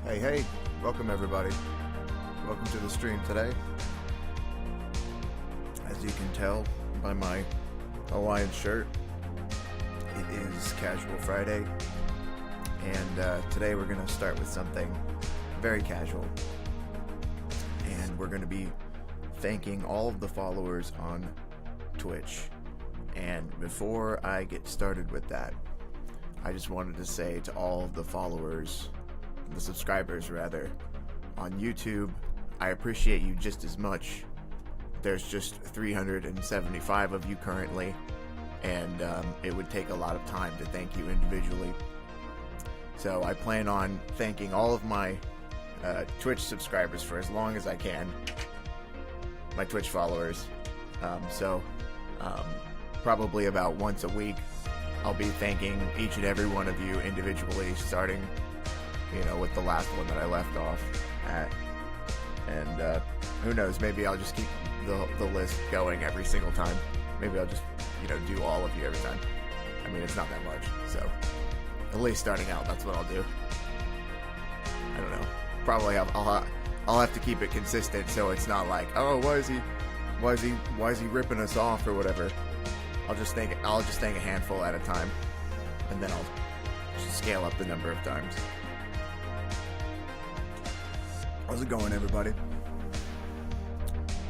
Hey, welcome everybody. Welcome to the stream today. As you can tell by my Hawaiian shirt, it is Casual Friday, and today we're going to start with something very casual. And we're going to be thanking all of the followers on Twitch. And before I get started with that, I just wanted to say to all of the followers, the subscribers rather, on YouTube, I appreciate you just as much. There's just 375 of you currently, and it would take a lot of time to thank you individually. So I plan on thanking all of my Twitch subscribers for as long as I can, my Twitch followers. Probably about once a week, I'll be thanking each and every one of you individually, starting with the last one that I left off at. And who knows, maybe I'll just keep the list going every single time. Maybe I'll just, do all of you every time. I mean, it's not that much, so at least starting out, that's what I'll do. I don't know. Probably I'll have to keep it consistent, so it's not like, oh, why is he ripping us off or whatever. I'll just thank a handful at a time, and then I'll just scale up the number of times. How's it going, everybody?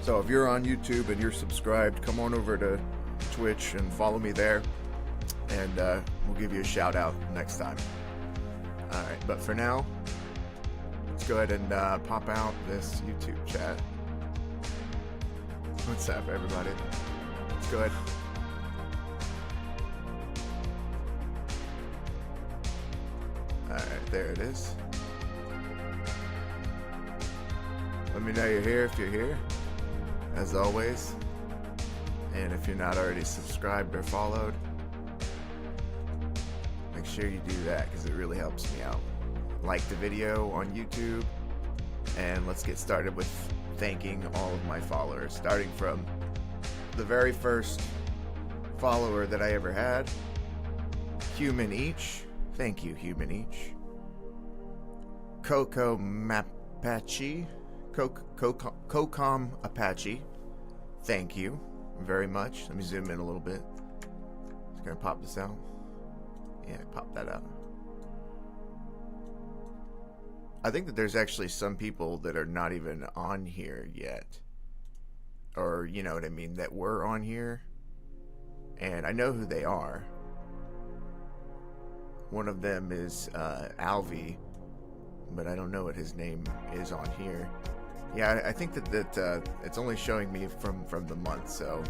So if you're on YouTube and you're subscribed, come on over to Twitch and follow me there, and we'll give you a shout out next time. Alright, but for now, let's go ahead and pop out this YouTube chat. What's up, everybody? Let's go ahead. Alright, there it is. Let me know you're here if you're here, as always. And if you're not already subscribed or followed, make sure you do that because it really helps me out. Like the video on YouTube, and let's get started with thanking all of my followers, starting from the very first follower that I ever had, Human Each. Thank you, Human Each. Coco Mapache. Cocom Apache, thank you very much. Let me zoom in a little bit. Just gonna pop this out. Yeah, pop that out. I think that there's actually some people that are not even on here yet, or you know what I mean, that were on here, and I know who they are. One of them is Alvi, but I don't know what his name is on here. Yeah, I think that it's only showing me from the month, so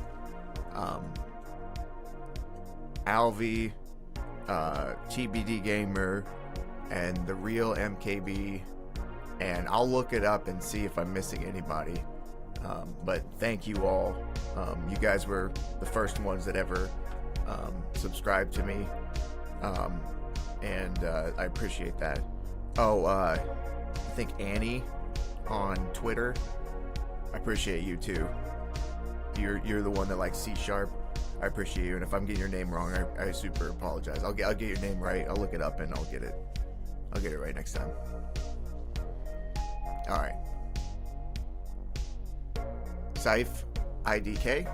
Alvi, TBD Gamer, and the real MKB, and I'll look it up and see if I'm missing anybody. But thank you all. You guys were the first ones that ever subscribed to me, and I appreciate that. Oh, I think Annie on Twitter, I appreciate you too. You're the one that likes C#. I appreciate you, and if I'm getting your name wrong, I super apologize. I'll get your name right. I'll look it up and I'll get it right next time. All right. Saif IDK,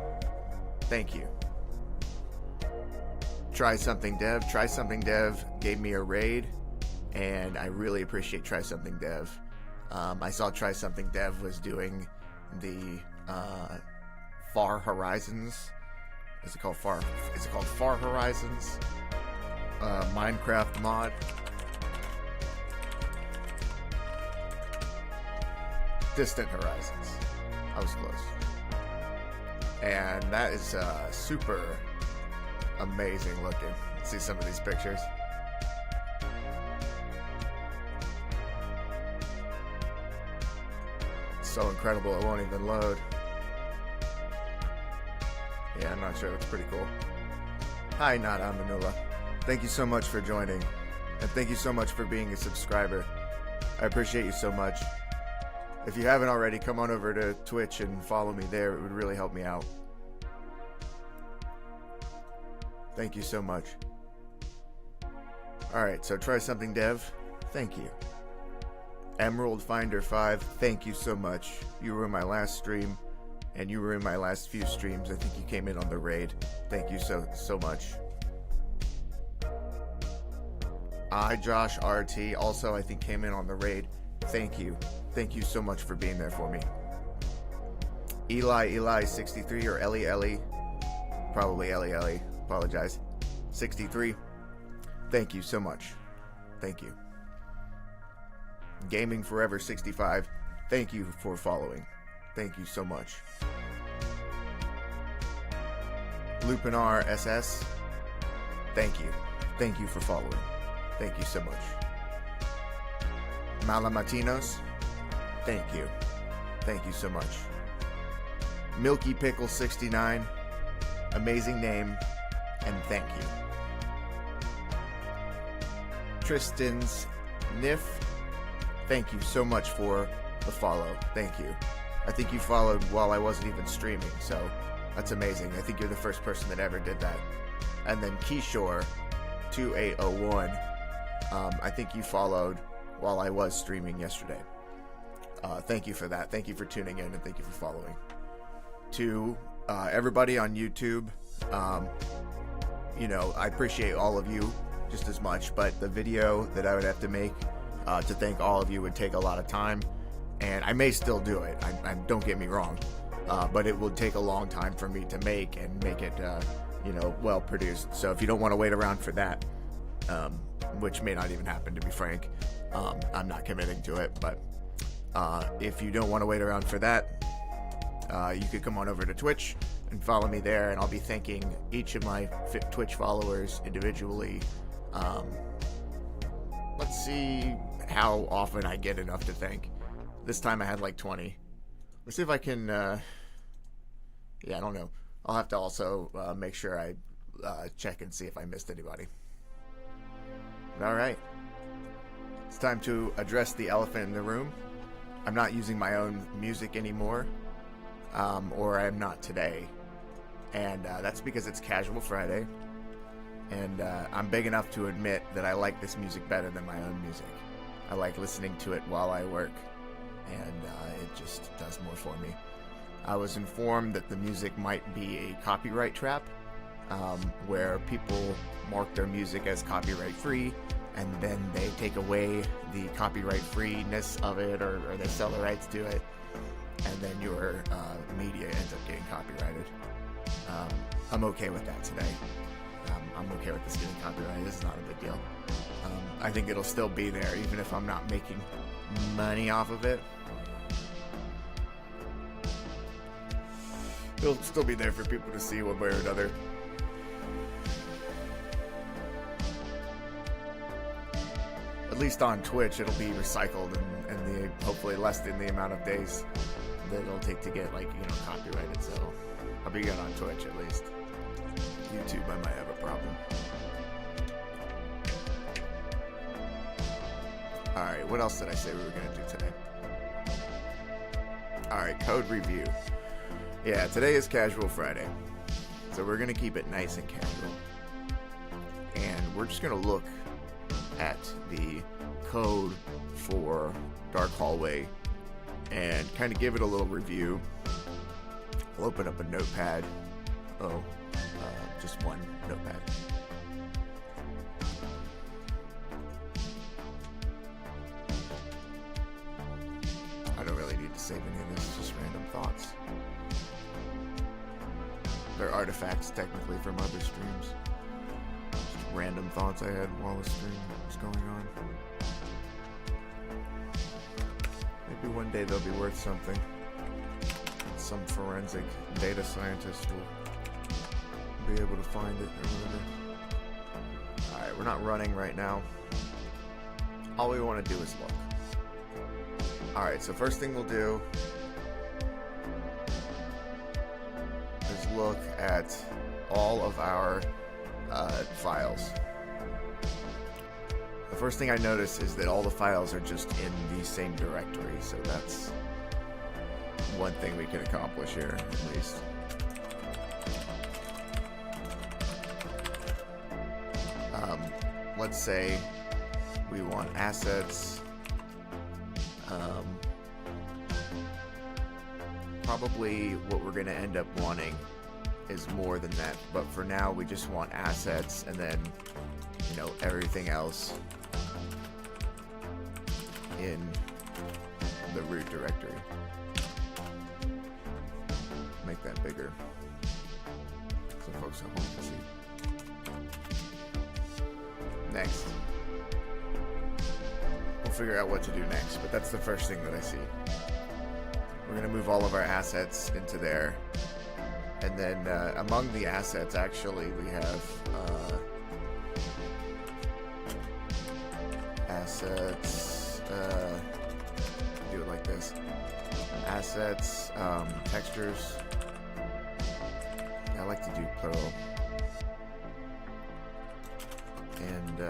thank you. Try Something Dev gave me a raid, and I really appreciate Try Something Dev. I saw Try Something Dev was doing the Far Horizons. Is it called Far Horizons? Minecraft mod. Distant Horizons. I was close. And that is super amazing looking. See some of these pictures. So incredible, it won't even load. Yeah, I'm not sure, that's pretty cool. Hi, Nada Manula. Thank you so much for joining, and thank you so much for being a subscriber. I appreciate you so much. If you haven't already, come on over to Twitch and follow me there. It would really help me out. Thank you so much. Alright, so Try Something Dev, thank you. Emerald Finder 5, thank you so much. You were in my last stream, and you were in my last few streams. I think you came in on the raid. Thank you so much. Josh RT also, I think, came in on the raid. Thank you. Thank you so much for being there for me. Eli 63 or Ellie, probably Ellie, apologize. 63. Thank you so much. Thank you. Gaming Forever 65. Thank you for following. Thank you so much. Lupinar SS. Thank you. Thank you for following. Thank you so much. Malamatinos. Thank you. Thank you so much. Milky Pickle 69. Amazing name, and thank you. Tristan's Nif. Thank you so much for the follow. Thank you. I think you followed while I wasn't even streaming, so that's amazing. I think you're the first person that ever did that. And then Keyshore 2801. I think you followed while I was streaming yesterday. Thank you for that. Thank you for tuning in, and thank you for following. To everybody on YouTube, I appreciate all of you just as much, but the video that I would have to make to thank all of you would take a lot of time, and I may still do it. I don't get me wrong, but it would take a long time for me to make it, well produced. So if you don't want to wait around for that, which may not even happen, to be frank, I'm not committing to it. But if you don't want to wait around for that, you could come on over to Twitch and follow me there, and I'll be thanking each of my Twitch followers individually. Let's see how often I get enough to thank. This time I had like 20. Let's see if I can, I don't know. I'll have to also make sure I check and see if I missed anybody. All right. It's time to address the elephant in the room. I'm not using my own music anymore, or I am not today. And that's because it's Casual Friday. And I'm big enough to admit that I like this music better than my own music. I like listening to it while I work, and it just does more for me. I was informed that the music might be a copyright trap, where people mark their music as copyright free, and then they take away the copyright freeness of it, or they sell the rights to it, and then your media ends up getting copyrighted. I'm okay with that today. I'm okay with this getting copyrighted. This is not a big deal. I think it'll still be there, even if I'm not making money off of it. It'll still be there for people to see one way or another. At least on Twitch, it'll be recycled and hopefully less than the amount of days that it'll take to get copyrighted. So I'll be good on Twitch at least. YouTube, I might have a problem. Alright, what else did I say we were going to do today? Alright, code review. Yeah, today is Casual Friday. So we're going to keep it nice and casual. And we're just going to look at the code for Dark Hallway and kind of give it a little review. We'll open up a notepad. Just one notepad. I don't really need to save any of this, it's just random thoughts. They're artifacts technically from other streams. Just random thoughts I had while the stream was going on. Maybe one day they'll be worth something. Some forensic data scientist will be able to find it or whatever. Alright, we're not running right now. All we want to do is look. Alright, so first thing we'll do is look at all of our files. The first thing I notice is that all the files are just in the same directory, so that's one thing we can accomplish here, at least. Let's say we want assets Um, Probably what we're going to end up wanting is more than that. But for now, we just want assets and then, you know, everything else in the root directory. Make that bigger so folks at home can see. Next. We'll figure out what to do next, but that's the first thing that I see. We're going to move all of our assets into there. And then among the assets, actually, we have assets. Do it like this. Assets, textures. I like to do plural. And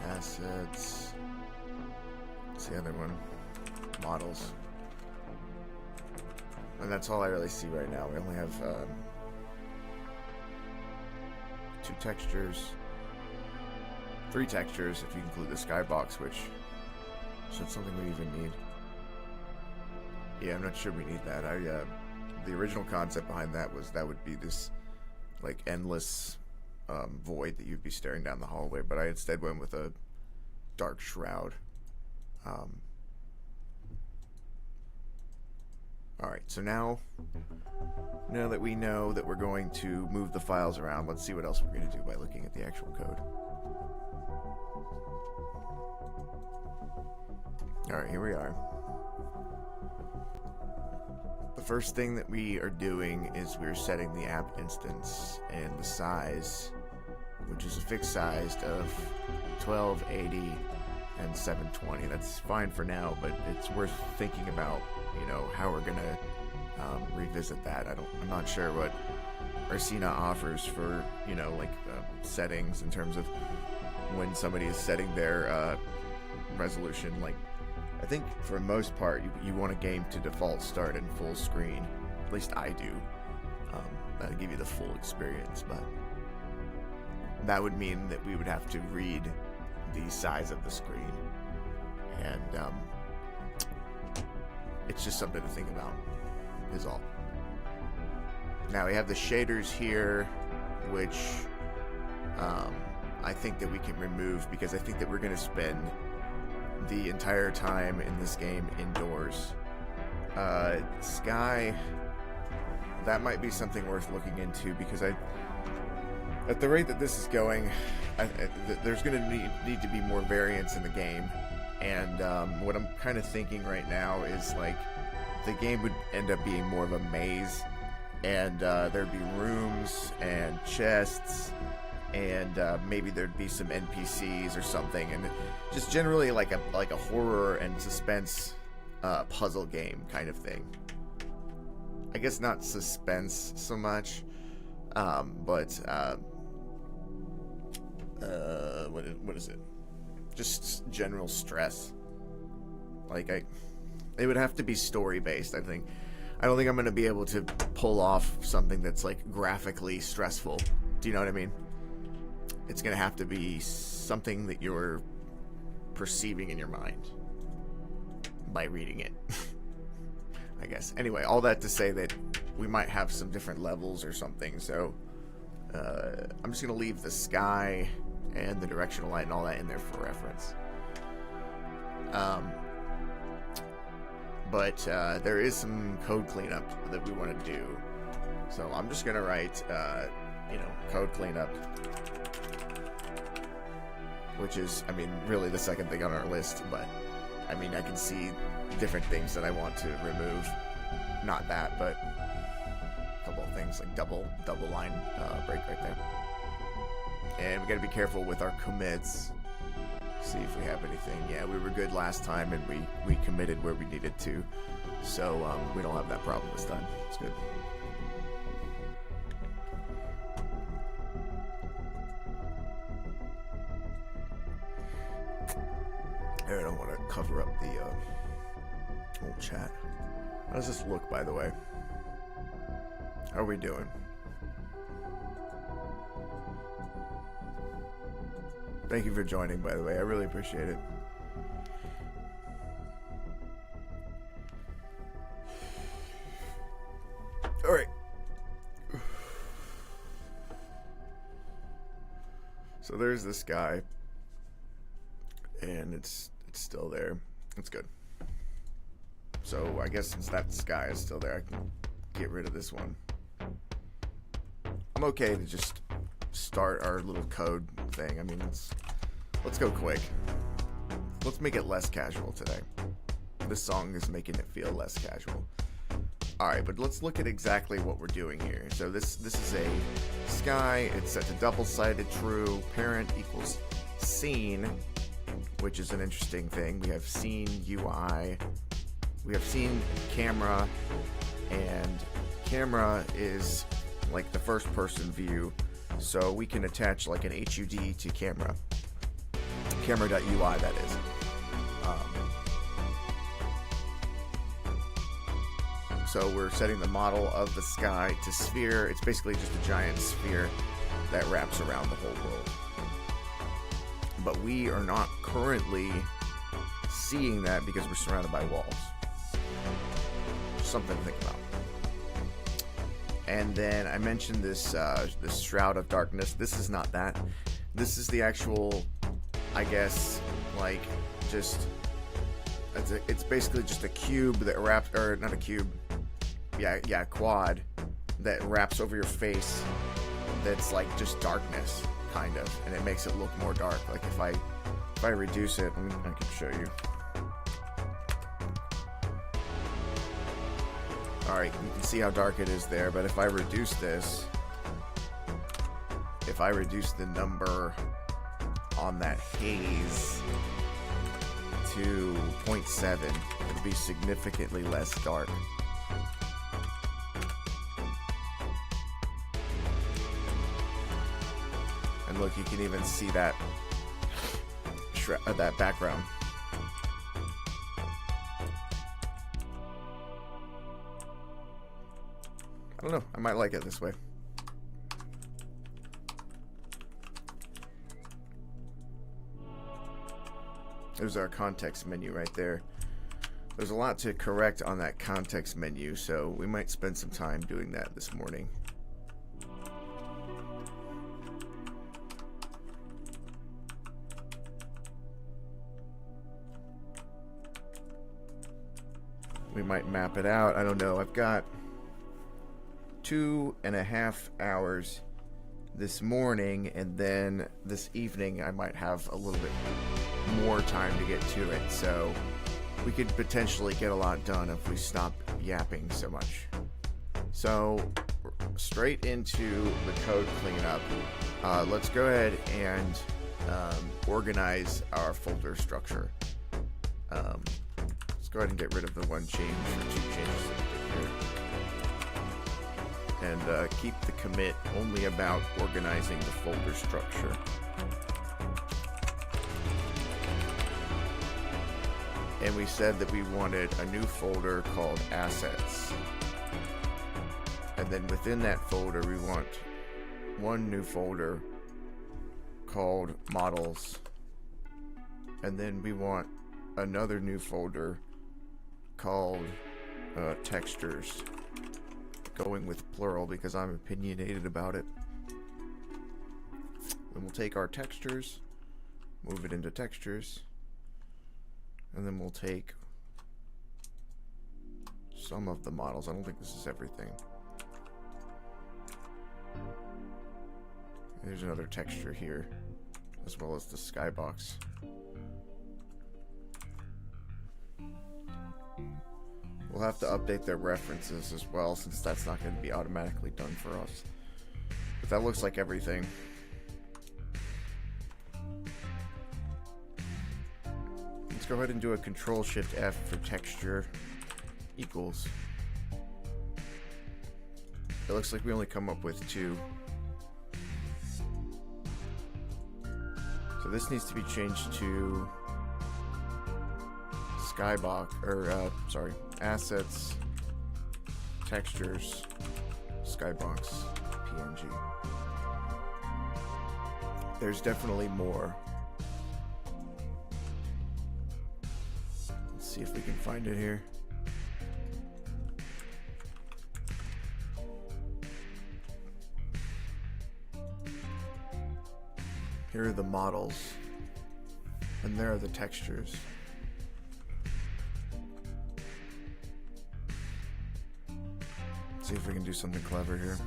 assets. What's the other one? Models. And that's all I really see right now. We only have 2 textures. 3 textures if you include the skybox, which is that something we even need? Yeah, I'm not sure we need that. The original concept behind that was that would be this like endless void that you'd be staring down the hallway, but I instead went with a dark shroud. Alright, so now that we know that we're going to move the files around, let's see what else we're going to do by looking at the actual code. Alright, here we are. The first thing that we are doing is we're setting the app instance and the size, which is a fixed size of 1280 and 720. That's fine for now, but it's worth thinking about, you know, how we're gonna revisit that. I'm not sure what Ursina offers for, you know, like settings in terms of when somebody is setting their resolution. Like, I think for the most part, you want a game to default start in full screen. At least I do. That'll give you the full experience, but that would mean that we would have to read the size of the screen, and it's just something to think about, is all. Now we have the shaders here, which I think that we can remove, because I think that we're going to spend the entire time in this game indoors. Sky, that might be something worth looking into, because at the rate that this is going, there's going to need to be more variance in the game. And what I'm kind of thinking right now is, like, the game would end up being more of a maze, and there'd be rooms and chests, and maybe there'd be some NPCs or something, and just generally like a horror and suspense puzzle game kind of thing. I guess not suspense so much, but what is it? Just general stress. Like, it would have to be story based, I think. I don't think I'm going to be able to pull off something that's like graphically stressful. Do you know what I mean? It's going to have to be something that you're perceiving in your mind by reading it. I guess. Anyway, all that to say that we might have some different levels or something, so I'm just going to leave the sky and the directional light and all that in there for reference. But there is some code cleanup that we want to do. So I'm just going to write, code cleanup, which is, I mean, really the second thing on our list, but I mean, I can see different things that I want to remove. Not that, but a couple of things, like double line break right there. And we got to be careful with our commits. See if we have anything. Yeah, we were good last time, and we committed where we needed to, so we don't have that problem this time. It's good. I don't want to cover up the old chat. How does this look, by the way? How are we doing? Thank you for joining, by the way. I really appreciate it. All right. So there's this guy, and it's still there. It's good. So I guess since that sky is still there, I can get rid of this one. I'm okay to just start our little code thing. I mean, let's go quick. Let's make it less casual today. This song is making it feel less casual. Alright, but let's look at exactly what we're doing here. So this is a sky. It's set to double-sided true. Parent equals scene, which is an interesting thing. We have scene UI. We have scene camera, and camera is like the first person view, so we can attach like an HUD to camera. Camera.ui, that is. So we're setting the model of the sky to sphere. It's basically just a giant sphere that wraps around the whole world. But we are not currently seeing that because we're surrounded by walls. Something to think about. And then I mentioned this shroud of darkness. This is not that. This is the actual, I guess, like just it's basically just a cube that wraps, or not a cube. Yeah, quad that wraps over your face. That's like just darkness, kind of, and it makes it look more dark. Like if I reduce it, I can show you. Alright, you can see how dark it is there, but if I reduce this, if I reduce the number on that haze to 0.7, it'll be significantly less dark. And look, you can even see that that background. I don't know. I might like it this way. There's our context menu right there. There's a lot to correct on that context menu, so we might spend some time doing that this morning. We might map it out. I don't know. I've got 2.5 hours this morning, and then this evening I might have a little bit more time to get to it, so we could potentially get a lot done if we stop yapping so much. So straight into the code cleanup. Let's go ahead and organize our folder structure. Let's go ahead and get rid of the one change or two changes that we did here. And keep the commit only about organizing the folder structure. And we said that we wanted a new folder called assets. And then within that folder, we want one new folder called models. And then we want another new folder called textures. Going with plural because I'm opinionated about it. Then we'll take our textures, move it into textures, and then we'll take some of the models. I don't think this is everything. There's another texture here, as well as the skybox. We'll have to update their references as well, since that's not going to be automatically done for us. But that looks like everything. Let's go ahead and do a Control-Shift-F for texture equals. It looks like we only come up with 2. So this needs to be changed to skybox, or sorry, assets, textures, skybox, PNG. There's definitely more. Let's see if we can find it here. Here are the models, and there are the textures. See if we can do something clever here.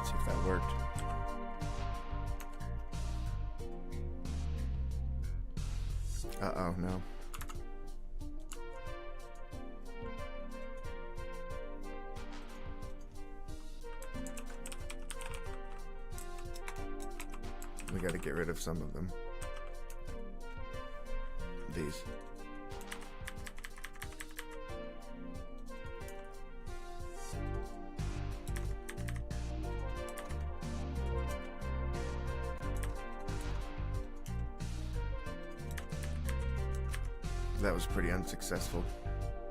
See if that worked. Uh-oh, no. We gotta get rid of some of them. These. That was pretty unsuccessful.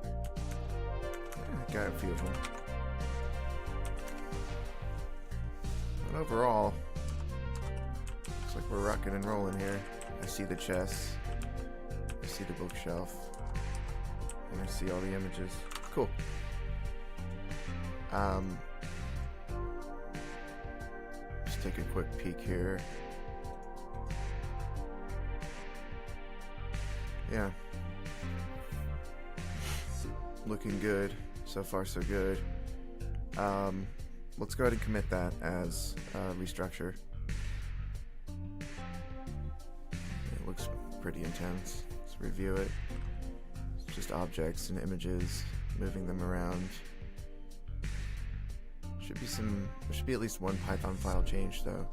I got a few of them. But overall, looks like we're rocking and rolling here. I see the chest, I see the bookshelf, and I see all the images. Cool. Just take a quick peek here. Yeah. Looking good. So far, so good. Let's go ahead and commit that as restructure. It looks pretty intense. Let's review it. It's just objects and images, moving them around. There should be at least one Python file change though.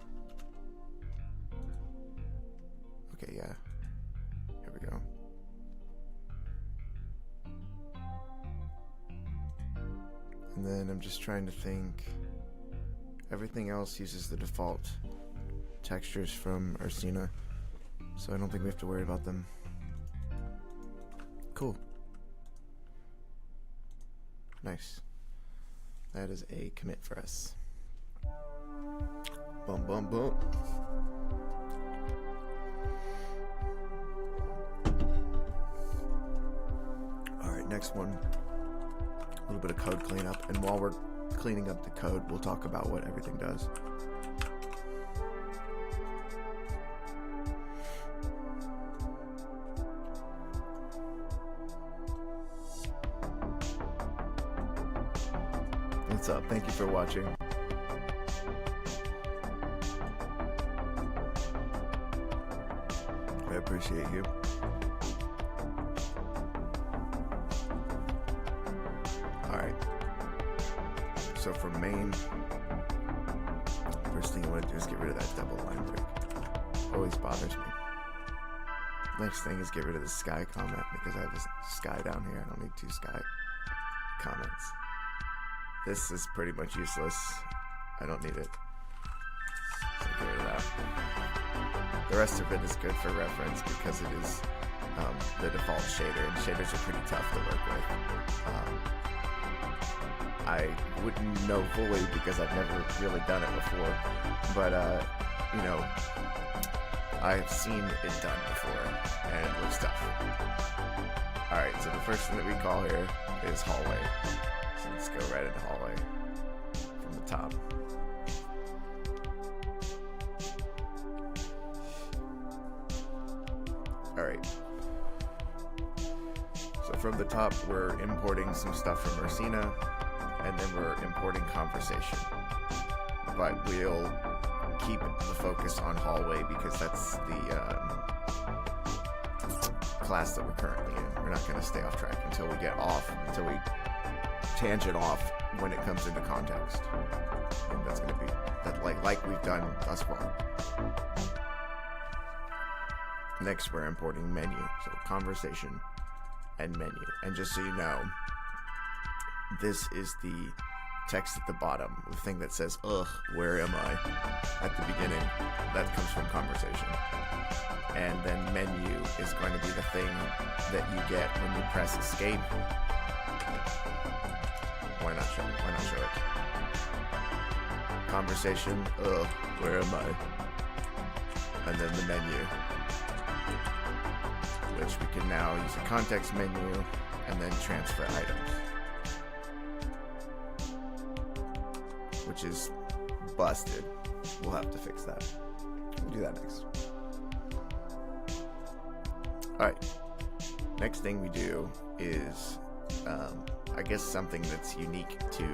Okay, yeah. Here we go. And then I'm just trying to think. Everything else uses the default textures from Ursina, so I don't think we have to worry about them. Cool. Nice. That is a commit for us. Boom, boom, boom. Alright, next one. A little bit of code cleanup, and while we're cleaning up the code, we'll talk about what everything does. What's up? Thank you for watching. I appreciate you. Alright. So for main, first thing I want to do is get rid of that double line break. Always bothers me. Next thing is get rid of the sky comment because I have a sky down here. I don't need two sky comments. This is pretty much useless. I don't need it. So get rid of that. The rest of it is good for reference because it is the default shader, and shaders are pretty tough to work with. I wouldn't know fully because I've never really done it before, but you know, I've seen it done before, and it looks tough. Alright, so the first thing that we call here is hallway. So let's go right into hallway from the top. Alright. So from the top, we're importing some stuff from Ursina, and then we're importing conversation. But we'll keep the focus on hallway because that's the class that we're currently in. We're not going to stay off track until we tangent off when it comes into context. And that's going to be that like we've done thus far. Next, we're importing menu. So conversation and menu. And just so you know, this is the text at the bottom, the thing that says, ugh, where am I? At the beginning, that comes from conversation. And then menu is going to be the thing that you get when you press escape. Why not show it? Conversation, ugh, where am I? And then the menu, which we can now use a context menu and then transfer items, which is busted. We'll have to fix that. We'll do that next. Alright, next thing we do is, I guess something that's unique to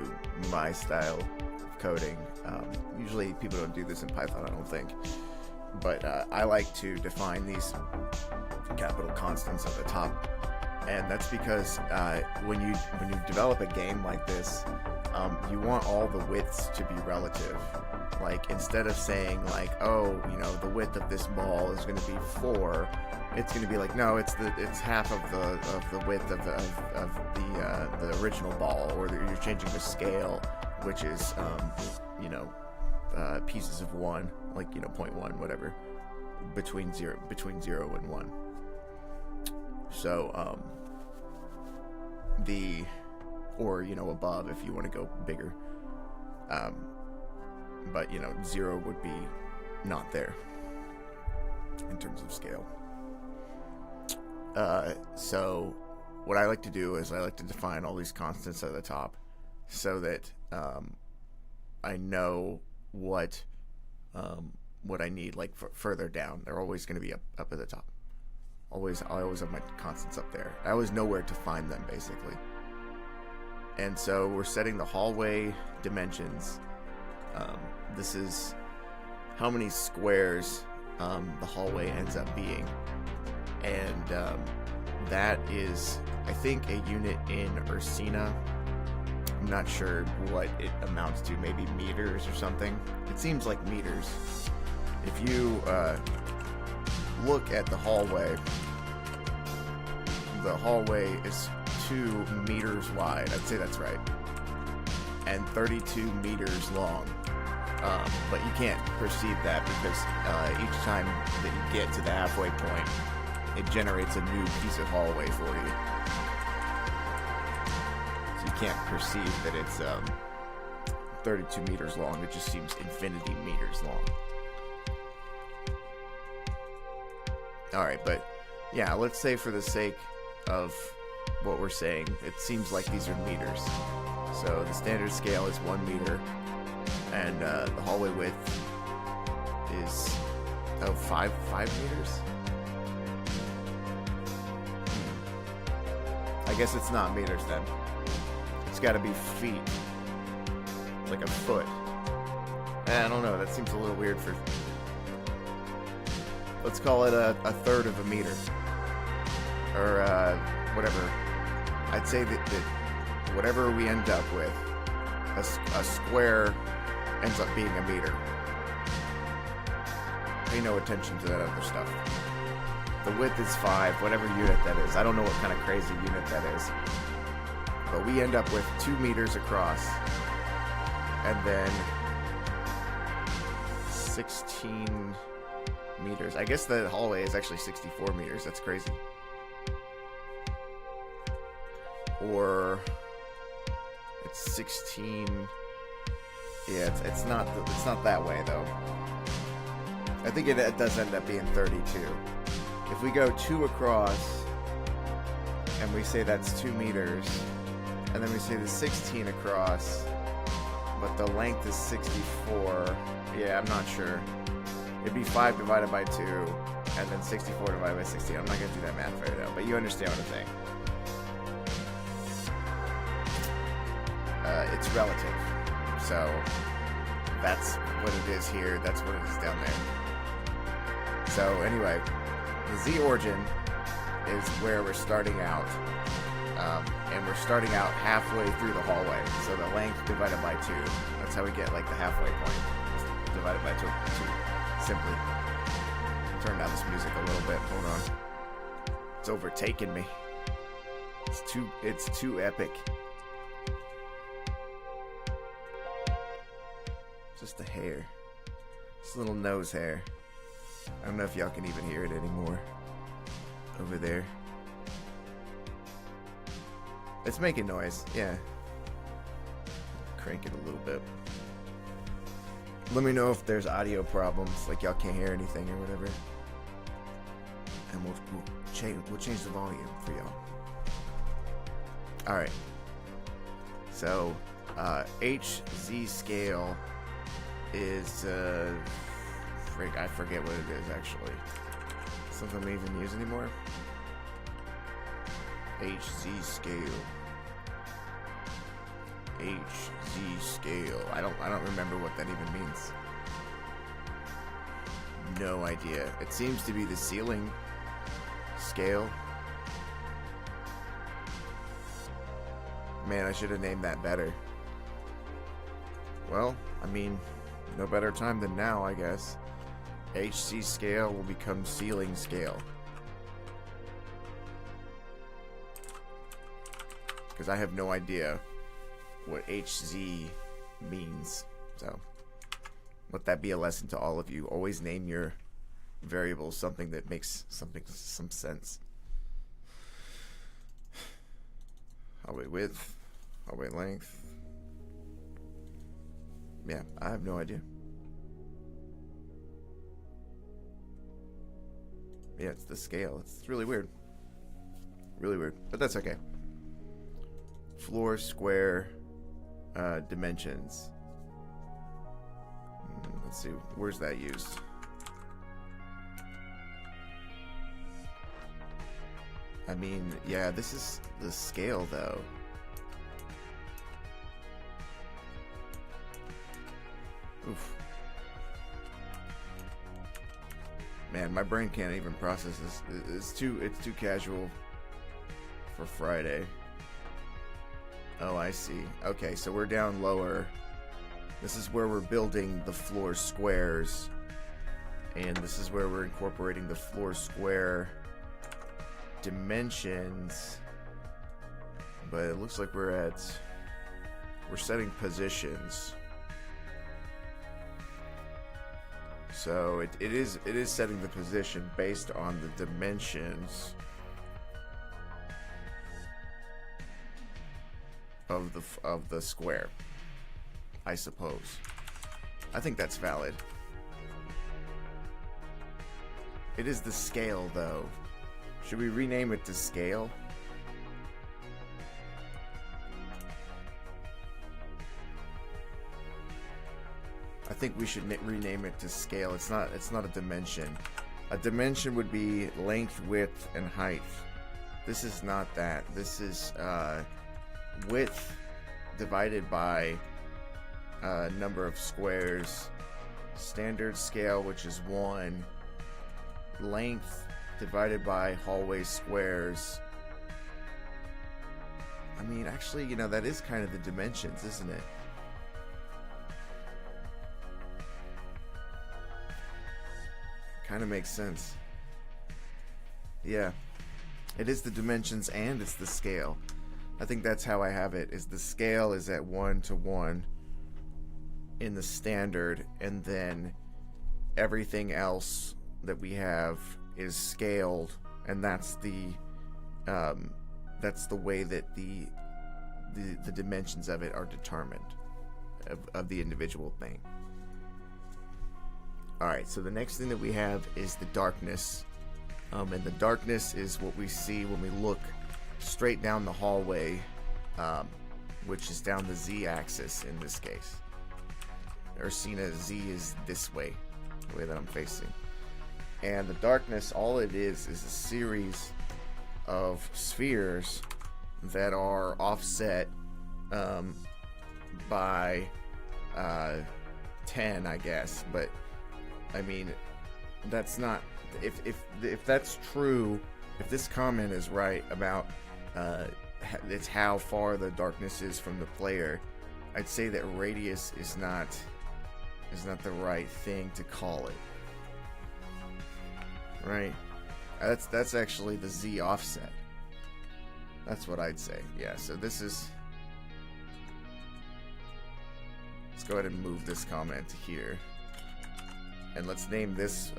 my style of coding. Usually people don't do this in Python, I don't think. But I like to define these capital constants at the top. And that's because when you develop a game like this, you want all the widths to be relative. Like, instead of saying like, oh, you know, the width of this ball is going to be 4, it's going to be like, no, it's half of the width of the original ball, or you're changing the scale, which is pieces of 1, like, 0.1, whatever, between 0 and 1. So above if you want to go bigger. But 0 would be not there in terms of scale. So what I like to do is I like to define all these constants at the top so that I know what I need, like, further down. They're always going to be up at the top. I always have my constants up there. I always know where to find them, basically. And so we're setting the hallway dimensions. This is how many squares the hallway ends up being. And that is, I think, a unit in Ursina. I'm not sure what it amounts to, maybe meters or something. It seems like meters. If you look at the hallway is 2 meters wide. I'd say that's right. And 32 meters long. But you can't perceive that because each time that you get to the halfway point, it generates a new piece of hallway for you. So you can't perceive that it's 32 meters long. It just seems infinity meters long. Alright, but yeah, let's say for the sake of what we're saying, it seems like these are meters. So the standard scale is 1 meter, and the hallway width is 5 meters. I guess it's not meters then. It's got to be feet. It's like a foot. I don't know. That seems a little weird for. Let's call it a third of a meter, or whatever. I'd say that whatever we end up with, a square ends up being a meter. Pay no attention to that other stuff. The width is 5, whatever unit that is. I don't know what kind of crazy unit that is. But we end up with 2 meters across, and then 16 meters. I guess the hallway is actually 64 meters. That's crazy. Or it's 16. Yeah, it's not that way though. I think it does end up being 32. If we go 2 across and we say that's 2 meters, and then we say the 16 across, but the length is 64. Yeah, I'm not sure. It'd be 5 divided by 2, and then 64 divided by 16. I'm not going to do that math right now, but you understand what I'm saying. It's relative. So that's what it is here. That's what it is down there. So anyway, the Z origin is where we're starting out. And we're starting out halfway through the hallway. So the length divided by 2. That's how we get like the halfway point. Just divided by 2. Simply. Turn down this music a little bit. Hold on. It's overtaking me. It's too epic. just a hair. Just a little nose hair. I don't know if y'all can even hear it anymore. Over there. It's making noise, yeah. Crank it a little bit. Let me know if there's audio problems, like y'all can't hear anything or whatever. And we'll change the volume for y'all. Alright. So, HZ scale is, I forget what it is actually. Something we even use anymore? HZ scale. HZ scale. I don't remember what that even means. No idea. It seems to be the ceiling scale. Man, I should have named that better. Well, I mean, no better time than now, I guess. HC scale will become ceiling scale. Because I have no idea what HZ means. So, let that be a lesson to all of you. Always name your variables something that makes some sense. Hallway width, hallway length. Yeah, I have no idea. Yeah, it's the scale. It's really weird. Really weird. But that's okay. Floor, square, dimensions. Let's see. Where's that used? I mean, yeah, this is the scale, though. Oof. Man, my brain can't even process this. It's too casual for Friday. Oh, I see. Okay, so we're down lower. This is where we're building the floor squares. And this is where we're incorporating the floor square dimensions. But it looks like we're setting positions. So it is setting the position based on the dimensions of the square, I suppose. I think that's valid. It is the scale, though. Should we rename it to scale? I think we should rename it to scale. It's not a dimension. A dimension would be length, width, and height. This is not that. This is width divided by number of squares. Standard scale, which is 1. Length divided by hallway squares. I mean, actually, you know, that is kind of the dimensions, isn't it? Kind of makes sense. Yeah. It is the dimensions and it's the scale. I think that's how I have it. Is the scale is at 1:1 in the standard, and then everything else that we have is scaled, and that's the way that the dimensions of it are determined of the individual thing. Alright, so the next thing that we have is the darkness. And the darkness is what we see when we look straight down the hallway, which is down the z-axis in this case. Ursina Z is this way, the way that I'm facing. And the darkness, all it is a series of spheres that are offset by 10, I guess. But I mean, that's not. If that's true, if this comment is right about it's how far the darkness is from the player, I'd say that radius is not the right thing to call it. Right? That's actually the Z offset. That's what I'd say. Yeah, so this is, it's go ahead and move this comment here. And let's name this,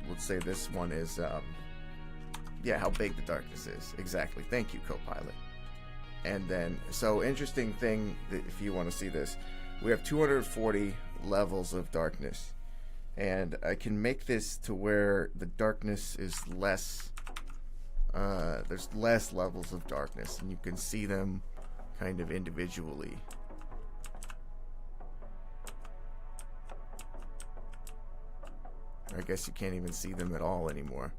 let's say this one is, yeah, how big the darkness is. Exactly. Thank you, Copilot. And then, so interesting thing, that if you want to see this, we have 240 levels of darkness. And I can make this to where the darkness is less, there's less levels of darkness, and you can see them kind of individually. I guess you can't even see them at all anymore.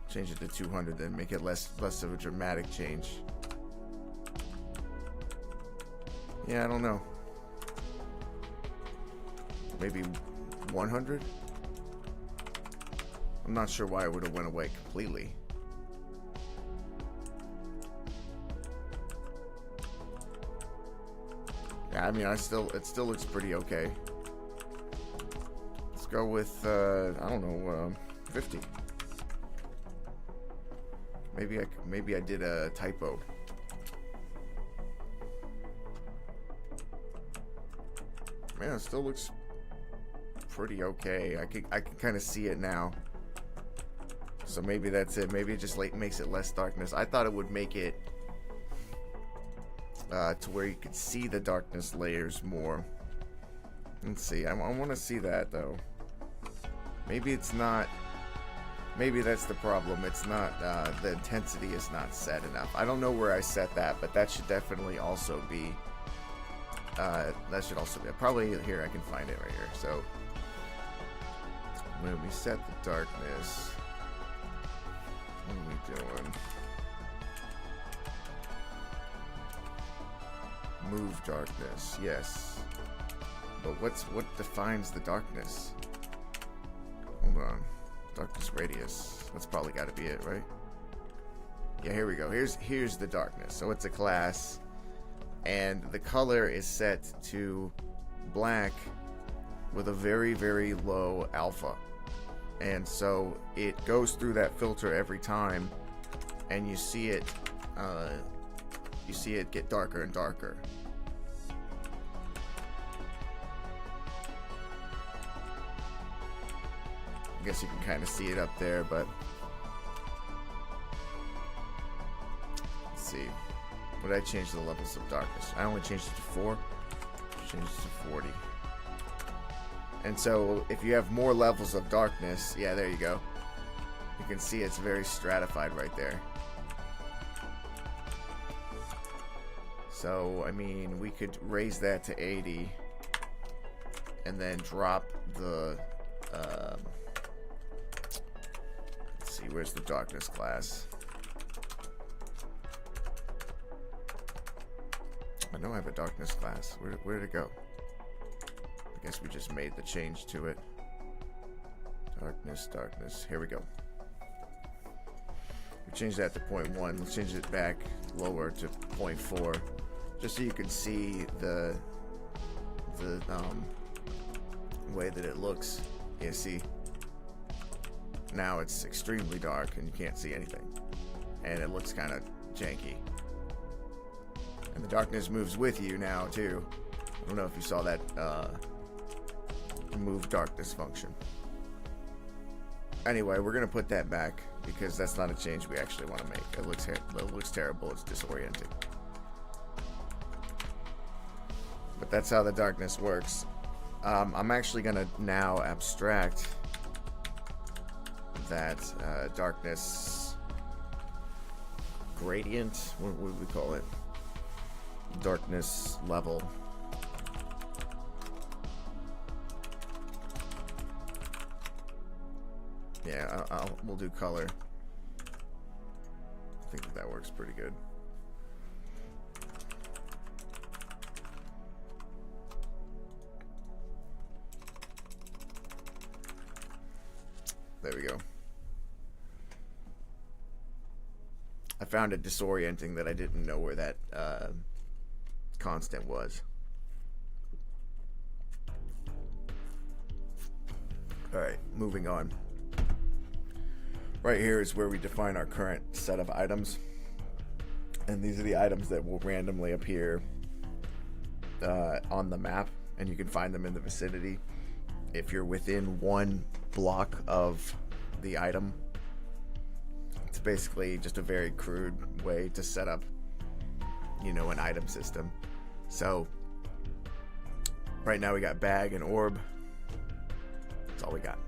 Change it to 200, then make it less of a dramatic change. Yeah, I don't know. Maybe 100? I'm not sure why it would have went away completely. Yeah, I mean, it still looks pretty okay. Let's go with I don't know, 50. Maybe I did a typo. Man, it still looks pretty okay. I can kind of see it now. So maybe that's it. Maybe it just makes it less darkness. I thought it would make it to where you could see the darkness layers more. Let's see. I want to see that though. Maybe it's not. Maybe that's the problem. It's not, the intensity is not set enough. I don't know where I set that, but that should definitely also be, probably here, I can find it right here. So, when we set the darkness, what are we doing? Move darkness, yes. But what defines the darkness? Hold on. Darkness radius. That's probably got to be it, right? Yeah, here we go. Here's the darkness. So it's a class, and the color is set to black with a very, very low alpha. And so it goes through that filter every time, and you see it get darker and darker. I guess you can kind of see it up there, but let's see. What did I change the levels of darkness? I only changed it to 4. Changed it to 40. And so if you have more levels of darkness, yeah, there you go. You can see it's very stratified right there. So, I mean, we could raise that to 80 and then drop the let's see, where's the darkness class? I know I have a darkness class. Where did it go? I guess we just made the change to it. Darkness. Here we go. We changed that to 0.1. Let's change it back lower to 0.4, just so you can see the way that it looks. You see, now it's extremely dark and you can't see anything, and it looks kind of janky. And the darkness moves with you now too. I don't know if you saw that move darkness function. Anyway, we're gonna put that back because that's not a change we actually want to make. It looks terrible. It's disorienting. But that's how the darkness works. I'm actually gonna now abstract that darkness gradient. What would we call it? Darkness level. Yeah, we'll do color. I think that works pretty good. There we go. I found it disorienting that I didn't know where that constant was. Alright, moving on. Right here is where we define our current set of items. And these are the items that will randomly appear on the map, and you can find them in the vicinity. If you're within one block of the item, it's basically just a very crude way to set up, an item system. So right now we got bag and orb. That's all we got.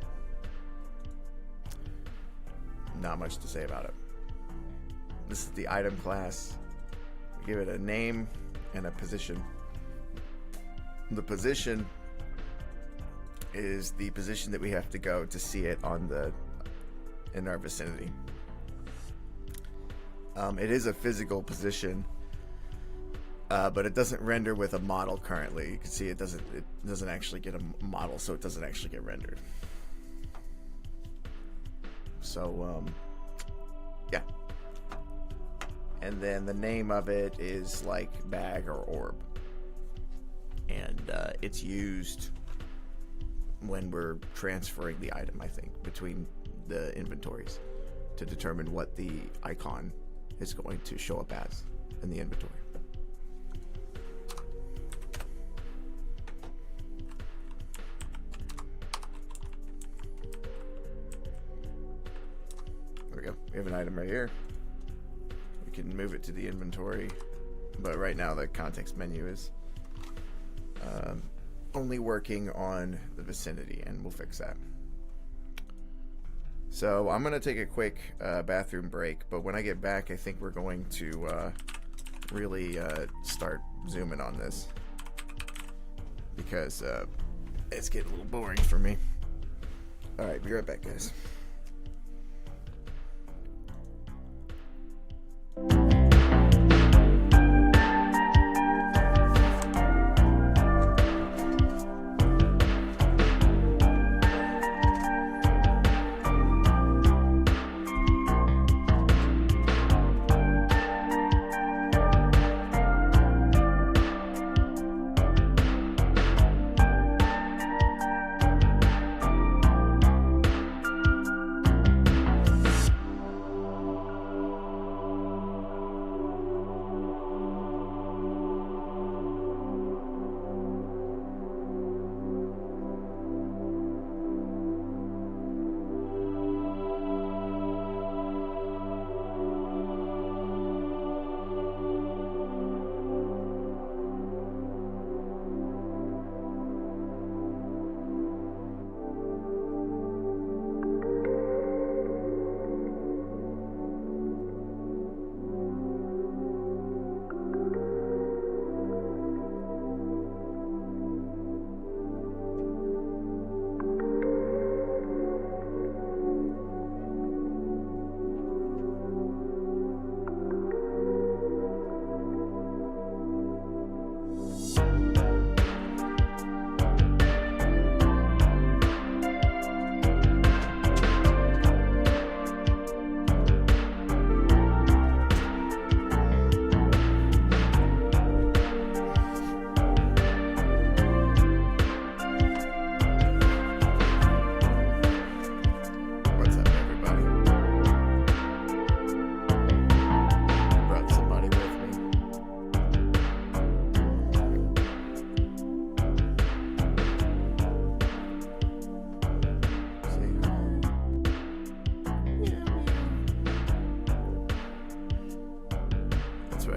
Not much to say about it. This is the item class. We give it a name and a position. The position is the position that we have to go to see it in our vicinity. It is a physical position, but it doesn't render with a model currently. You can see it doesn't actually get a model, so it doesn't actually get rendered. So yeah. And then the name of it is like bag or orb, and it's used when we're transferring the item, I think, between the inventories to determine what the icon is going to show up as in the inventory. There we go. We have an item right here. We can move it to the inventory, but right now the context menu is only working on the vicinity, and we'll fix that. So I'm gonna take a quick bathroom break, but when I get back, I think we're going to really start zooming on this, because it's getting a little boring for me. All right, be right back, guys.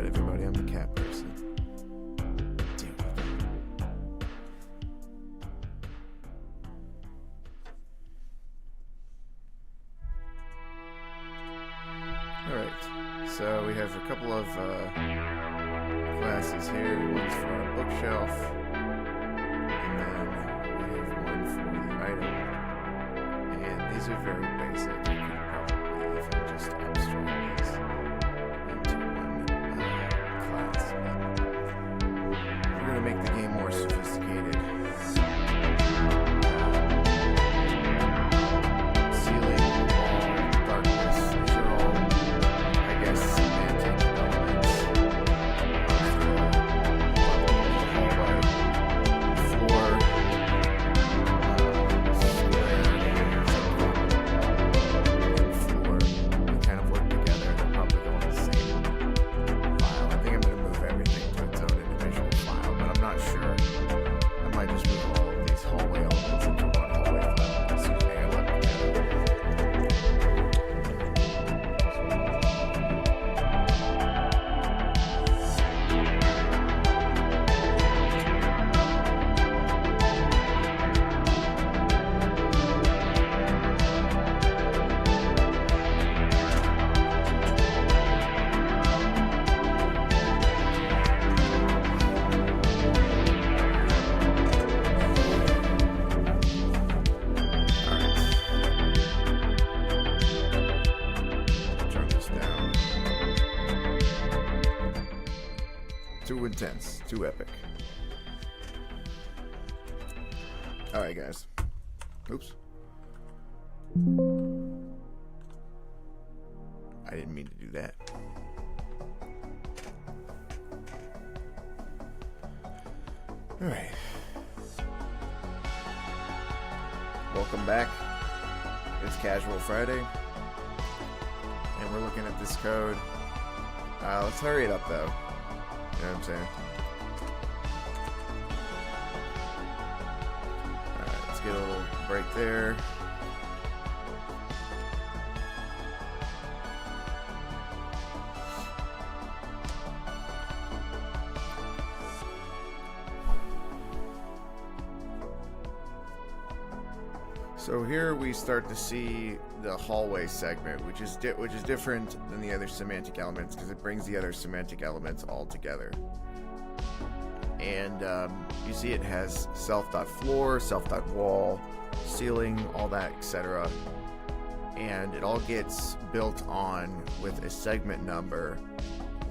right, everybody. I'm a cat person. Deal with it. Alright, so we have a couple of classes here. One's for our bookshelf, and then we have one for the item. And these are very basic. You could probably even just abstract these into one class. But we're going to make the game more sophisticated. Ceiling, wall, darkness, these are all, I guess, semantic elements of the hallway. Too intense. Too epic. Alright, guys. Oops. I didn't mean to do that. Alright. Welcome back. It's Casual Friday. And we're looking at this code. Let's hurry it up, though. You know what I'm saying? Alright, let's get a little break there. So here we start to see the hallway segment, which is different than the other semantic elements because it brings the other semantic elements all together. And you see it has self.floor, self.wall, ceiling, all that, etc. And it all gets built on with a segment number,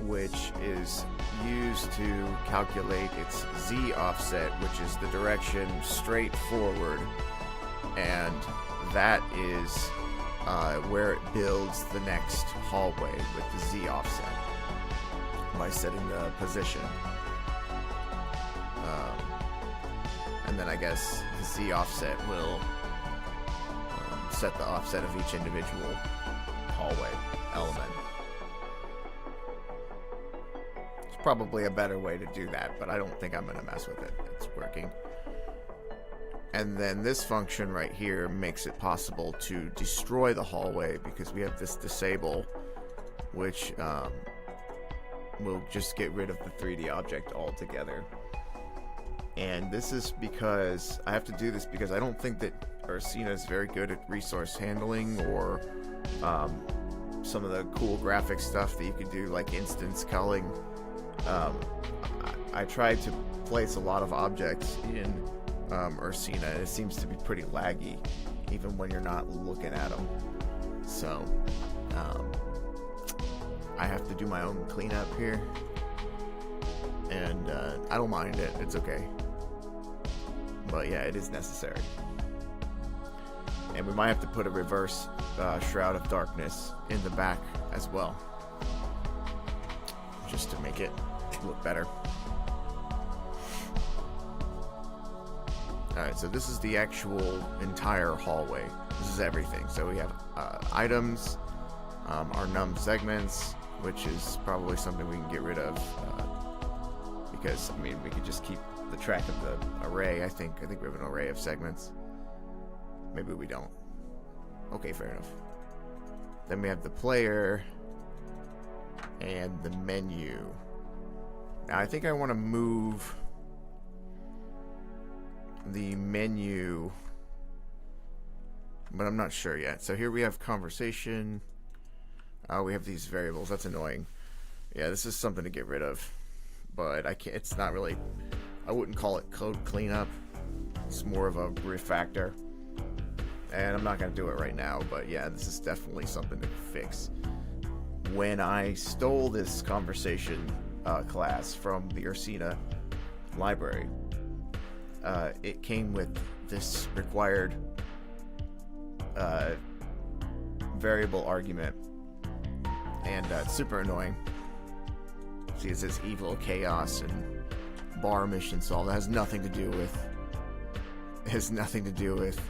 which is used to calculate its Z offset, which is the direction straight forward. And that is where it builds the next hallway with the Z offset by setting the position. And then I guess the Z offset will set the offset of each individual hallway element. It's probably a better way to do that, but I don't think I'm going to mess with it. It's working. And then this function right here makes it possible to destroy the hallway because we have this disable, which will just get rid of the 3D object altogether. And this is because I have to do this because I don't think that Ursina is very good at resource handling or some of the cool graphic stuff that you could do, like instance culling. I tried to place a lot of objects in Ursina, and it seems to be pretty laggy even when you're not looking at them. So I have to do my own cleanup here, and I don't mind it. It's okay, but yeah, it is necessary. And we might have to put a reverse Shroud of Darkness in the back as well, just to make it look better. Alright, so this is the actual entire hallway. This is everything. So we have items, our num segments, which is probably something we can get rid of because, I mean, we could just keep the track of the array. I think we have an array of segments. Maybe we don't. Okay, fair enough. Then we have the player and the menu. Now I think I want to move the menu, but I'm not sure yet. So here we have conversation. We have these variables. That's annoying. Yeah, this is something to get rid of, but I can't. It's not really. I wouldn't call it code cleanup. It's more of a refactor, and I'm not going to do it right now. But yeah, this is definitely something to fix. When I stole this conversation class from the Ursina library, it came with this required variable argument, and it's super annoying. See, it says evil, chaos, and bar mission solve. That has nothing to do with. It has nothing to do with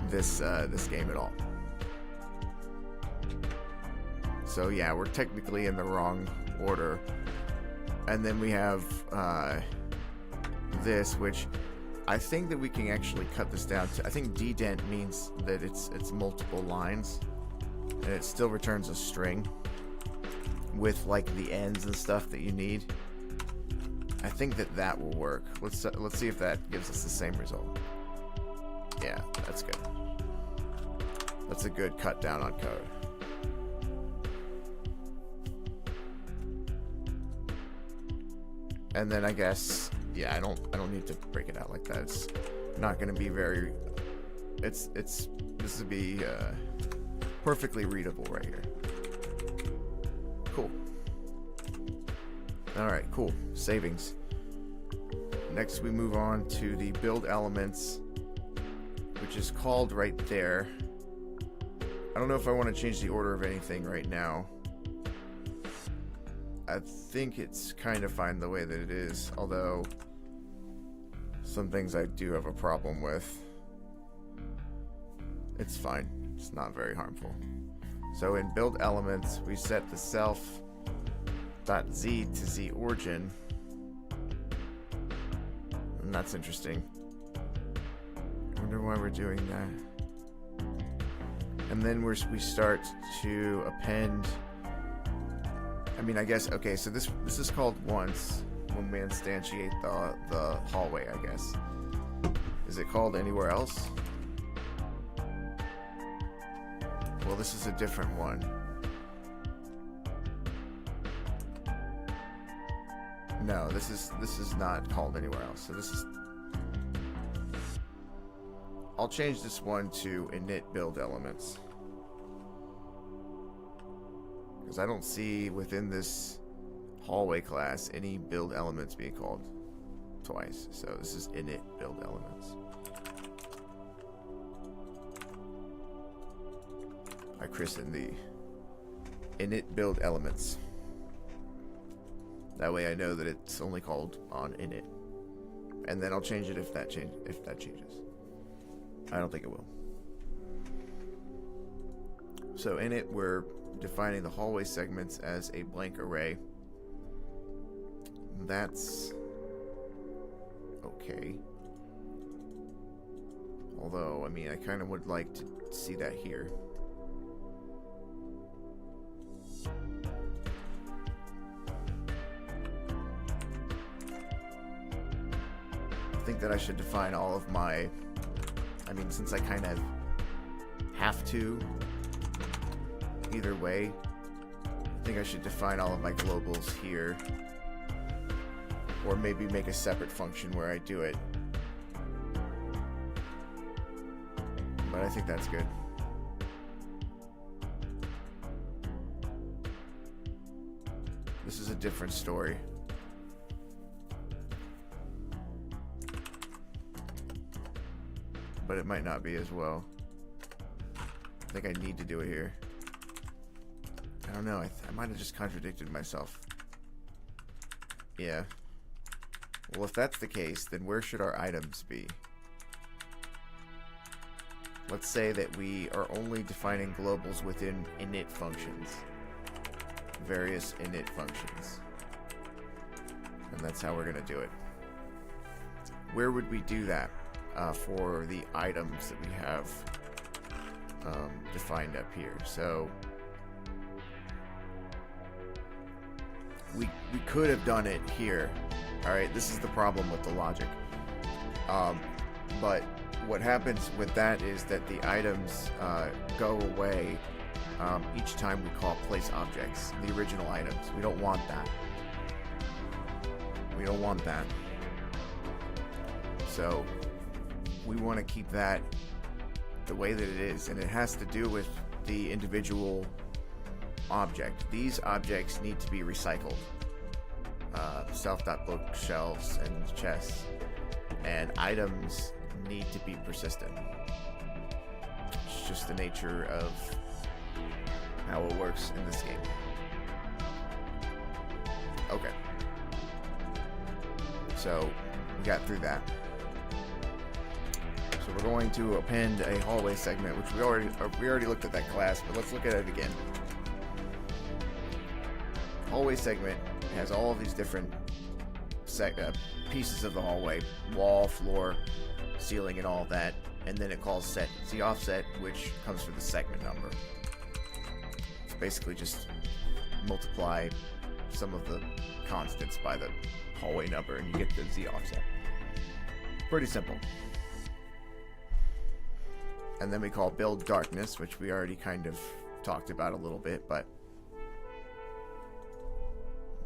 this this game at all. So yeah, we're technically in the wrong order. And then we have this, which I think that we can actually cut this down to. I think dedent means that it's multiple lines, and it still returns a string with like the ends and stuff that you need. I think that will work. Let's see if that gives us the same result. Yeah, that's good. That's a good cut down on code. And then I guess, yeah, I don't need to break it out like that. It's not going to be very. This would be perfectly readable right here. Cool. Alright, cool. Savings. Next we move on to the build elements, which is called right there. I don't know if I want to change the order of anything right now. I think it's kind of fine the way that it is, although some things I do have a problem with. It's fine. It's not very harmful. So in build elements, we set the self.z to z origin. And that's interesting. I wonder why we're doing that. And then we start to append. I mean, I guess, okay, so this is called once when we instantiate the hallway, I guess. Is it called anywhere else? Well, this is a different one. No, this is not called anywhere else. So this is. I'll change this one to init build elements, because I don't see within this hallway class any build elements being called twice. So this is init build elements. I christen the init build elements. That way I know that it's only called on init. And then I'll change it if that changes. I don't think it will. So in it, we're defining the hallway segments as a blank array. That's okay. Although, I mean, I kind of would like to see that here. I think that I should define all of my, I mean, since I kind of have to either way, I think I should define all of my globals here, or maybe make a separate function where I do it. But I think that's good. This is a different story. But it might not be as well. I think I need to do it here. I don't know. I might have just contradicted myself. Yeah. Well, if that's the case, then where should our items be? Let's say that we are only defining globals within init functions. Various init functions. And that's how we're going to do it. Where would we do that? For the items that we have defined up here. So we could have done it here. Alright, this is the problem with the logic. But what happens with that is that the items go away each time we call place objects, the original items. We don't want that. We don't want that. So we want to keep that the way that it is, and it has to do with the individual object. These objects need to be recycled. Self.bookshelves and chests, and items need to be persistent. It's just the nature of how it works in this game. Okay. So we got through that. So we're going to append a hallway segment, which we already looked at that class, but let's look at it again. Hallway segment has all of these different pieces of the hallway: wall, floor, ceiling, and all of that. And then it calls set the offset, which comes from the segment number. So basically just multiply some of the constants by the hallway number and you get the z offset. Pretty simple. And then we call build darkness, which we already kind of talked about a little bit, but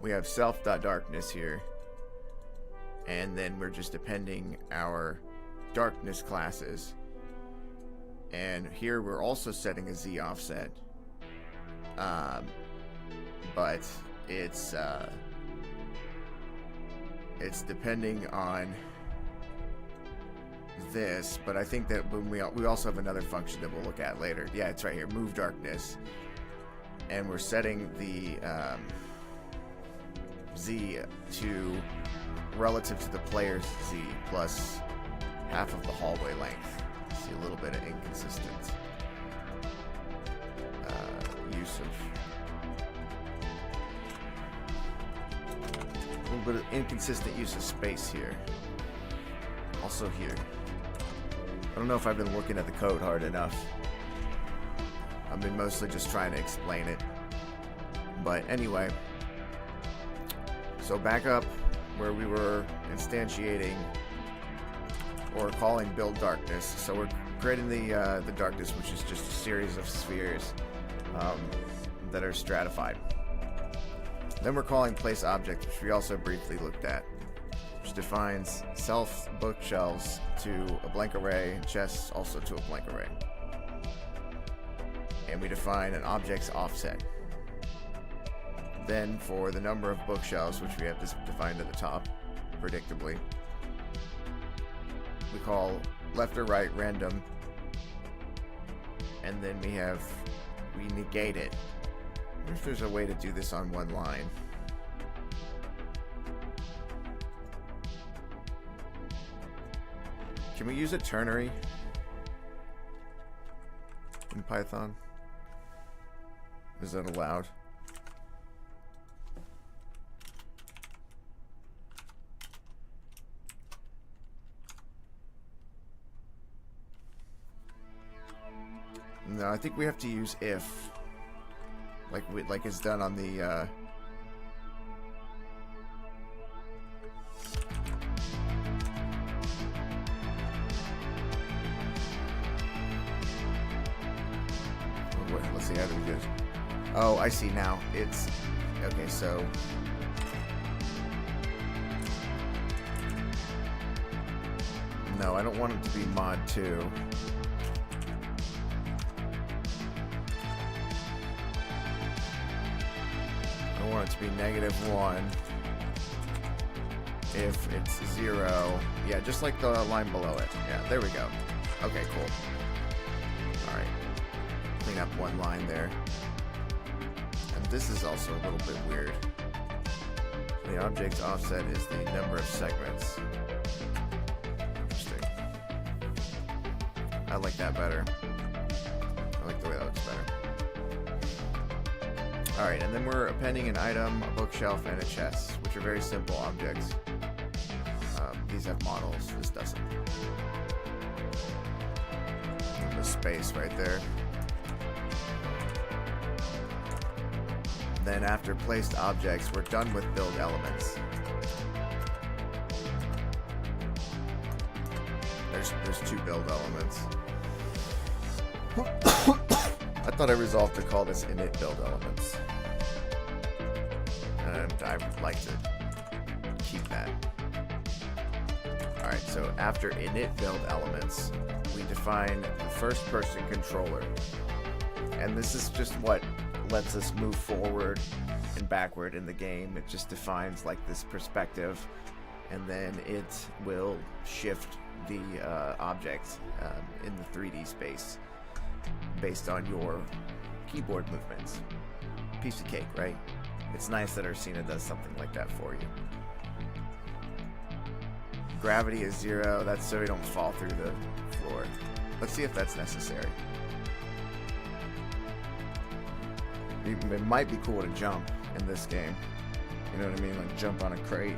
we have self.darkness here, and then we're just appending our darkness classes. And here we're also setting a z offset, but it's it's depending on this, but I think that when we also have another function that we'll look at later. Yeah, it's right here, move darkness, and we're setting the Z to relative to the player's Z plus half of the hallway length. See a little bit of inconsistent use of a little bit of inconsistent use of space here. Also here. I don't know if I've been looking at the code hard enough. I've been mostly just trying to explain it. But anyway, so back up where we were instantiating or calling build darkness. So we're creating the darkness, which is just a series of spheres that are stratified. Then we're calling place object, which we also briefly looked at, which defines self bookshelves to a blank array and chests also to a blank array. And we define an object's offset. Then for the number of bookshelves, which we have defined at the top, predictably, we call left or right random, and then we negate it. I wonder if there's a way to do this on one line. Can we use a ternary in Python? Is that allowed? No, I think we have to use if, like it's done on the. Let's see how do we do it. Oh, I see now. It's okay. So no, I don't want it to be mod 2. I want it to be -1 if it's 0. Yeah, just like the line below it. Yeah, there we go. Okay, cool. Alright. Clean up one line there. And this is also a little bit weird. The object's offset is the number of segments. Interesting. I like that better. I like the way that looks better. Alright, and then we're appending an item, a bookshelf, and a chest, which are very simple objects. These have models, this doesn't. And the space right there. Then after placed objects, we're done with build elements. There's 2 build elements. I thought I resolved to call this init build elements. And I would like to keep that. Alright, so after init build elements, we define the first person controller. And this is just what lets us move forward and backward in the game. It just defines like this perspective, and then it will shift the object in the 3D space based on your keyboard movements. Piece of cake, right? It's nice that Ursina does something like that for you. Gravity is 0. That's so we don't fall through the floor. Let's see if that's necessary. It might be cool to jump in this game. You know what I mean? Like jump on a crate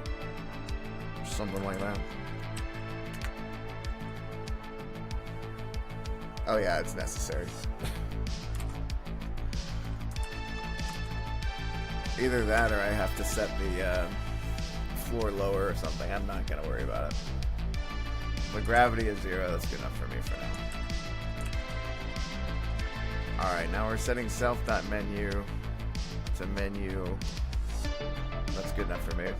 or something like that. Oh yeah, it's necessary. Either that or I have to set the floor lower or something. I'm not going to worry about it. But gravity is 0. That's good enough for me for now. Alright, now we're setting self.menu to menu. That's good enough for me.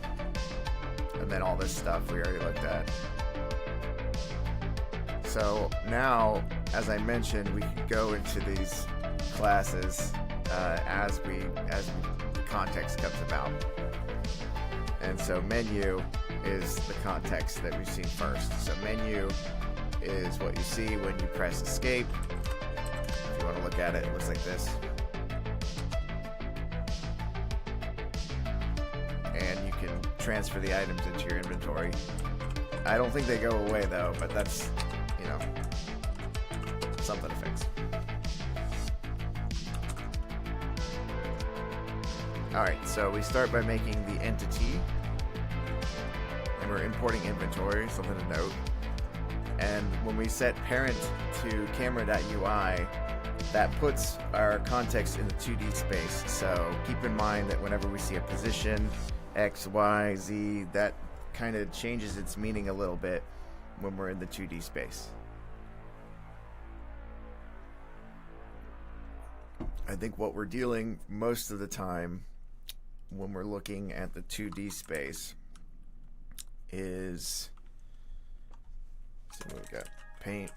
And then all this stuff we already looked at. So now, as I mentioned, we can go into these classes as the context comes about. And so menu is the context that we've seen first. So menu is what you see when you press escape. If you want to look at it, it looks like this. And you can transfer the items into your inventory. I don't think they go away though, but that's, you know, something to fix. Alright, so we start by making the entity, and we're importing inventory, something to note. And when we set parent to camera.ui, that puts our context in the 2D space. So keep in mind that whenever we see a position, X, Y, Z, that kind of changes its meaning a little bit when we're in the 2D space. I think what we're dealing most of the time when we're looking at the 2D space is, let's see what we got. Paint.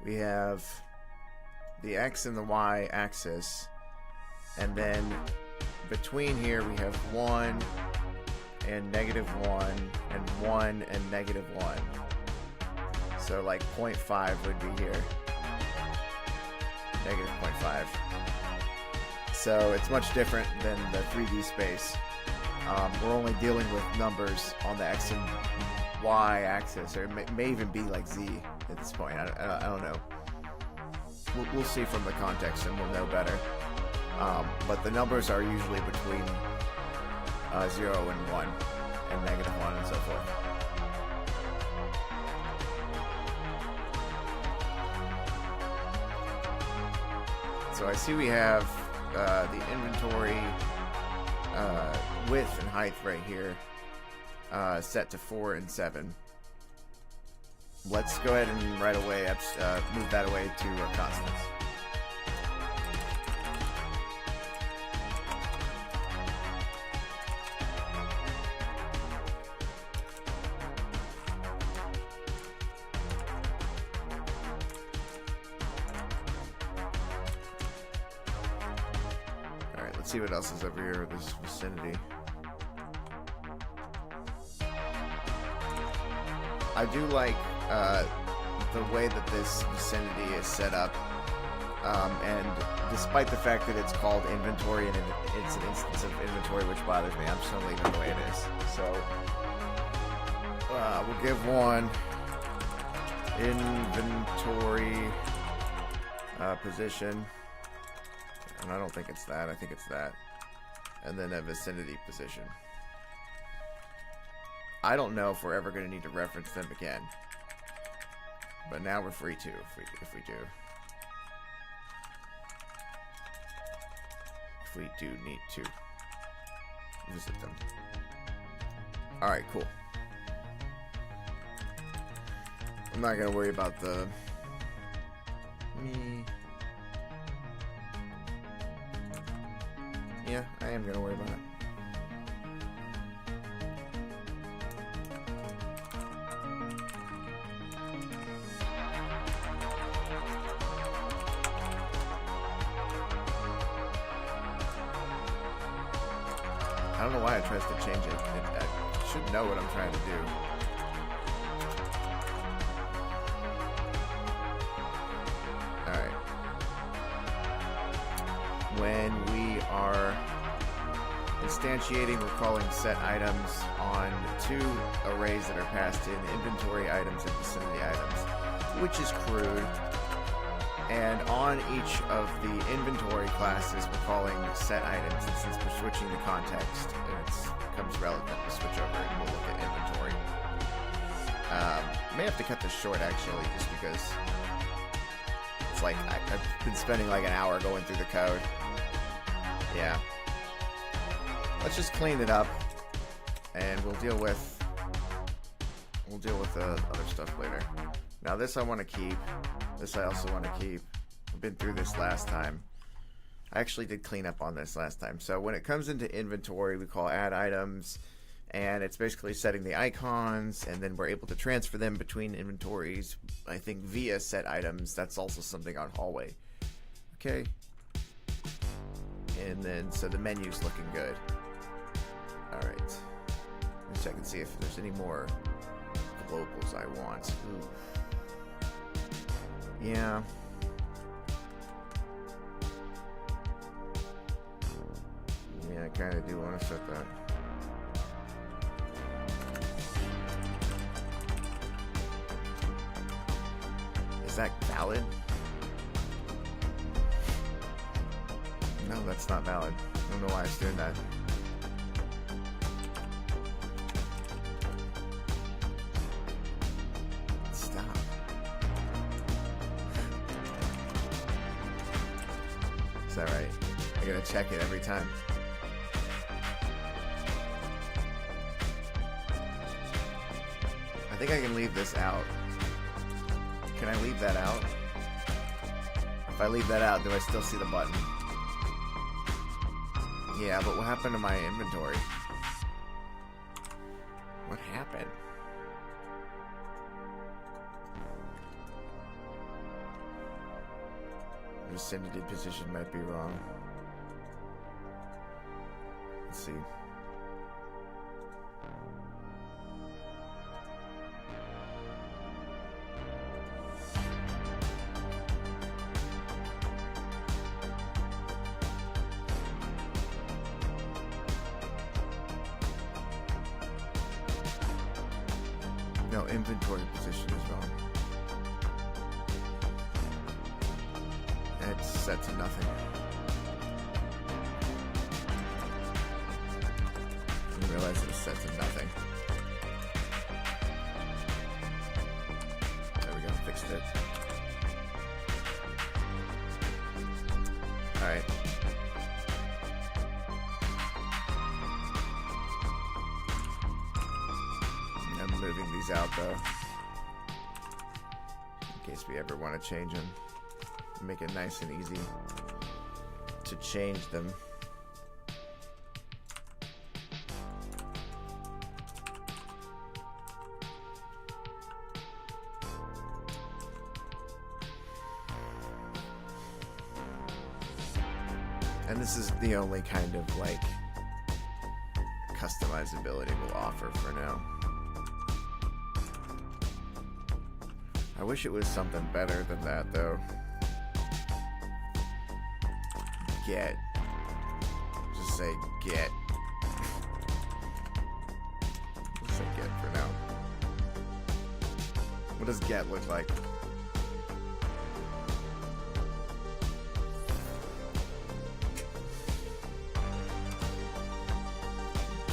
We have the X and the Y axis, and then between here we have 1 and -1 and 1 and -1. So like 0.5 would be here. -0.5. So it's much different than the 3D space. We're only dealing with numbers on the X and Y axis, or it may even be like Z at this point. I don't know. We'll see from the context and we'll know better. But the numbers are usually between 0 and 1 and -1 and so forth. So I see we have the inventory width and height right here set to 4 and 7. Let's go ahead and right away move that away to constants. Let's see what else is over here in this vicinity. I do like the way that this vicinity is set up, and despite the fact that it's called inventory and it's an instance of inventory which bothers me, I'm just going to leave it the way it is. So we'll give one inventory position. And I don't think it's that. I think it's that. And then a vicinity position. I don't know if we're ever going to need to reference them again. But now we're free to if we do. If we do need to visit them. Alright, cool. I'm not going to worry about the Yeah, I am gonna worry about it. I don't know why it tries to change it. I should know what I'm trying to do. Alright. When we are instantiating, we're calling set items on 2 arrays that are passed in inventory items and vicinity items, which is crude. And on each of the inventory classes, we're calling set items. And since we're switching the context, it becomes relevant to switch over and we'll look at inventory. May have to cut this short actually, just because it's like I've been spending like an hour going through the code. Yeah. Let's just clean it up, and we'll deal with other stuff later. Now this I want to keep. This I also want to keep. I've been through this last time. I actually did clean up on this last time. So when it comes into inventory, we call add items, and it's basically setting the icons, and then we're able to transfer them between inventories, I think via set items. That's also something on hallway. Okay. And then, so the menu's looking good. Alright. Let's check and see if there's any more globals I want. Ooh. Yeah. Yeah, I kind of do want to set that. Is that valid? No, that's not valid. I don't know why it's doing that. Stop. Is that right? I gotta check it every time. I think I can leave this out. Can I leave that out? If I leave that out, do I still see the button? Yeah, but what happened to my inventory? What happened? Vicinity position might be wrong. Let's see. No, inventory position is wrong. It's set to nothing. I didn't realize it was set to nothing. There we go, fixed it. Alright. I'm moving these out though, in case we ever want to change them. Make it nice and easy to change them. And this is the only kind of like customizability we'll offer for now. I wish it was something better than that though. Get. Just say get. Let's say get for now. What does get look like?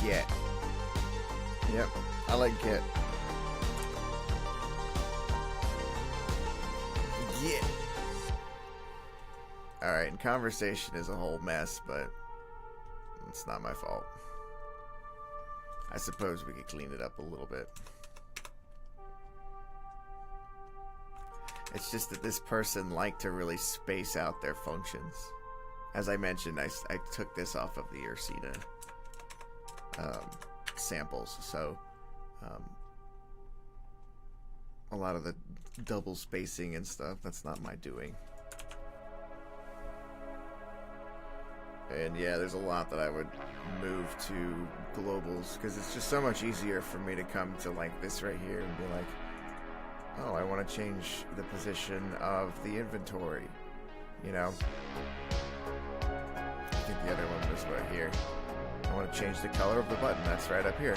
Get. Yep, I like get. Get. Alright, and conversation is a whole mess, but it's not my fault. I suppose we could clean it up a little bit. It's just that this person liked to really space out their functions. As I mentioned, I took this off of the Ursina samples, so a lot of the double spacing and stuff, that's not my doing. And yeah, there's a lot that I would move to globals, because it's just so much easier for me to come to like this right here and be like, oh, I want to change the position of the inventory, you know? I think the other one was right here. I want to change the color of the button, that's right up here.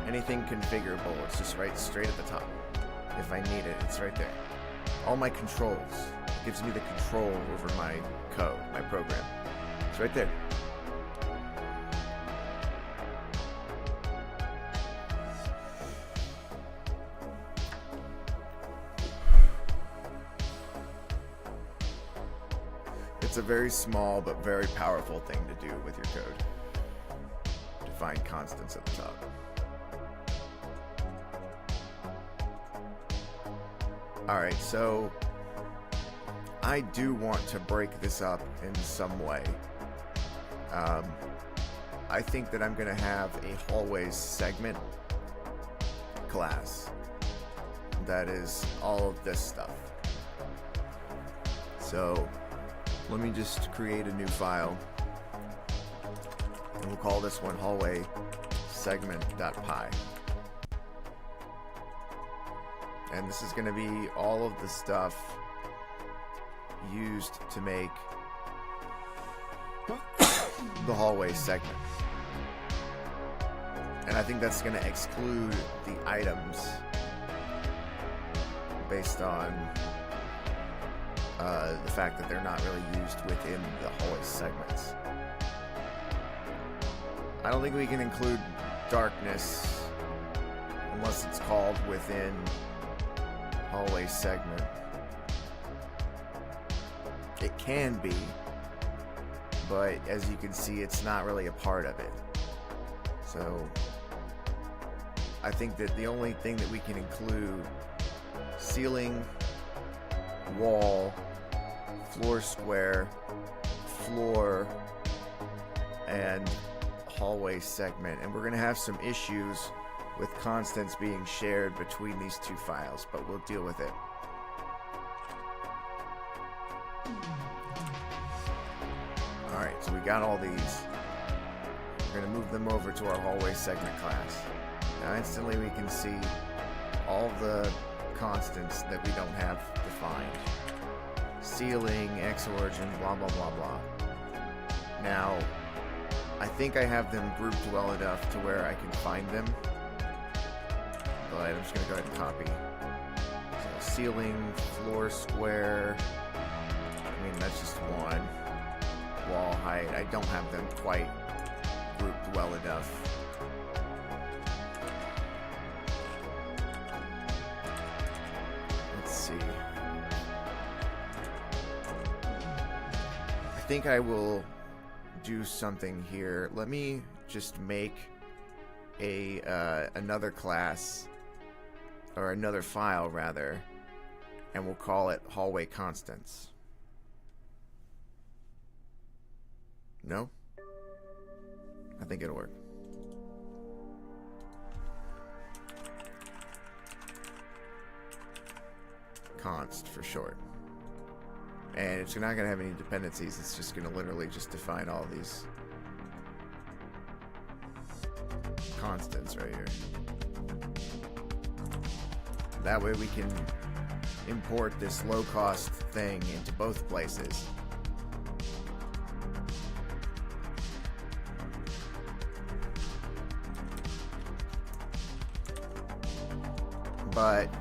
Anything configurable, it's just right straight at the top. If I need it, it's right there. All my controls, it gives me the control over my code, my program. It's right there. It's a very small but very powerful thing to do with your code. Define constants at the top. Alright, so I do want to break this up in some way. I think that I'm going to have a hallways segment class that is all of this stuff. So let me just create a new file And we'll call this one hallway segment.py. And this is going to be all of the stuff used to make the hallway segment. And I think that's going to exclude the items based on the fact that they're not really used within the hallway segments. I don't think we can include darkness unless it's called within hallway segment. It can be, but as you can see, it's not really a part of it. So I think that the only thing that we can include: ceiling, wall, floor square, floor, and hallway segment. And we're going to have some issues with constants being shared between these two files, but we'll deal with it. Alright, so we got all these. We're going to move them over to our hallway segment class. Now instantly we can see all the constants that we don't have defined. Ceiling, X origin, blah blah blah blah. Now, I think I have them grouped well enough to where I can find them. But I'm just going to go ahead and copy. So ceiling, floor square. I mean, that's just one. Wall height. I don't have them quite grouped well enough. Let's see. I think I will do something here. Let me just make another class, or another file rather, and we'll call it hallway constants. No? I think it'll work. Const for short. And it's not going to have any dependencies. It's just going to literally just define all these constants right here. That way we can import this low-cost thing into both places. But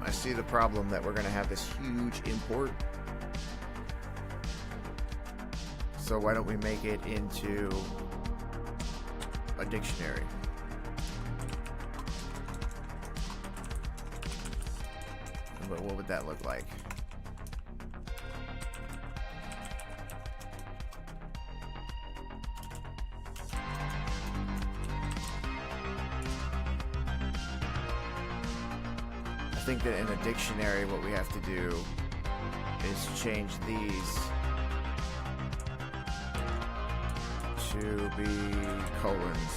I see the problem that we're going to have this huge import. So why don't we make it into a dictionary? But what would that look like? I think that in a dictionary what we have to do is change these to be colons.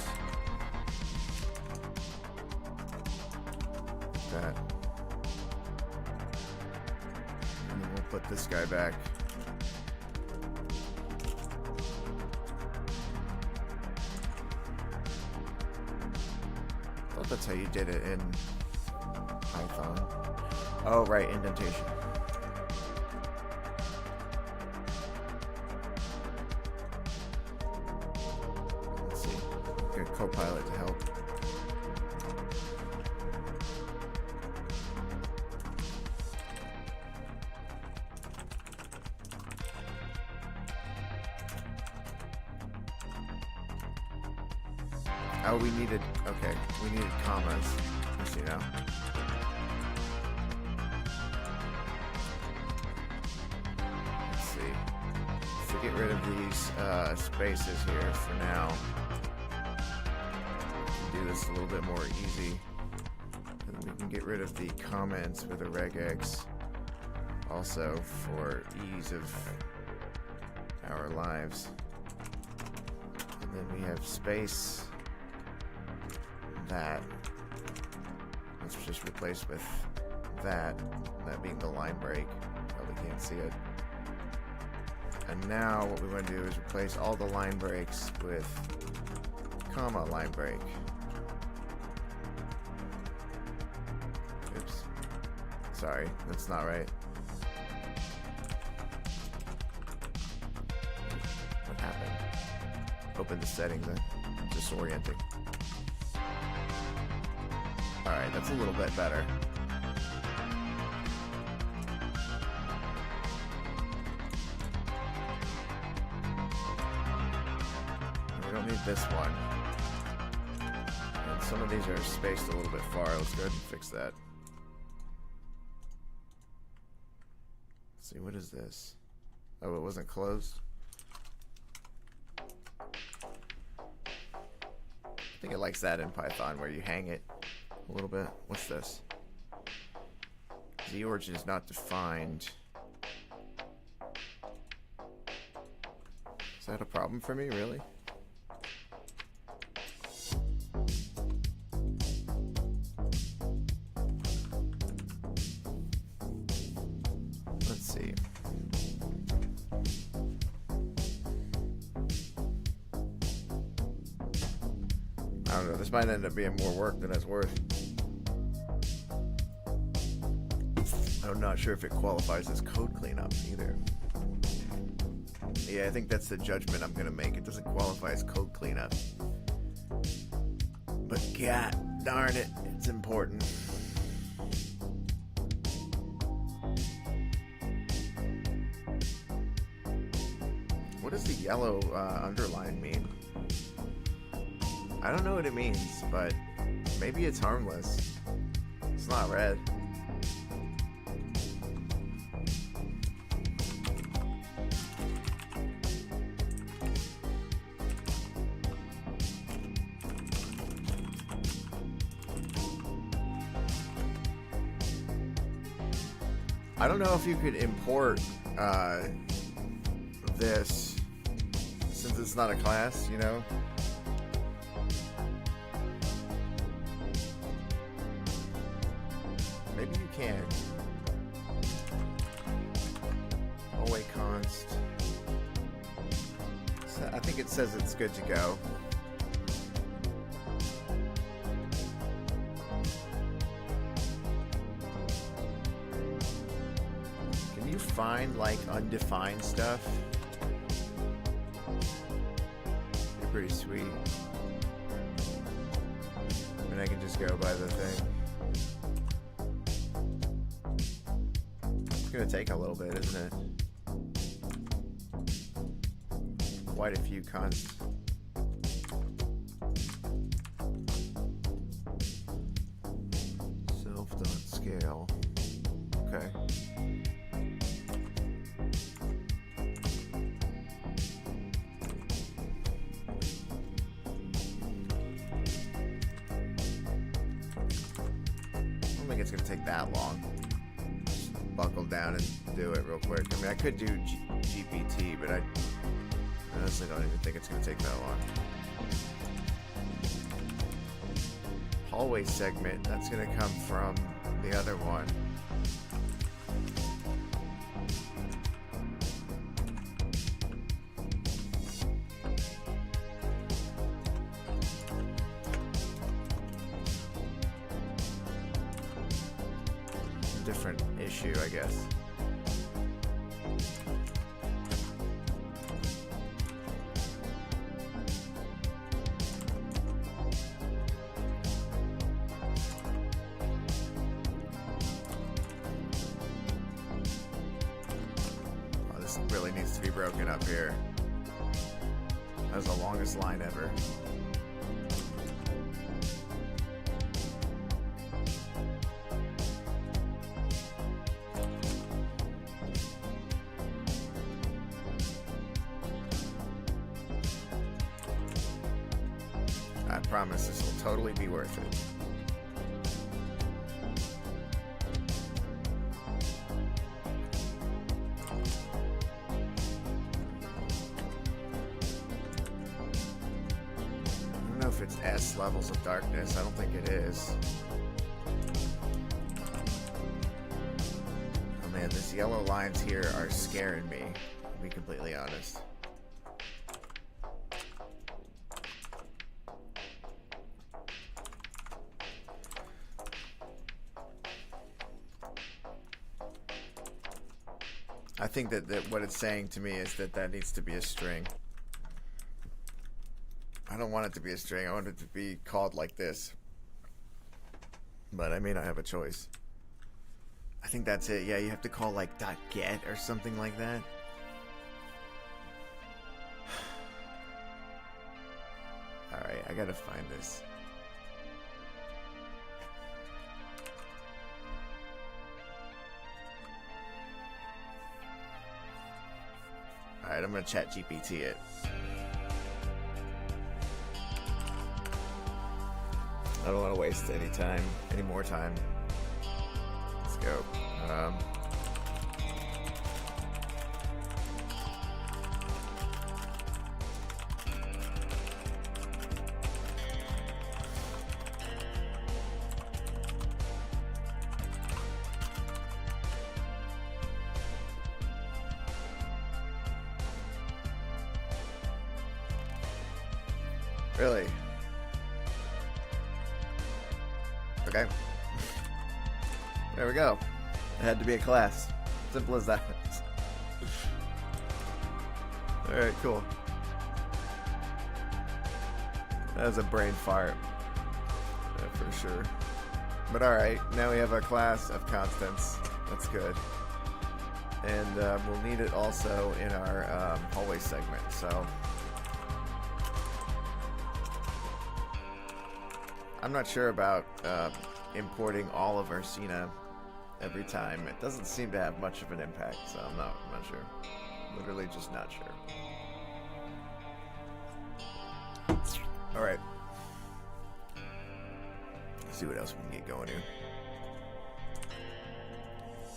Like that. And then we'll put this guy back. I thought that's how you did it in Python. Oh, right, indentation. Let's see. Get Copilot to help. Oh, we needed, okay, we needed commas. I see now. Let's see. So get rid of these spaces here for now. Do this a little bit more easy. And we can get rid of the comments with a regex also for ease of our lives. And then we have space. That. Let's just replace with that being the line break. Probably can't see it. And now what we want to do is replace all the line breaks with Comma line break. Oops. Sorry, that's not right. What happened? Open the settings then. Disorienting. Alright, that's a little bit better. We don't need this one. And some of these are spaced a little bit far. Let's go ahead and fix that. Let's see, what is this? Oh, it wasn't closed? I think it likes that in Python, where you hang it a little bit. What's this? The origin is not defined. Is that a problem for me, really? Let's see. I don't know, this might end up being more work than it's worth. I'm not sure if it qualifies as code cleanup either. Yeah, I think that's the judgment I'm gonna make. It doesn't qualify as code cleanup. But god darn it, it's important. What does the yellow underline mean? I don't know what it means, but maybe it's harmless. It's not red. I don't know if you could import this since it's not a class, you know? Maybe you can. Away const. So I think it says it's good to go. Can you find like undefined stuff? They're pretty sweet. And I can just go by the thing. It's gonna take a little bit, isn't it? Quite a few consts. Self.scale. Okay. I don't think it's gonna take that long. Buckle down and do it real quick. I mean, I could do GPT, but I honestly don't even think it's going to take that long. Hallway segment, that's going to come from the other one. Different issue, I guess. Oh, this really needs to be broken up here. That was the longest line ever. I promise this will totally be worth it. I don't know if it's S levels of darkness. I don't think it is. Oh man, these yellow lines here are scaring me, to be completely honest. think that what it's saying to me is that needs to be a string. I don't want it to be a string. I want it to be called like this. But I may not have a choice. I think that's it. Yeah, you have to call like .get or something like that. Alright, I gotta find this. Alright, I'm gonna chat GPT it. I don't want to waste any more time. Let's go. Really? Okay. There we go. It had to be a class. Simple as that. Alright, cool. That was a brain fart. Yeah, for sure. But alright, now we have a class of constants. That's good. And we'll need it also in our hallway segment, so... I'm not sure about importing all of Ursina every time. It doesn't seem to have much of an impact, so I'm not sure. Literally just not sure. Alright. Let's see what else we can get going here.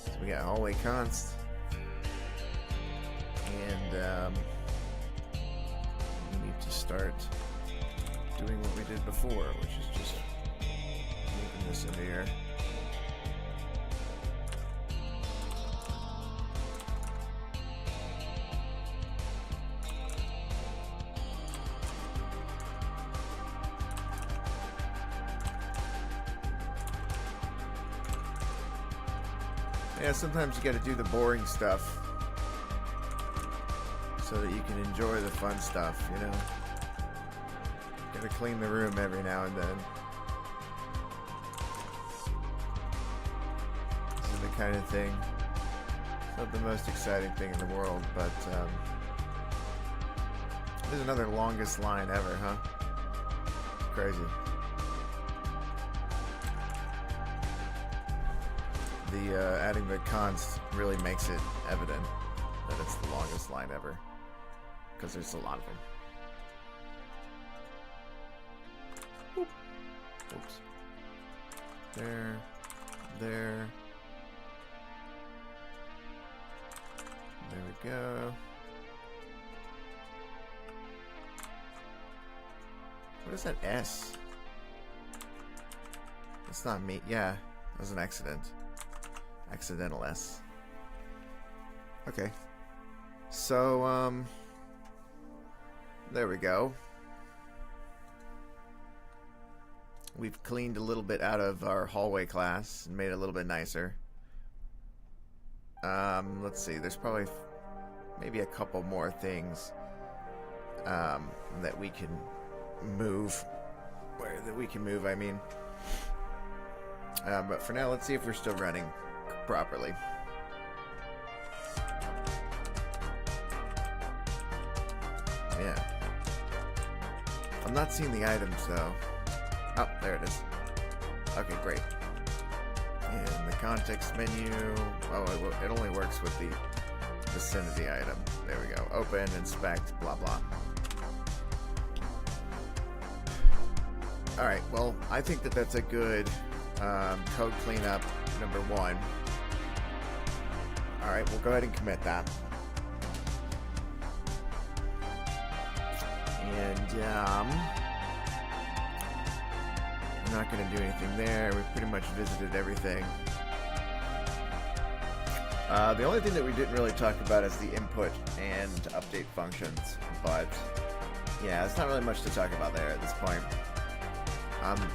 So we got hallway const. And we need to start doing what we did before, which is just moving this into here. Yeah, sometimes you gotta do the boring stuff so that you can enjoy the fun stuff, you know? Gotta clean the room every now and then. This is the kind of thing. It's not the most exciting thing in the world, but this is another longest line ever, huh? Crazy. The adding the const really makes it evident that it's the longest line ever, because there's a lot of them. Oop. Oops. There. There. There we go. What is that S? It's not me. Yeah, that was an accident. Accidental S. Okay. So, there we go. We've cleaned a little bit out of our hallway class and made it a little bit nicer. Let's see. There's probably maybe a couple more things that we can move. I mean. But for now, let's see if we're still running properly. Yeah. I'm not seeing the items though. Oh, there it is. Okay, great. And the context menu. Oh, it only works with the vicinity item. There we go. Open, inspect, blah blah. Alright, well, I think that that's a good code cleanup number 1. Alright, we'll go ahead and commit that. And I'm not going to do anything there. We've pretty much visited everything. The only thing that we didn't really talk about is the input and update functions, but yeah, it's not really much to talk about there at this point.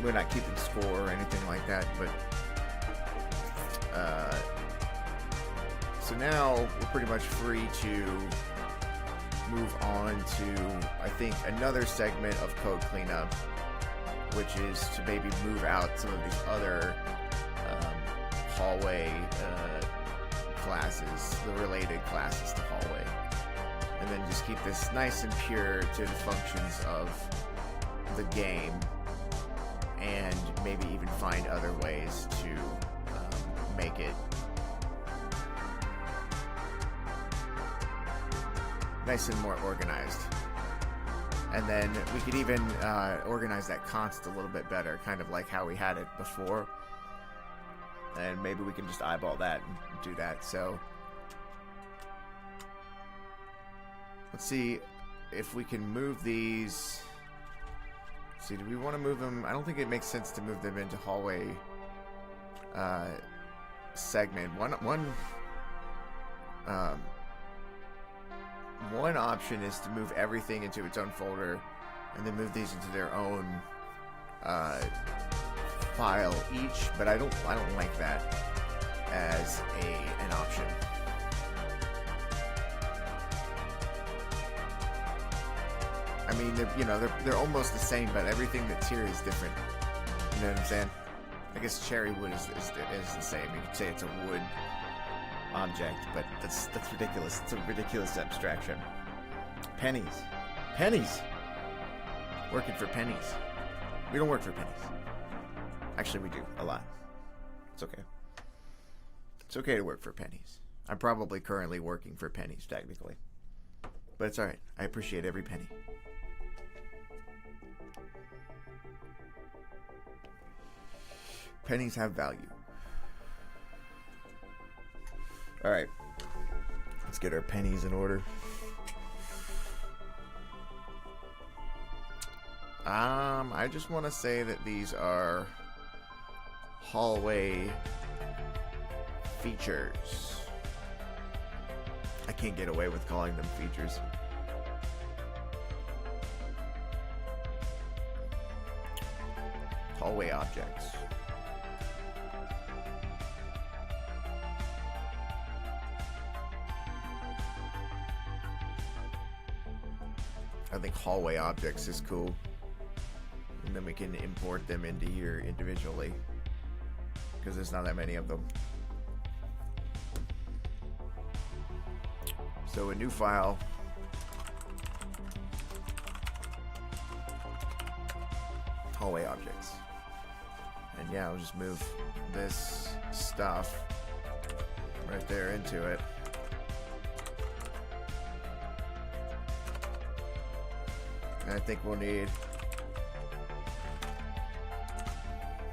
We're not keeping score or anything like that, but So now we're pretty much free to move on to, I think, another segment of code cleanup, which is to maybe move out some of these other hallway classes, the related classes to hallway, and then just keep this nice and pure to the functions of the game, and maybe even find other ways to make it nice and more organized. And then we could even organize that const a little bit better, kind of like how we had it before. And maybe we can just eyeball that and do that. So let's see if we can move these. Let's see, do we want to move them? I don't think it makes sense to move them into hallway segment. One option is to move everything into its own folder and then move these into their own file each, but I don't like that as an option. I mean, they're almost the same, but everything that's here is different. You know what I'm saying? I guess cherry wood is the same. You could say it's a wood object, but that's ridiculous. It's a ridiculous abstraction. Pennies. Working for pennies. We don't work for pennies. Actually, we do a lot. It's okay. It's okay to work for pennies. I'm probably currently working for pennies, technically, but it's all right. I appreciate every penny. Pennies have value. All right, let's get our pennies in order. I just want to say that these are hallway features. I can't get away with calling them features. Hallway objects. I think hallway objects is cool. And then we can import them into here individually, because there's not that many of them. So a new file. Hallway objects. And yeah, I'll just move this stuff right there into it. And I think we'll need...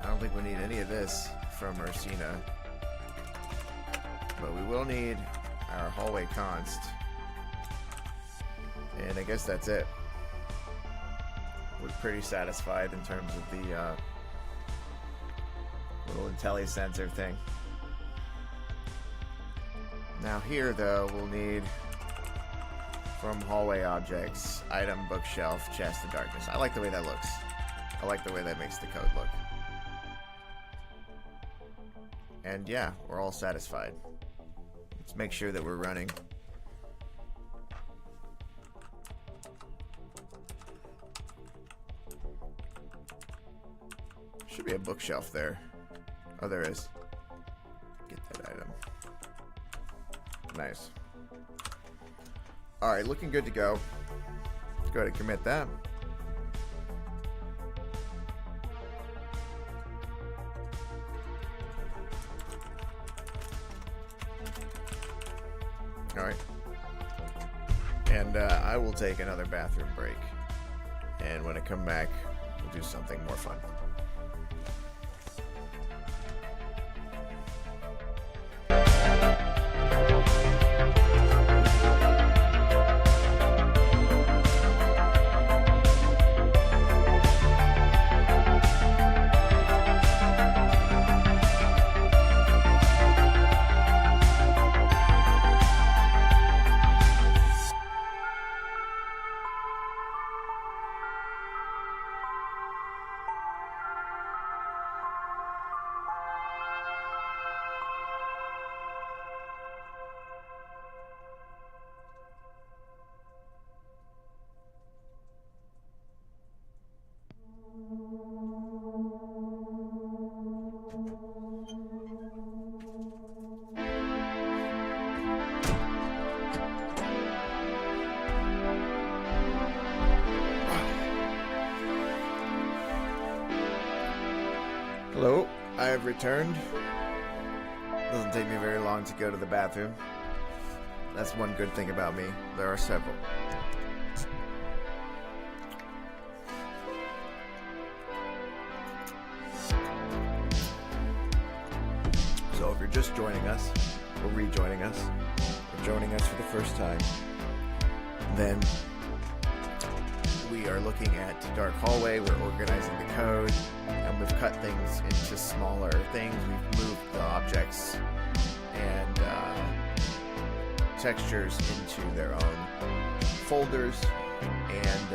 I don't think we need any of this from Ursina. But we will need our hallway const. And I guess that's it. We're pretty satisfied in terms of the little IntelliSensor thing. Now here, though, we'll need from hallway objects, item, bookshelf, chest, and darkness. I like the way that looks. I like the way that makes the code look. And yeah, we're all satisfied. Let's make sure that we're running. Should be a bookshelf there. Oh, there is. Get that item. Nice. Alright, looking good to go. Let's go ahead and commit that. Alright. And I will take another bathroom break. And when I come back, we'll do something more fun. I've returned. Doesn't take me very long to go to the bathroom. That's one good thing about me. There are several. So if you're just joining us, or rejoining us, or joining us for the first time, then we are looking at Dark Hallway. We're organizing the code, and we've cut things into smaller things. We've moved the objects and textures into their own folders, and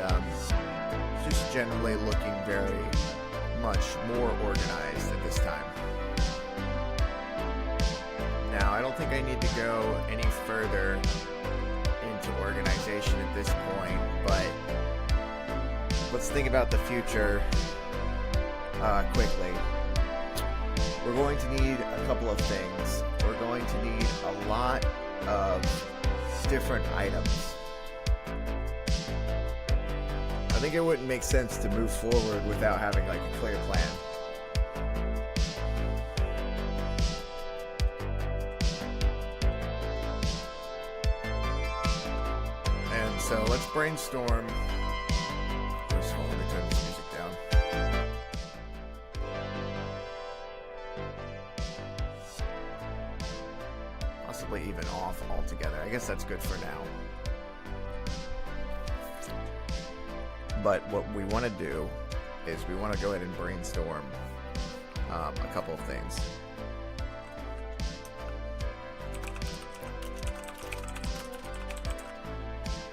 just generally looking very much more organized at this time. Now, I don't think I need to go any further into organization at this point, but let's think about the future quickly. We're going to need a couple of things. We're going to need a lot of different items. I think it wouldn't make sense to move forward without having like a clear plan. And so let's brainstorm. First of all, let me turn this music down. Possibly even off altogether. I guess that's good for now. But what we want to do is we want to go ahead and brainstorm a couple of things.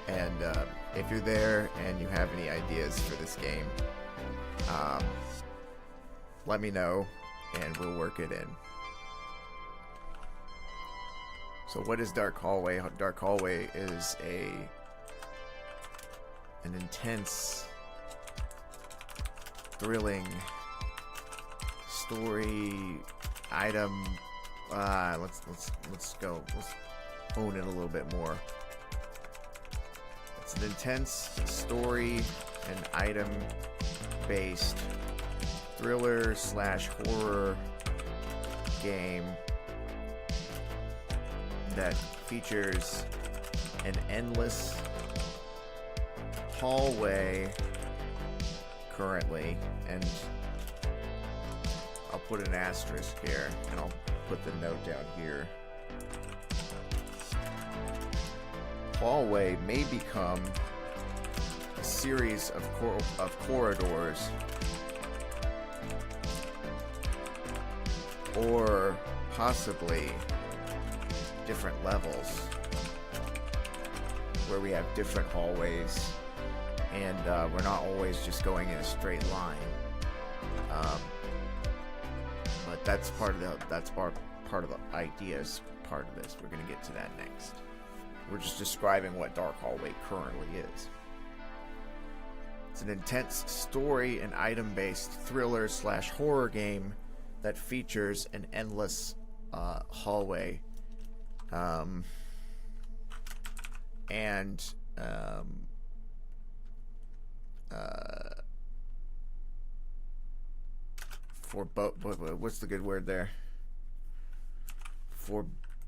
And if you're there and you have any ideas for this game, let me know and we'll work it in. So what is Dark Hallway? Dark Hallway is an intense, thrilling story item. Let's own it a little bit more. It's an intense story and item based thriller / horror game that features an endless hallway currently, and I'll put an asterisk here and I'll put the note down here. Hallway may become a series of corridors or possibly different levels where we have different hallways and we're not always just going in a straight line. But that's part of the ideas part of this. We're going to get to that next. We're just describing what Dark Hallway currently is. It's an intense story and item-based thriller / horror game that features an endless hallway. What's the good word there?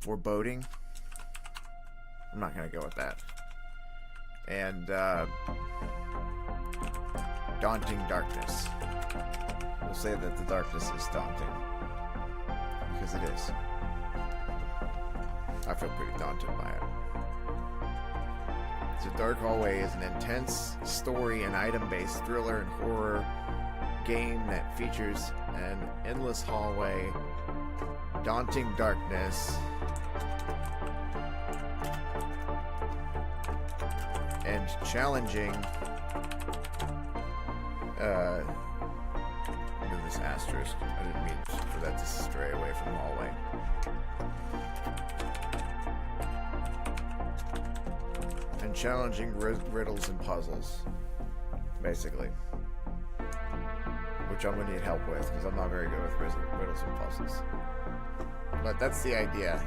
Foreboding? I'm not gonna go with that. And daunting darkness. We'll say that the darkness is daunting. Because it is. I feel pretty daunted by it. So Dark Hallway is an intense story and item-based thriller and horror game that features an endless hallway, daunting darkness, and challenging move this asterisk. I didn't mean for that to stray away from the hallway. And challenging riddles and puzzles, basically. Which I'm going to need help with, because I'm not very good with riddles and puzzles. But that's the idea.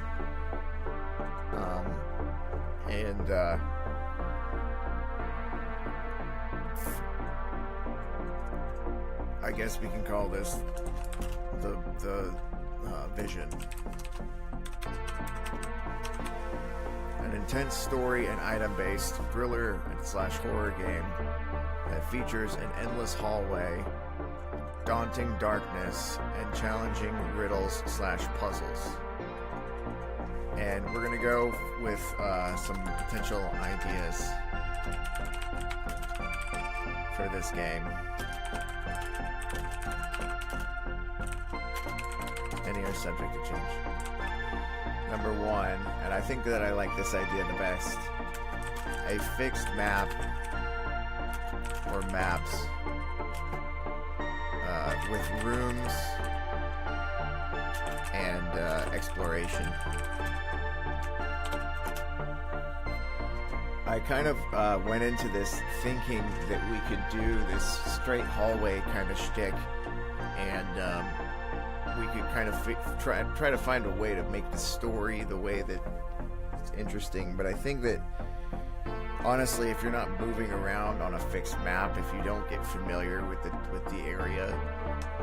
I guess we can call this the vision. An intense story and item-based thriller / horror game that features an endless hallway, daunting darkness, and challenging riddles / puzzles. And we're gonna go with some potential ideas for this game. Any are subject to change. Number one, and I think that I like this idea the best, a fixed map or maps with rooms and exploration. I kind of went into this thinking that we could do this straight hallway kind of shtick, and we could kind of try to find a way to make the story the way that it's interesting. But I think that honestly, if you're not moving around on a fixed map, if you don't get familiar with the area,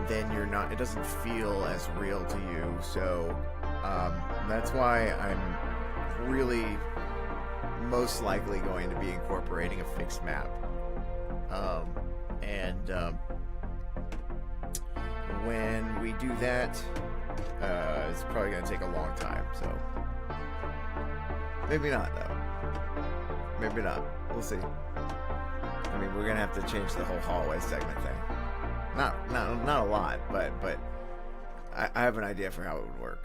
then you're not. It doesn't feel as real to you. So that's why I'm really most likely going to be incorporating a fixed map. When we do that, it's probably going to take a long time, so maybe not, though. Maybe not. We'll see. I mean, we're going to have to change the whole hallway segment thing. Not a lot, but I have an idea for how it would work.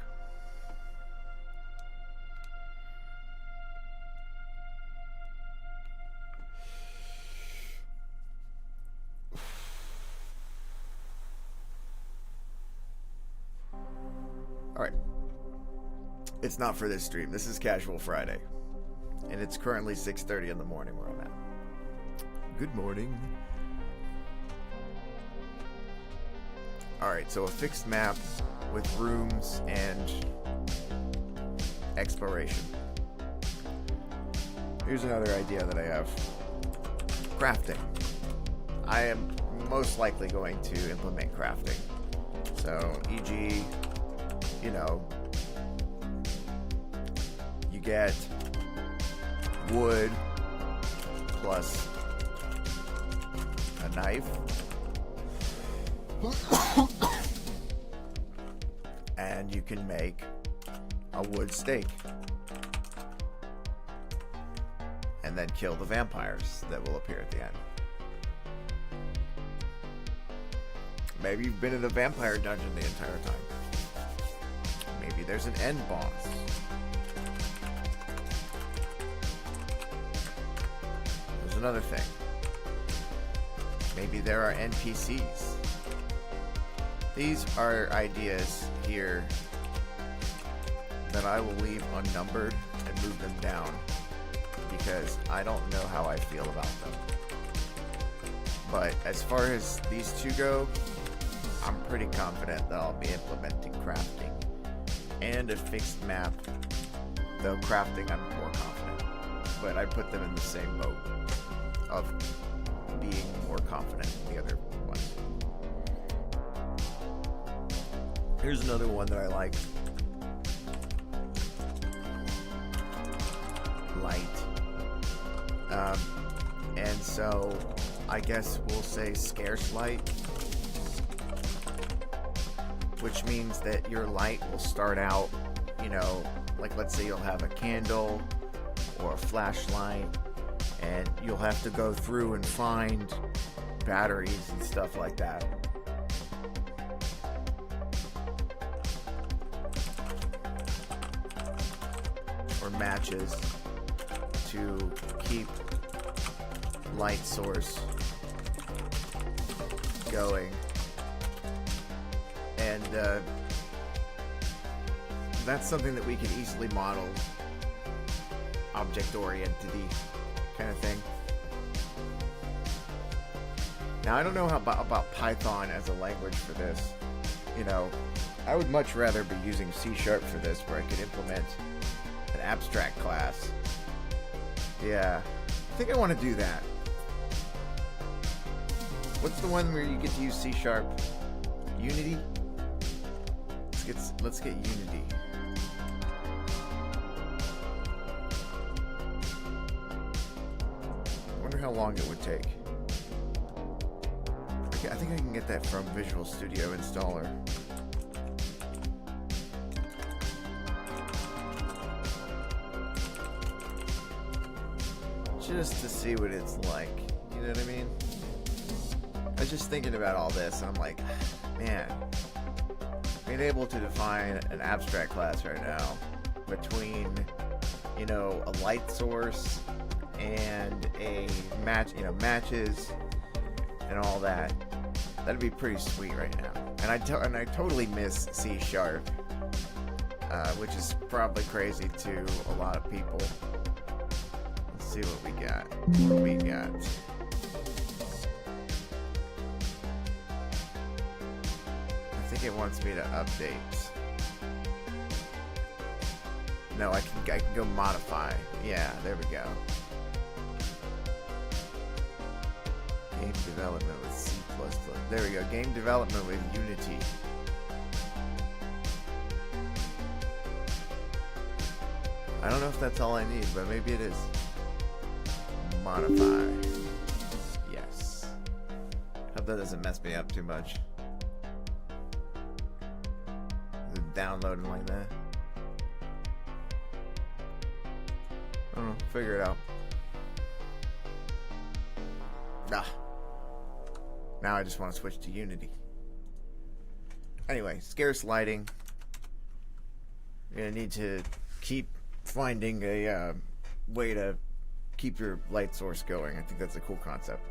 Alright. It's not for this stream. This is Casual Friday. And it's currently 6:30 in the morning where I'm at. Good morning. Alright, so a fixed map with rooms and exploration. Here's another idea that I have. Crafting. I am most likely going to implement crafting. So, e.g., you know, you get wood plus a knife and you can make a wood steak and then kill the vampires that will appear at the end. Maybe you've been in a vampire dungeon the entire time. Maybe there's an end boss. There's another thing. Maybe there are NPCs. These are ideas here that I will leave unnumbered and move them down because I don't know how I feel about them. But as far as these two go, I'm pretty confident that I'll be implementing crafting and a fixed map, though crafting I'm more confident. But I put them in the same boat of being more confident than the other ones. Here's another one that I like. Light. And so I guess we'll say scarce light, which means that your light will start out, you know, like let's say you'll have a candle or a flashlight, and you'll have to go through and find batteries and stuff like that. Or matches to keep light source going. And that's something that we can easily model, object-oriented kind of thing. Now, I don't know how about Python as a language for this. You know, I would much rather be using C# for this, where I could implement an abstract class. Yeah, I think I want to do that. What's the one where you get to use C#? Unity? let's get Unity. I wonder how long it would take. Okay, I think I can get that from Visual Studio Installer. Just to see what it's like, you know what I mean? I was just thinking about all this, and I'm like, man, being able to define an abstract class right now between, you know, a light source and a match, you know, matches and all that, that'd be pretty sweet right now. And I totally miss C#, which is probably crazy to a lot of people. See what we got. What we got. I think it wants me to update. No, I can go modify. Yeah, there we go. Game development with C++. There we go. Game development with Unity. I don't know if that's all I need, but maybe it is. Modify. Yes. Hope that doesn't mess me up too much. Is it downloading like that? I don't know. Figure it out. Ah. Now I just want to switch to Unity. Anyway, scarce lighting. You're gonna need to keep finding a way to keep your light source going. I think that's a cool concept.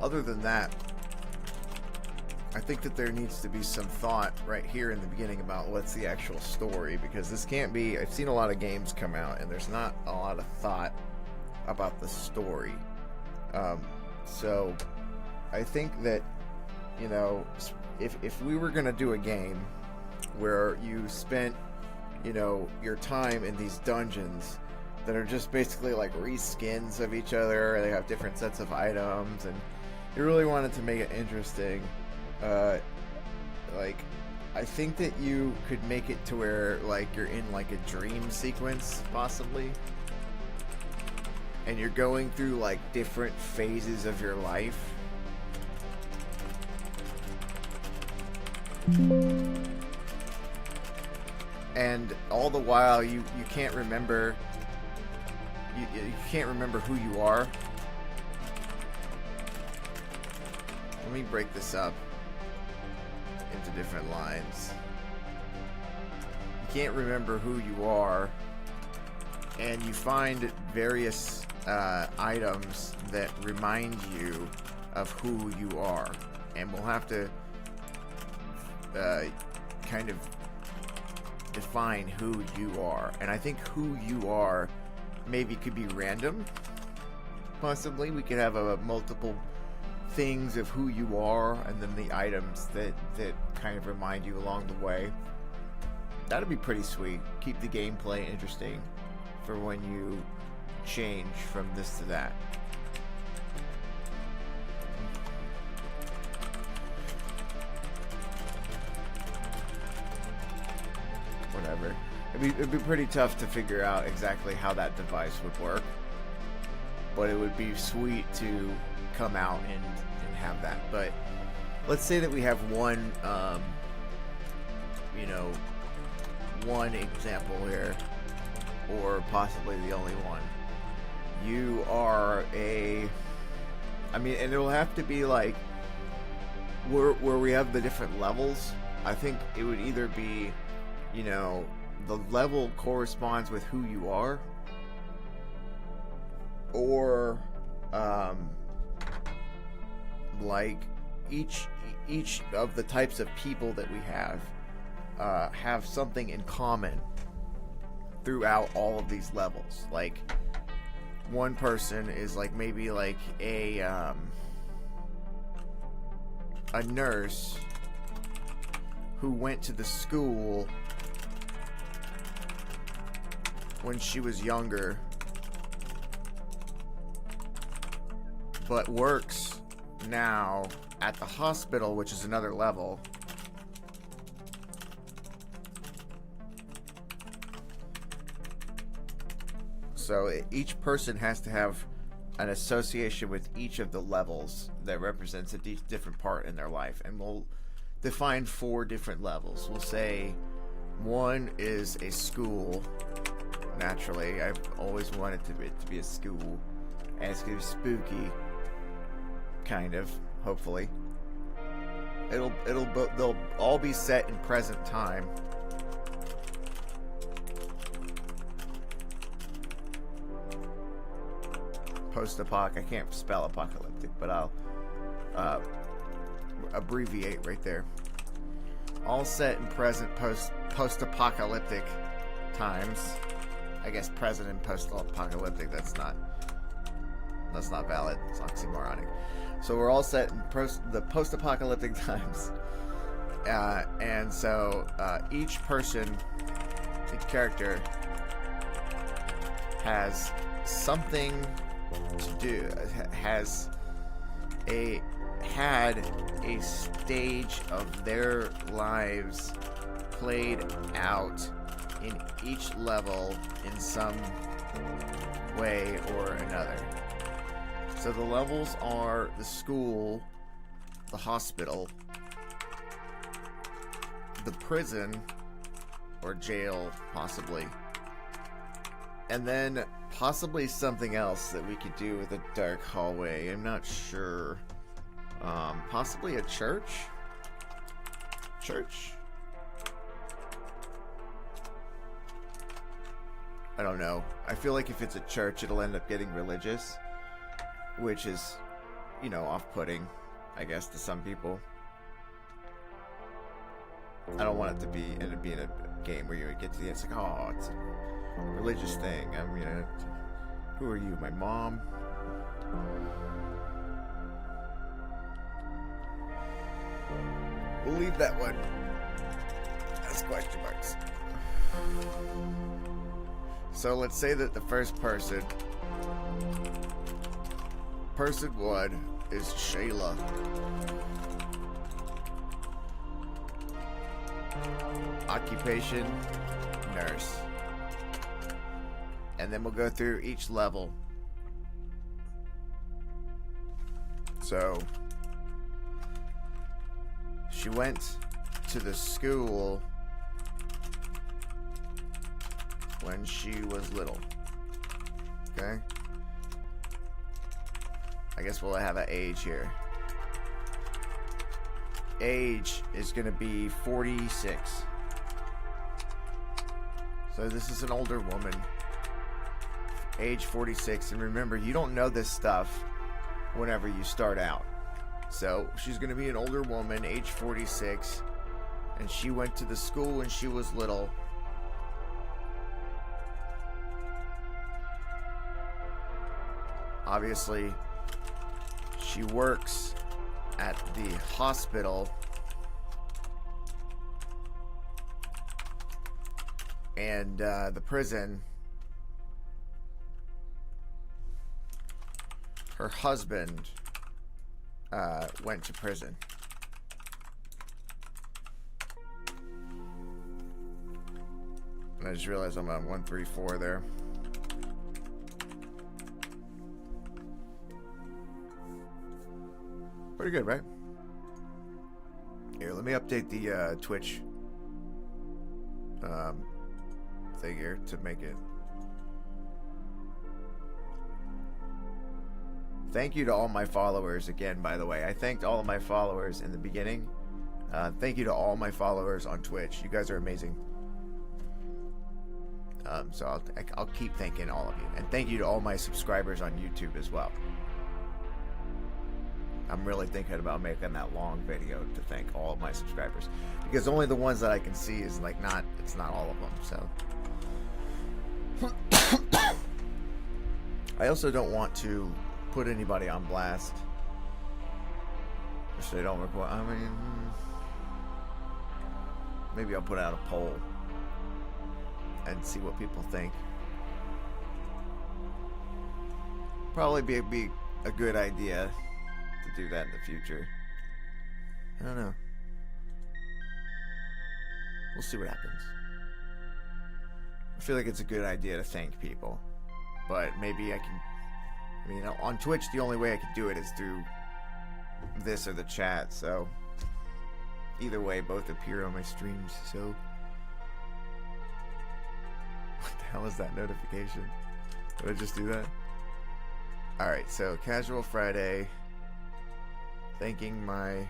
Other than that, I think that there needs to be some thought right here in the beginning about what's the actual story, because this can't be... I've seen a lot of games come out and there's not a lot of thought about the story. So I think that, you know, if we were gonna do a game where you spent, you know, your time in these dungeons that are just basically like reskins of each other, they have different sets of items, and you really wanted to make it interesting, like, I think that you could make it to where, like, you're in like a dream sequence possibly, and you're going through like different phases of your life. And all the while you can't remember you can't remember who you are. Let me break this up into different lines. You can't remember who you are, and you find various items that remind you of who you are, and we'll have to kind of define who you are. And I think who you are maybe could be random. Possibly we could have multiple things of who you are, and then the items that kind of remind you along the way. That'd be pretty sweet. Keep the gameplay interesting for when you change from this to that. Whatever. It'd be pretty tough to figure out exactly how that device would work, but it would be sweet to come out and have that. But let's say that we have one, you know, one example here, or possibly the only one. You are and it'll have to be like where we have the different levels. I think it would either be, you know, the level corresponds with who you are, or like each of the types of people that we have something in common throughout all of these levels. Like one person is like maybe like a nurse who went to the school when she was younger but works now at the hospital, which is another level. So each person has to have an association with each of the levels that represents a different part in their life. And we'll define 4 different levels. We'll say 1 is a school. Naturally, I've always wanted it to be a school. And it's going to be spooky. Kind of, hopefully. They'll all be set in present time. Post-apoc. I can't spell apocalyptic, but I'll abbreviate right there. All set in present post-apocalyptic times. I guess present and post-apocalyptic. That's not valid. It's oxymoronic. So we're all set in the post-apocalyptic times, and so each person, each character, has something to do. Had a stage of their lives played out in each level in some way or another. So the levels are the school, the hospital, the prison, or jail, possibly, and then possibly something else that we could do with a dark hallway. I'm not sure. Possibly a church? Church? I don't know. I feel like if it's a church, it'll end up getting religious, which is, off-putting, I guess, to some people. I don't want it to end up being a game where you get to the end, it's like, oh, it's a religious thing. Who are you, my mom? We'll leave that one as question marks. So let's say that the first person 1 is Shayla. Occupation, nurse. And then we'll go through each level. So she went to the school when she was little. Okay? I guess we'll have an age here. Age is going to be 46. So this is an older woman. Age 46. And remember, you don't know this stuff whenever you start out. So she's going to be an older woman, age 46. And she went to the school when she was little. Obviously, she works at the hospital and the prison. Her husband went to prison. And I just realized I'm on 134 there. Pretty good, right? Here, let me update the Twitch thing here to make it. Thank you to all my followers again, by the way. I thanked all of my followers in the beginning. Thank you to all my followers on Twitch. You guys are amazing. So I'll keep thanking all of you. And thank you to all my subscribers on YouTube as well. I'm really thinking about making that long video to thank all of my subscribers, because only the ones that I can see is it's not all of them. So I also don't want to put anybody on blast if they don't record. I mean, maybe I'll put out a poll and see what people think. Probably be a good idea to do that in the future. I don't know. We'll see what happens. I feel like it's a good idea to thank people, but maybe I can. I mean, on Twitch, the only way I can do it is through this or the chat. So either way, both appear on my streams. So what the hell is that notification? Did I just do that? Alright, so Casual Friday. Thanking my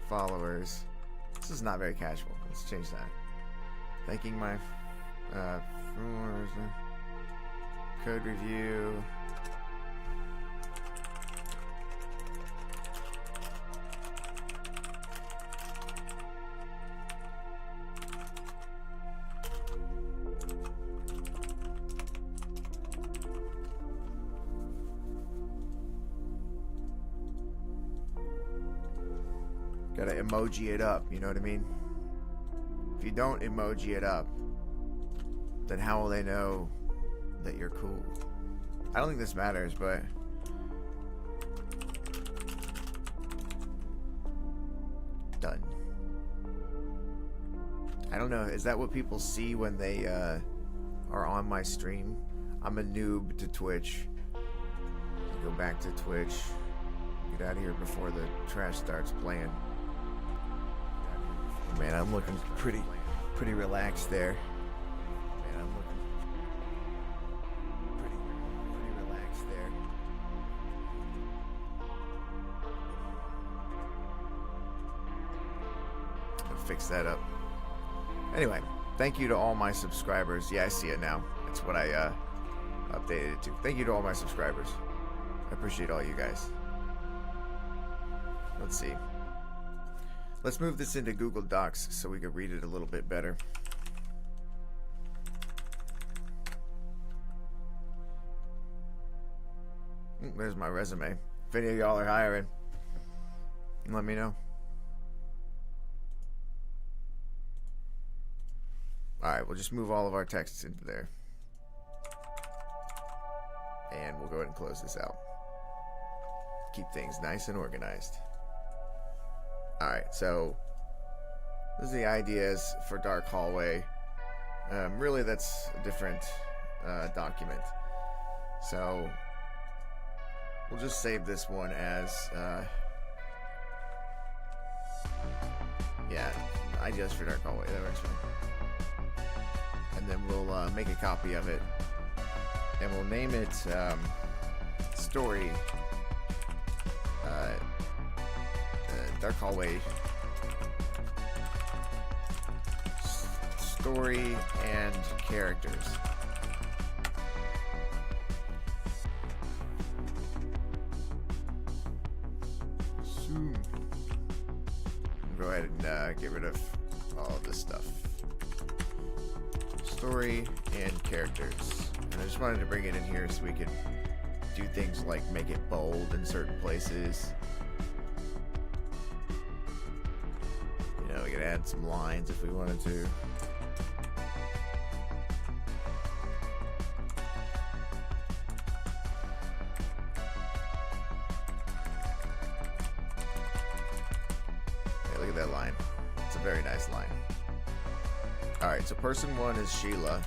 followers. This is not very casual. Let's change that. Thanking my followers. Code review. Gotta emoji it up, you know what I mean? If you don't emoji it up, then how will they know that you're cool? I don't think this matters, but done. I don't know, is that what people see when they are on my stream? I'm a noob to Twitch. Go back to Twitch. Get out of here before the trash starts playing. Man, I'm looking pretty relaxed there. Man, I'm looking pretty relaxed there. I'll fix that up. Anyway, thank you to all my subscribers. Yeah, I see it now. That's what I updated it to. Thank you to all my subscribers. I appreciate all you guys. Let's see. Let's move this into Google Docs so we can read it a little bit better. There's my resume. If any of y'all are hiring, let me know. Alright, we'll just move all of our texts into there. And we'll go ahead and close this out. Keep things nice and organized. Alright, so this is the ideas for Dark Hallway. Really, that's a different document. So we'll just save this one as yeah, ideas for Dark Hallway. That works fine. And then we'll make a copy of it, and we'll name it Story. Dark Hallway Story and Characters. Soon. Go ahead and get rid of all of this stuff. Story and characters. And I just wanted to bring it in here so we could do things like make it bold in certain places. We could add some lines if we wanted to. Hey, look at that line. It's a very nice line. Alright, so person one is Sheila.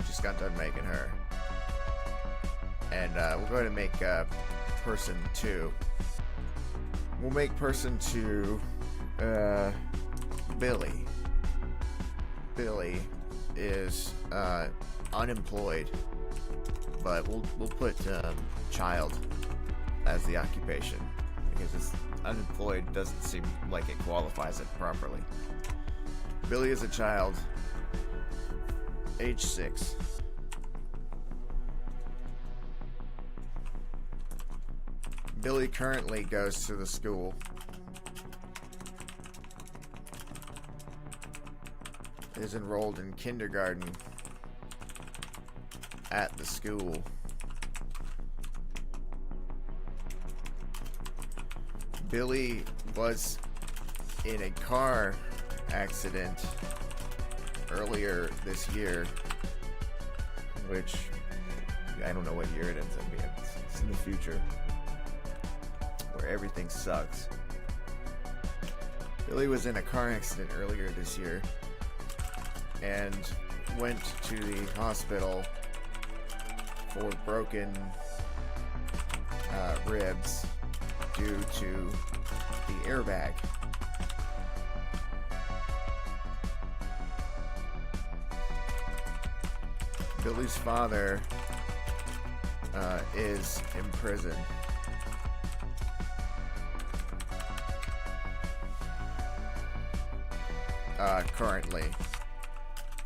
Just got done making her. And we'll go ahead and make person two. We'll make person two Billy. Billy is unemployed, but we'll put child as the occupation because it's unemployed doesn't seem like it qualifies it properly. Billy is a child, age 6. Billy currently goes to the school. Is enrolled in kindergarten at the school. Billy was in a car accident earlier this year, which I don't know what year it ends up being. It's in the future. where everything sucks. Billy was in a car accident earlier this year and went to the hospital for broken ribs due to the airbag. Billy's father is in prison. Currently,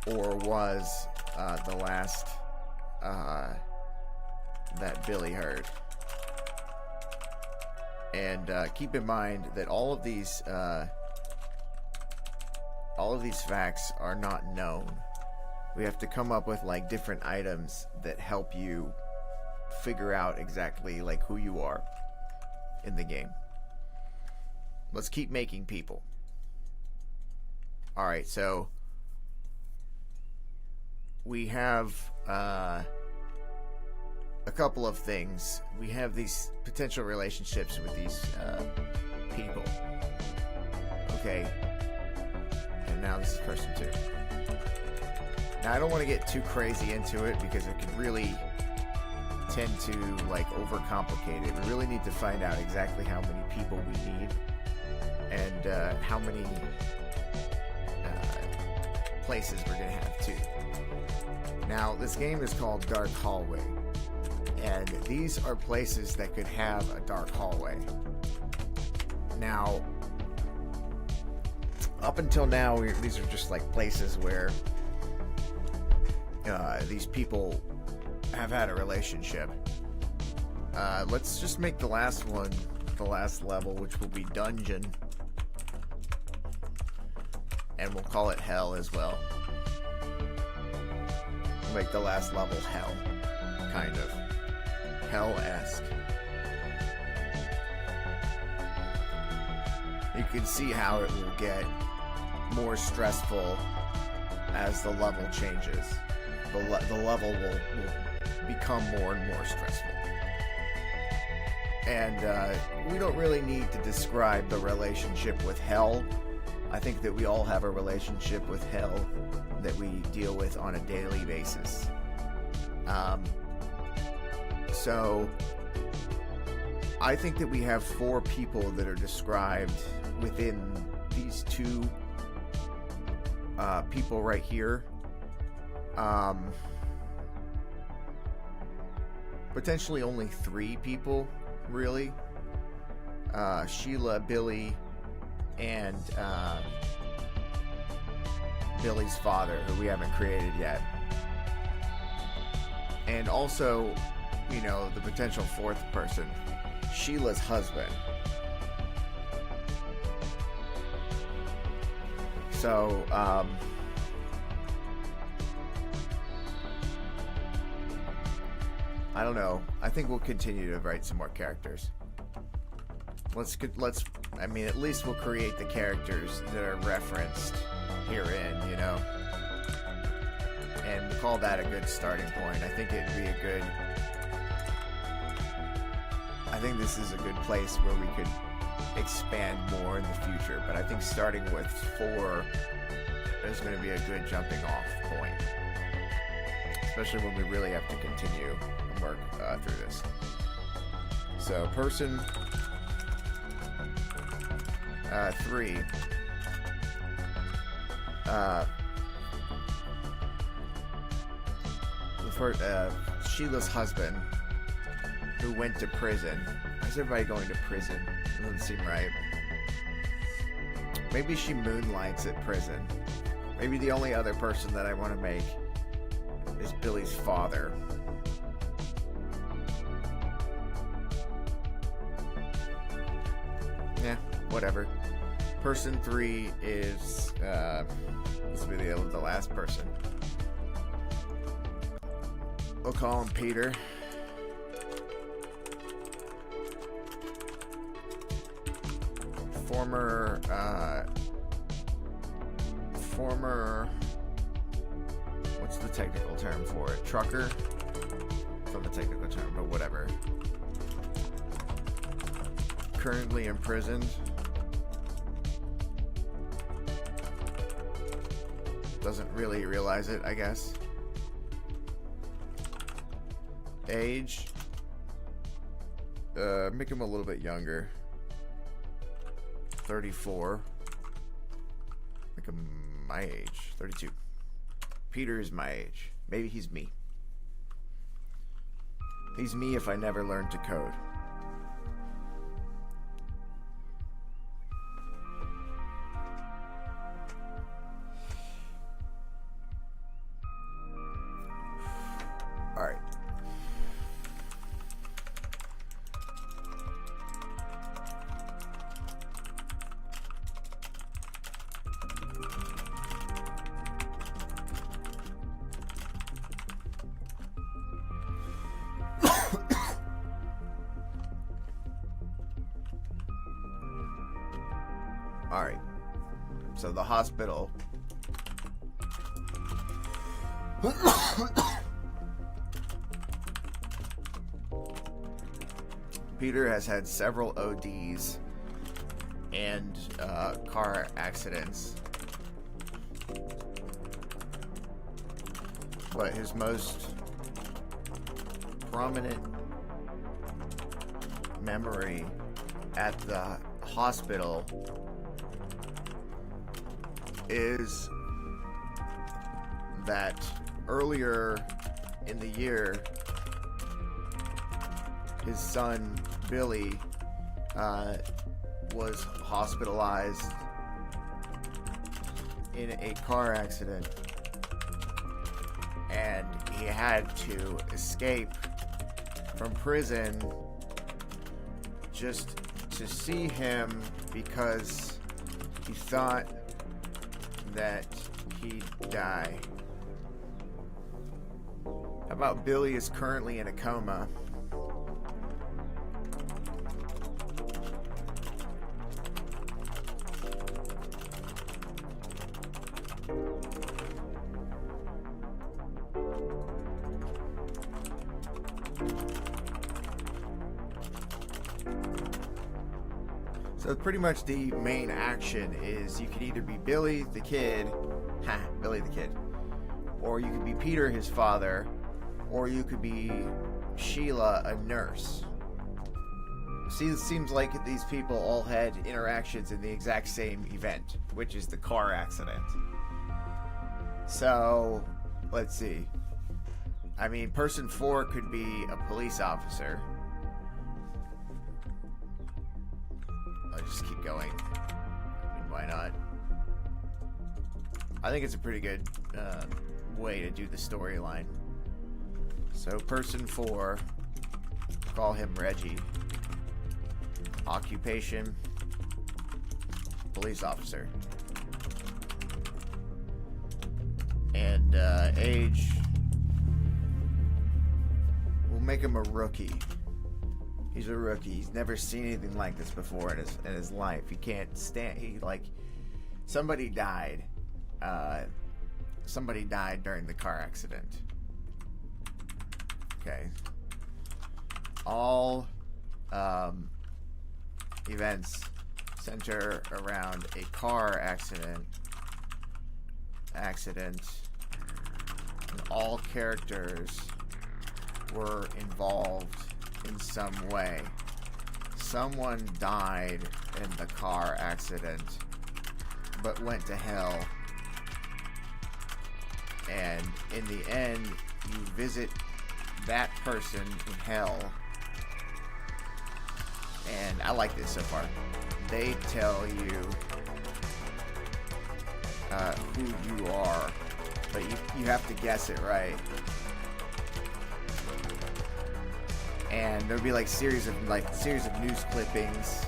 or was the last that Billy heard. And keep in mind that all of these facts are not known. We have to come up with like different items that help you figure out exactly like who you are in the game. Let's keep making people. Alright, so we have a couple of things. We have these potential relationships with these people. Okay. And now this is person 2. Now I don't want to get too crazy into it because it could really tend to like overcomplicate it. We really need to find out exactly how many people we need and how many places we're going to have too. Now this game is called Dark Hallway, and these are places that could have a dark hallway. Now up until now these are just like places where these people have had a relationship. Let's just make the last one the last level, which will be dungeon, and we'll call it hell as well. We'll make the last level hell, kind of hell-esque. You can see how it will get more stressful as the level changes. The level will become more and more stressful. And we don't really need to describe the relationship with hell. I think that we all have a relationship with hell that we deal with on a daily basis. So I think that we have 4 people that are described within these 2 people right here. Potentially only 3 people, really. Sheila, Billy, and Billy's father, who we haven't created yet. And also, you know, the potential 4th person, Sheila's husband. So, I don't know. I think we'll continue to write some more characters. I mean, at least we'll create the characters that are referenced herein, you know? And we'll call that a good starting point. I think this is a good place where we could expand more in the future. But I think starting with 4 is going to be a good jumping off point. Especially when we really have to continue and work through this. So, person 3. Sheila's husband, who went to prison. Why is everybody going to prison? It doesn't seem right. Maybe she moonlights at prison. Maybe the only other person that I want to make is Billy's father. Yeah, whatever. Person 3 is this will be the last person. We'll call him Peter. Former what's the technical term for it? Trucker? It's not the technical term, but whatever. currently imprisoned. Doesn't really realize it, I guess. Age. Make him a little bit younger. 34. Make him my age. 32. Peter is my age. Maybe he's me. He's me if I never learned to code. Alright. Alright. So the hospital. Peter has had several ODs and car accidents. But his most prominent memory at the hospital is that earlier in the year, his son Billy was hospitalized in a car accident, and he had to escape from prison just to see him because he thought that he'd die. How about Billy is currently in a coma? So pretty much the main action is you can either be Billy the kid, Billy the kid, or you could be Peter, his father, or you could be Sheila, a nurse. See, it seems like these people all had interactions in the exact same event, which is the car accident. So, let's see. I mean, person 4 could be a police officer. I'll just keep going. I mean, why not? I think it's a pretty good way to do the storyline. So, person 4, call him Reggie. Occupation, police officer. And age, we'll make him a rookie. He's a rookie. He's never seen anything like this before in his life. He can't stand. Somebody died. Somebody died during the car accident. Okay. All events center around a car accident. And all characters were involved in some way. Someone died in the car accident, but went to hell. And in the end, you visit that person in hell. And I like this so far. They tell you who you are, but you have to guess it right. And there'll be series of news clippings,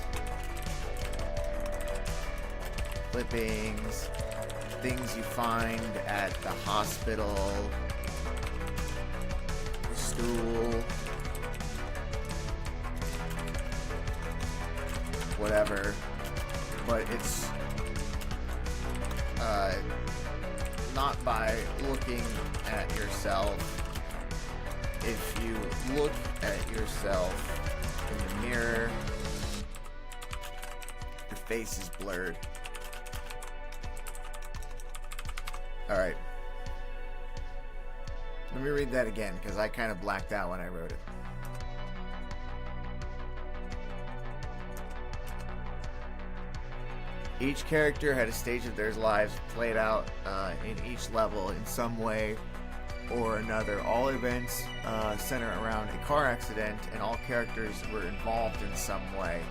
things you find at the hospital, the stool, whatever. But it's not by looking at yourself. If you look at yourself in the mirror face is blurred. Alright. Let me read that again, because I kind of blacked out when I wrote it. Each character had a stage of their lives played out in each level in some way or another. All events center around a car accident, and all characters were involved in some way.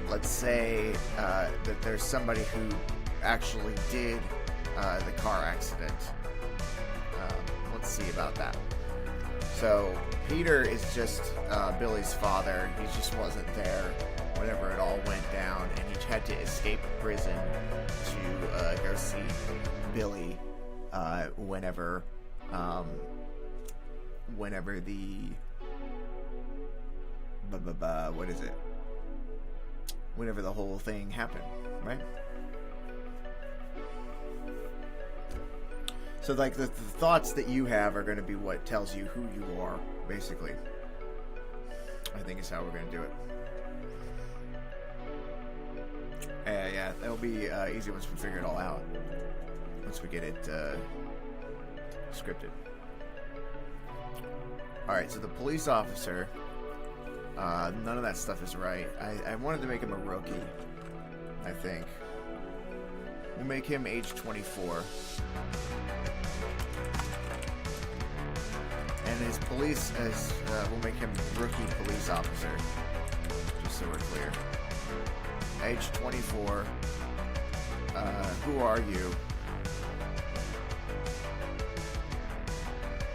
Let's say that there's somebody who actually did the car accident. Let's see about that. So Peter is just Billy's father. He just wasn't there whenever it all went down, and he had to escape prison to go see Billy whenever the what is it? Whenever the whole thing happened, right? So, like, the thoughts that you have are going to be what tells you who you are, basically. I think is how we're going to do it. Yeah, that'll be easy once we figure it all out. Once we get it scripted. Alright, so the police officer, none of that stuff is right. I wanted to make him a rookie, I think. We'll make him age 24. And his police, we'll make him rookie police officer, just so we're clear. Age 24. Who are you?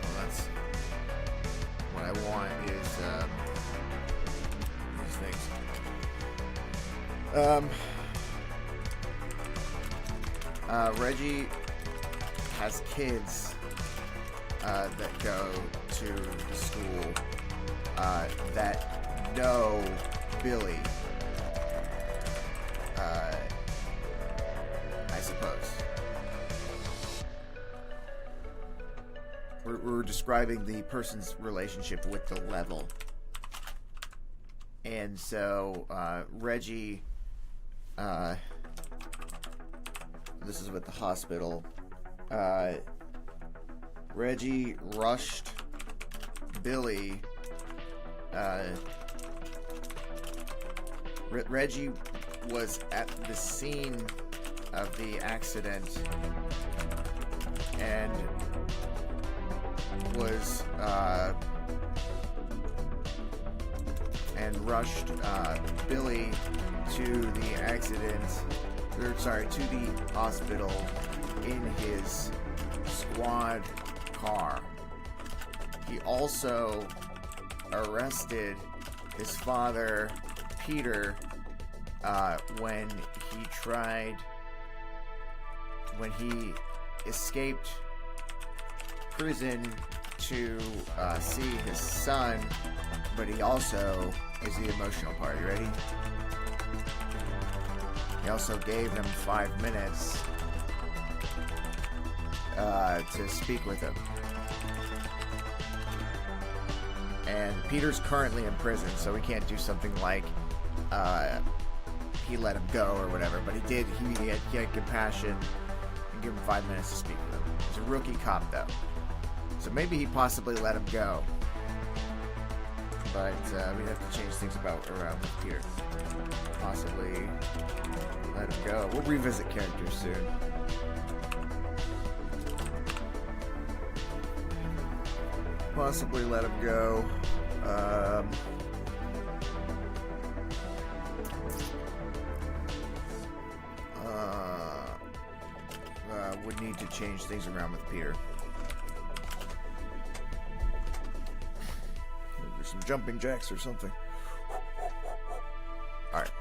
Well, that's what I want is these things. Reggie has kids that go to school that know Billy, I suppose. We're describing the person's relationship with the level. And so Reggie, this is with the hospital, Reggie rushed Billy. Reggie was at the scene of the accident and was and rushed Billy to the accident, to the hospital in his squad car. He also arrested his father, Peter, when he escaped prison to see his son, but he also is the emotional part. You ready? He also gave him 5 minutes to speak with him. And Peter's currently in prison, so we can't do something like he let him go or whatever, but he had compassion and give him 5 minutes to speak with him. He's a rookie cop, though. So maybe he possibly let him go. But we'd have to change things around with Peter. Possibly let him go. We'll revisit characters soon. Possibly let him go. Would need to change things around with Peter. Maybe some jumping jacks or something. Alright.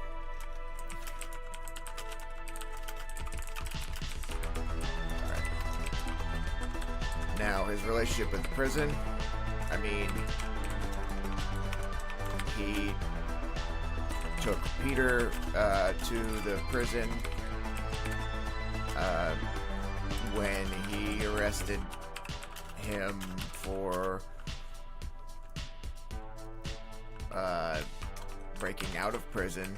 Now, his relationship with the prison. I mean, he took Peter to the prison when he arrested him for breaking out of prison,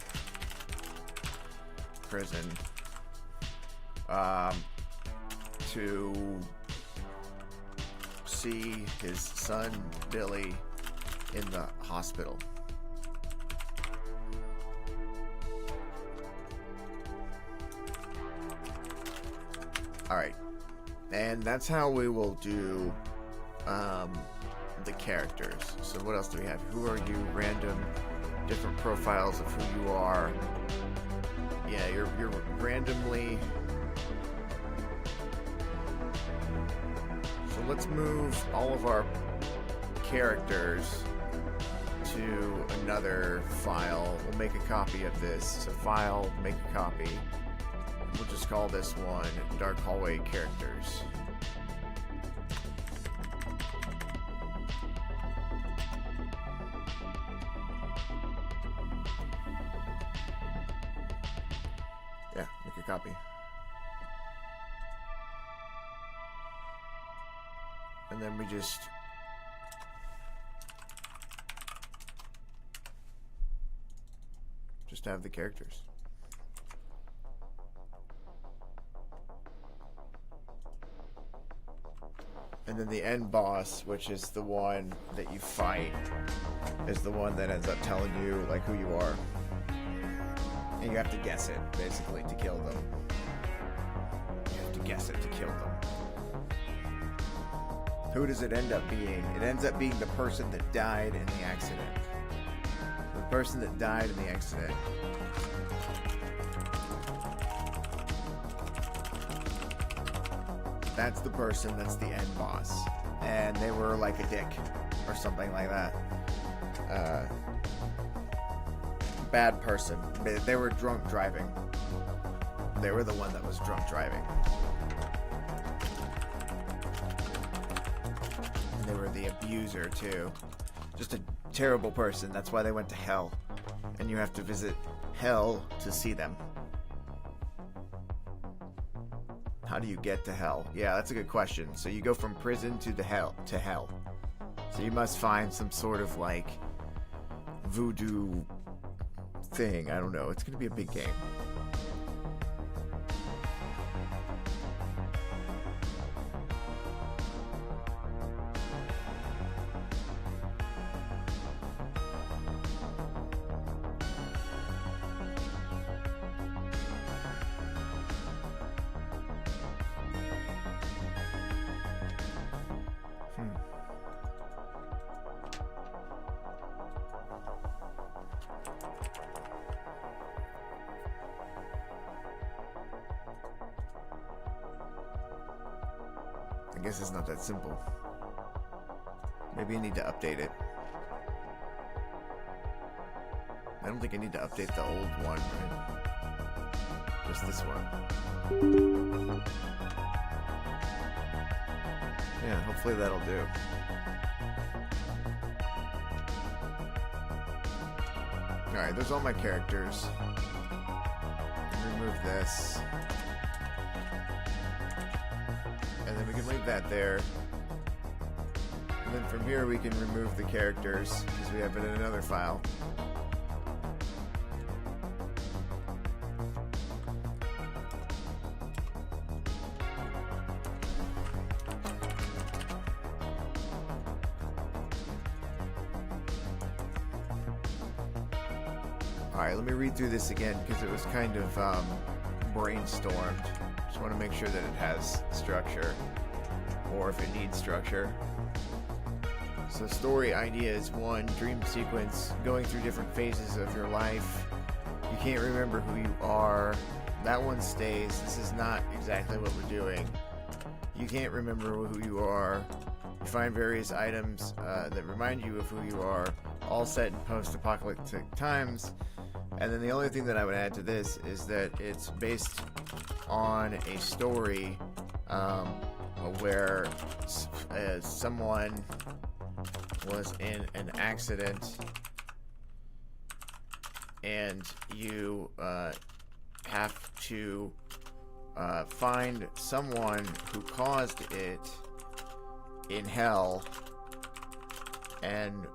to see his son Billy in the hospital. Alright, and that's how we will do the characters. So what else do we have? Who are you? Random, different profiles of who you are. Yeah, you're randomly. So let's move all of our characters to another file. We'll make a copy of this. So file, make a copy. We'll just call this one Dark Hallway Characters. Yeah, make a copy. And then we just have the characters. And then the end boss, which is the one that you fight, is the one that ends up telling you like who you are. And you have to guess it, basically, to kill them. You have to guess it to kill them. Who does it end up being? It ends up being the person that died in the accident. The person that died in the accident. That's the person that's the end boss. And they were like a dick or something like that. Bad person. They were drunk driving. They were the one that was drunk driving. And they were the abuser too. Just a terrible person. That's why they went to hell. And you have to visit hell to see them. How do you get to hell? Yeah, that's a good question. So you go from prison to hell. So you must find some sort of like voodoo thing. I don't know. It's gonna be a big game. I guess it's not that simple. Maybe I need to update it. I don't think I need to update the old one, right? Just this one. Yeah, hopefully that'll do. Alright, there's all my characters. Remove this. And then we can leave that there. And then from here we can remove the characters, because we have it in another file. Alright, let me read through this again, because it was kind of brainstormed. Just want to make sure that it has structure, or if it needs structure. So story idea is 1, dream sequence, going through different phases of your life. You can't remember who you are. That one stays. This is not exactly what we're doing. You can't remember who you are. You find various items that remind you of who you are, all set in post-apocalyptic times. And then the only thing that I would add to this is that it's based on a story where someone was in an accident and you have to find someone who caused it in hell and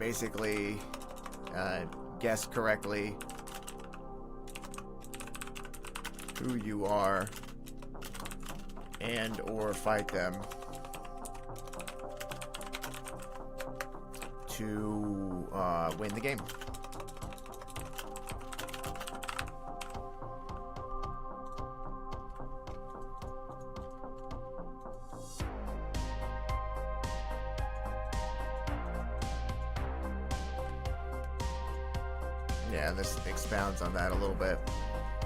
basically guess correctly who you are and or fight them to win the game. Yeah, this expounds on that a little bit.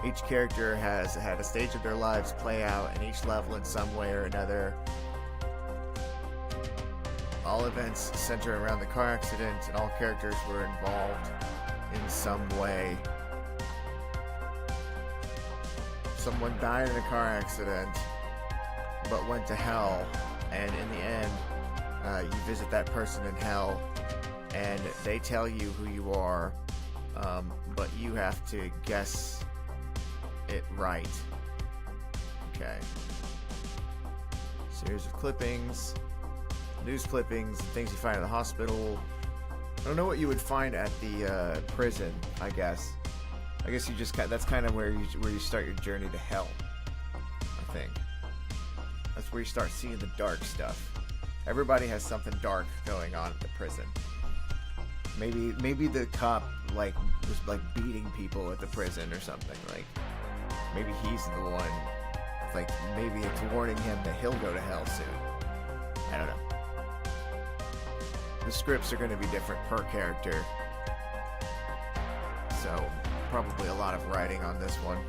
Each character has had a stage of their lives play out, and each level in some way or another. All events center around the car accident, and all characters were involved in some way. Someone died in a car accident, but went to hell, and in the end, you visit that person in hell, and they tell you who you are, but you have to guess it right. Okay. Series of clippings, news clippings, things you find at the hospital. I don't know what you would find at the prison. I guess you just that's kind of where you start your journey to hell. I think that's where you start seeing the dark stuff. Everybody has something dark going on at the prison. Maybe the cop was beating people at the prison or something. Like maybe he's the one. Like maybe it's warning him that he'll go to hell soon. I don't know. The scripts are going to be different per character, so probably a lot of writing on this one.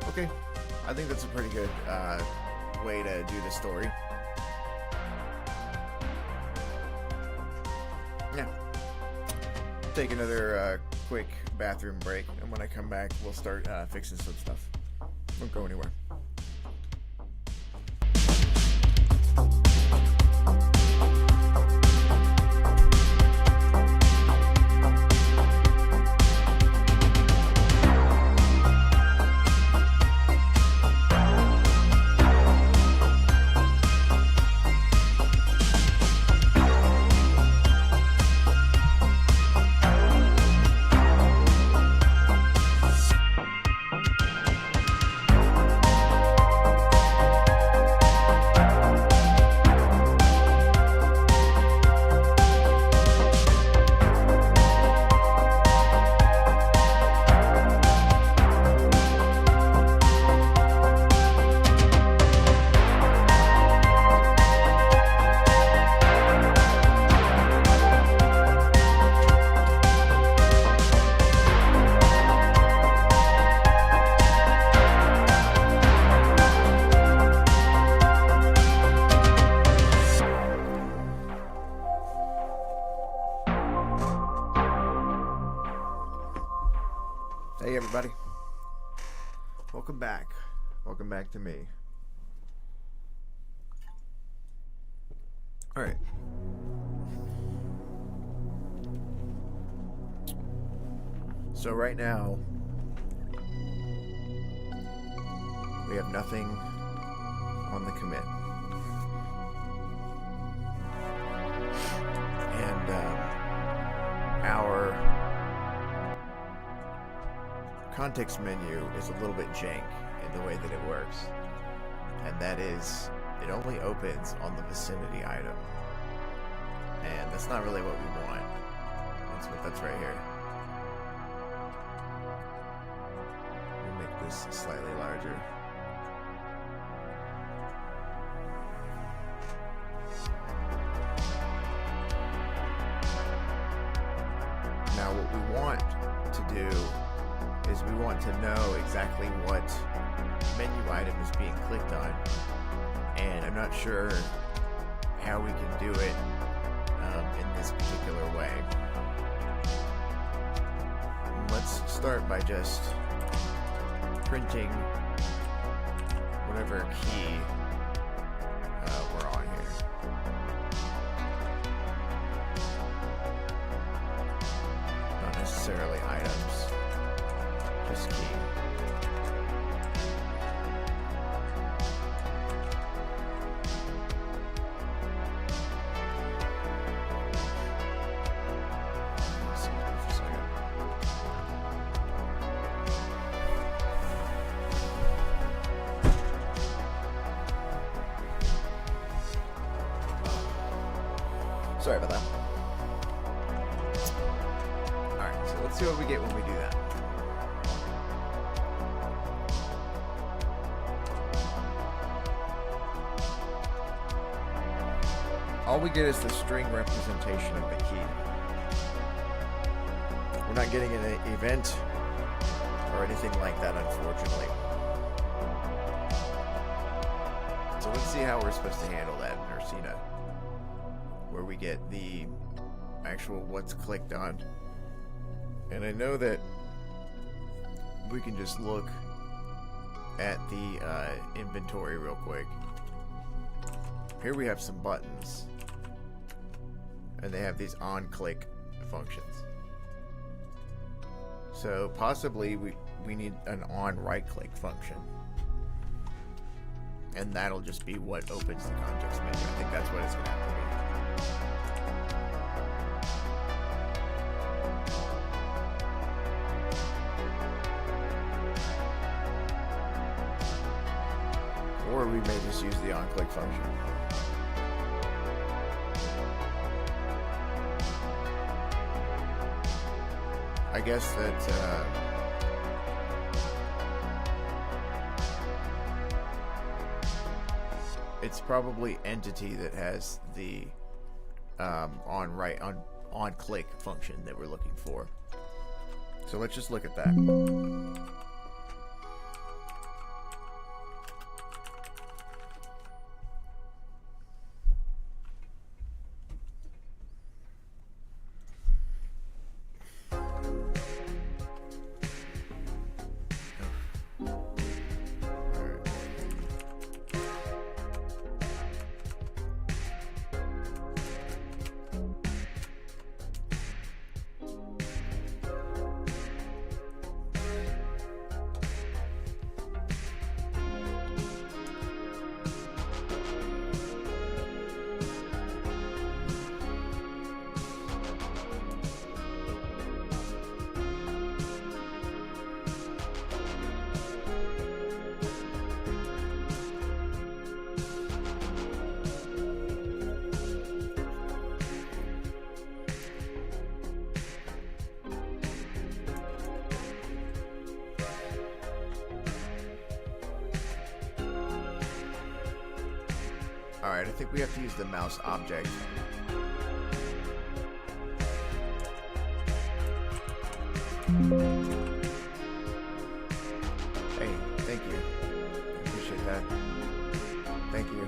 Okay, I think that's a pretty good way to do the story. Yeah. Take another quick bathroom break, and when I come back, we'll start fixing some stuff. Don't go anywhere. Hey everybody, welcome back to me. Alright, so right now we have nothing on the commit, and our context menu is a little bit jank in the way that it works, and that is it only opens on the vicinity item, and that's not really what we want. That's right here. Let me make this slightly larger. Now what we want to do is we want to know exactly what menu item is being clicked on, and I'm not sure how we can do it in this particular way. Let's start by just printing whatever key we're on here. Not necessarily items, just key. Sorry about that. Alright, so let's see what we get when we do that. All we get is the string representation of the key. We're not getting an event or anything like that, unfortunately. So let's see how we're supposed to handle that in Ursina, where we get the actual what's clicked on. And I know that we can just look at the inventory real quick. Here we have some buttons, and they have these on-click functions. So possibly we need an on-right-click function. And that'll just be what opens the context menu. I think that's what it's going to have to be. Or we may just use the on-click function. I guess that it's probably entity that has the on click function that we're looking for. So let's just look at that. Alright, I think we have to use the mouse object. Hey, thank you. Appreciate that. Thank you.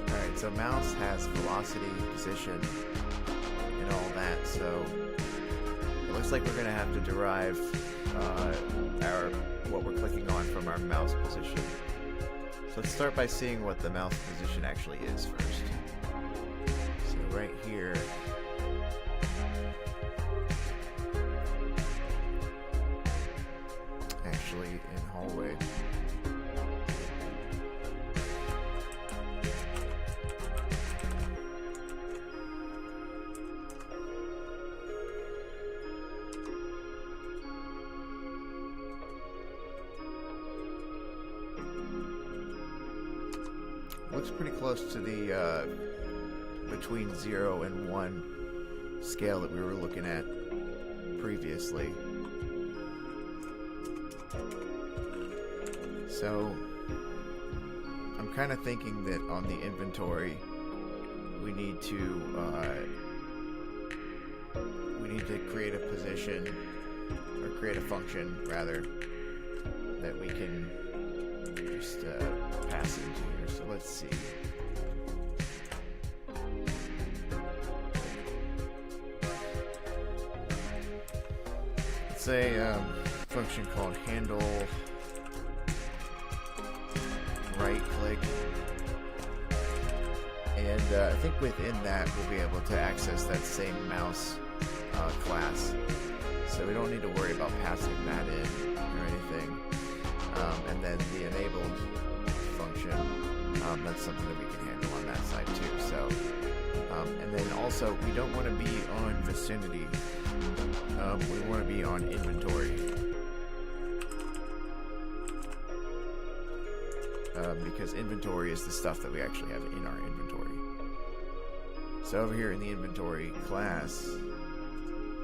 Alright, so mouse has velocity, position, and all that, so it looks like we're going to have to derive what we're clicking on from our mouse position. So let's start by seeing what the mouse position actually is first. So right here, actually in hallway. Looks pretty close to the between 0 and 1 scale that we were looking at previously. So I'm kind of thinking that on the inventory we need to create a position, or create a function rather, that we can just pass into here. So let's see. Let's say a function called handle right click, and I think within that we'll be able to access that same mouse class, so we don't need to worry about passing that in or anything. And then the enabled function, that's something that we can handle on that side too. So, and then also we don't want to be on vicinity. We want to be on inventory, because inventory is the stuff that we actually have in our inventory. So over here in the inventory class,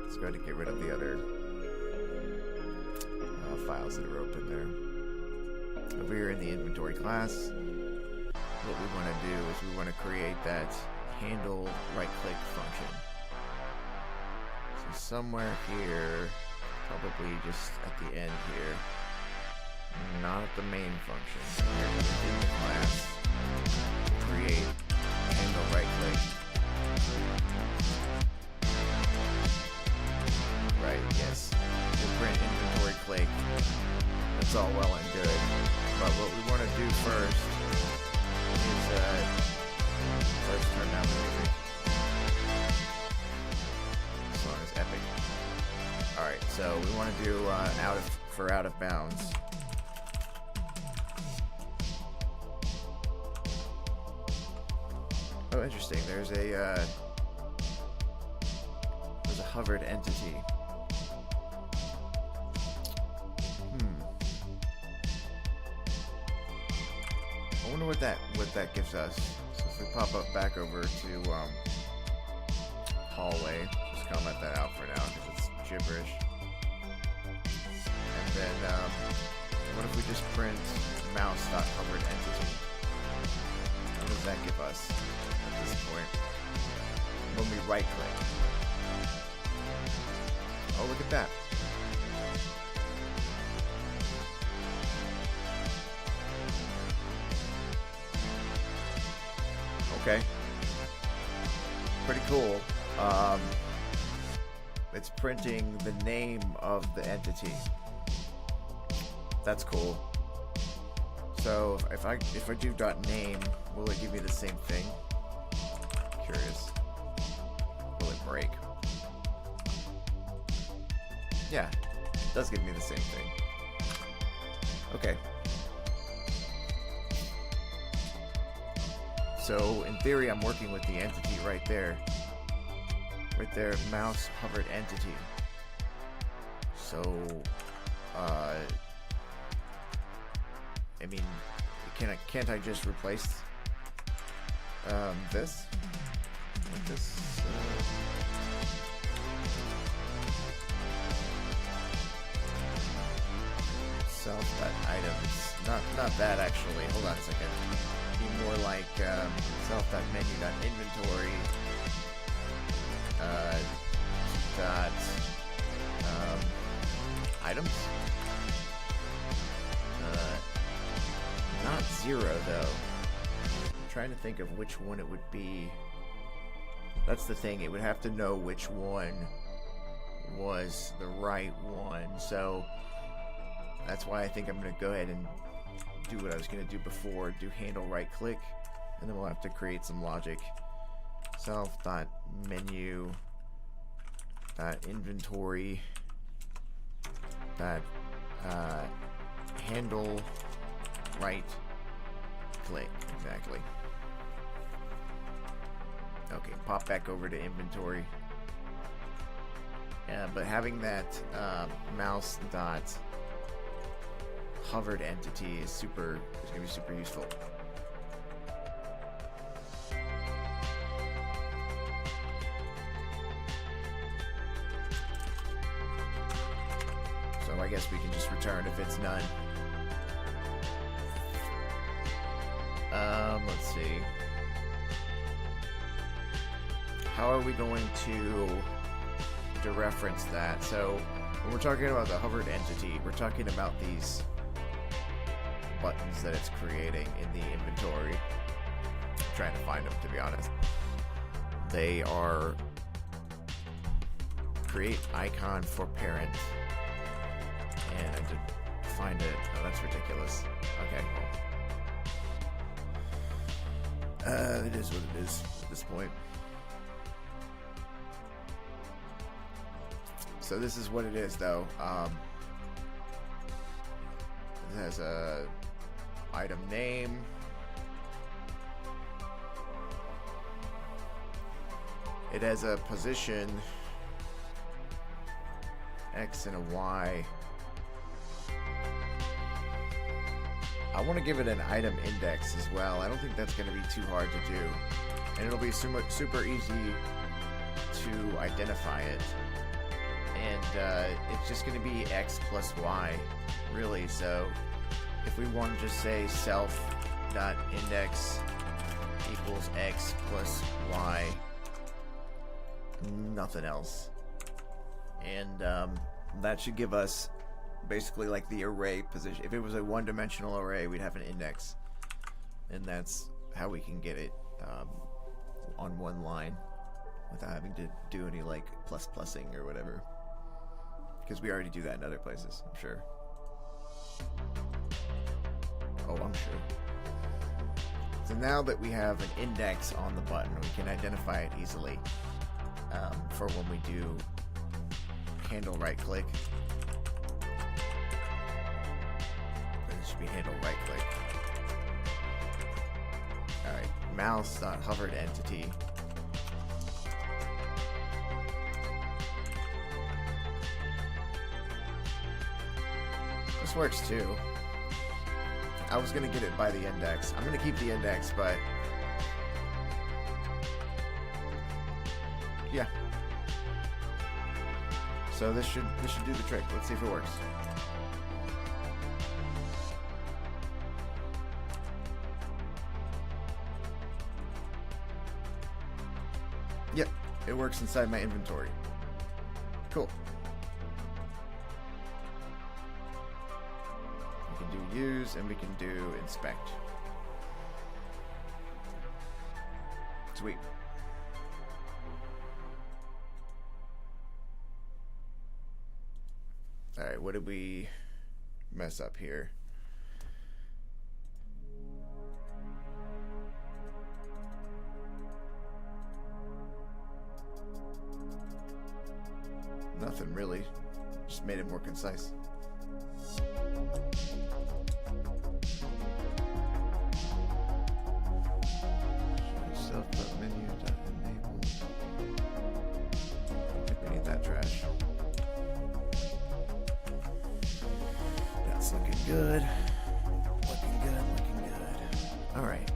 let's go ahead and get rid of the other files that are open there. Over here in the inventory class, what we want to do is we want to create that handle right-click function. So somewhere here, probably just at the end here, not at the main function. In the class, create handle right-click. Right, yes. We'll print inventory click. That's all well and good. But what we want to do first is first turn down the music. This song is epic. Alright, so we want to do out of bounds. Oh, interesting. There's a hovered entity. I wonder what that gives us. So if we pop up back over to hallway, just comment that out for now because it's gibberish. And then what if we just print mouse.hovered entity? What does that give us at this point? When we right click. Oh, look at that. Okay. Pretty cool. It's printing the name of the entity. That's cool. So if I do .name, will it give me the same thing? Curious. Will it break? Yeah, it does give me the same thing. Okay. So, in theory, I'm working with the entity right there. Right there, mouse hovered entity. So, I mean, can't I just replace this with this? Self.items. Not that actually. Hold on a second. Be more like self.menu.inventory. Dot items. Not 0 though. I'm trying to think of which one it would be. That's the thing. It would have to know which one was the right one. So that's why I think I'm going to go ahead and do what I was going to do before. Do handle right click. And then we'll have to create some logic. Self.menu. Inventory. Handle right click. Exactly. Okay, pop back over to inventory. But having that mouse dot hovered entity is gonna be super useful. So I guess we can just return if it's none. Let's see. How are we going to dereference that? So when we're talking about the hovered entity, we're talking about these buttons that it's creating in the inventory. I'm trying to find them, to be honest. They are create icon for parent, and I did find it. Oh, that's ridiculous. Okay, well, it is what it is at this point. So this is what it is, though. It has a item name. It has a position, X and a Y. I want to give it an item index as well. I don't think that's going to be too hard to do. And it'll be super easy to identify it. And it's just going to be X plus Y, really. So if we want to just say self.index equals X plus Y, nothing else. And that should give us basically like the array position. If it was a one-dimensional array, we'd have an index, and that's how we can get it on one line without having to do any like plussing or whatever, because we already do that in other places, I'm sure. Oh, I'm sure. So now that we have an index on the button, we can identify it easily for when we do handle right click. It should be handle right click. Alright, mouse.hovered entity. This works too. I was gonna get it by the index. I'm gonna keep the index, but yeah. So this should do the trick. Let's see if it works. Yep, it works inside my inventory. Cool. We can do use and we can do inspect. Sweet. Alright, what did we mess up here? Nothing really. Just made it more concise. Self.menu.enable. I think we need that trash. That's looking good. Looking good, looking good. Alright.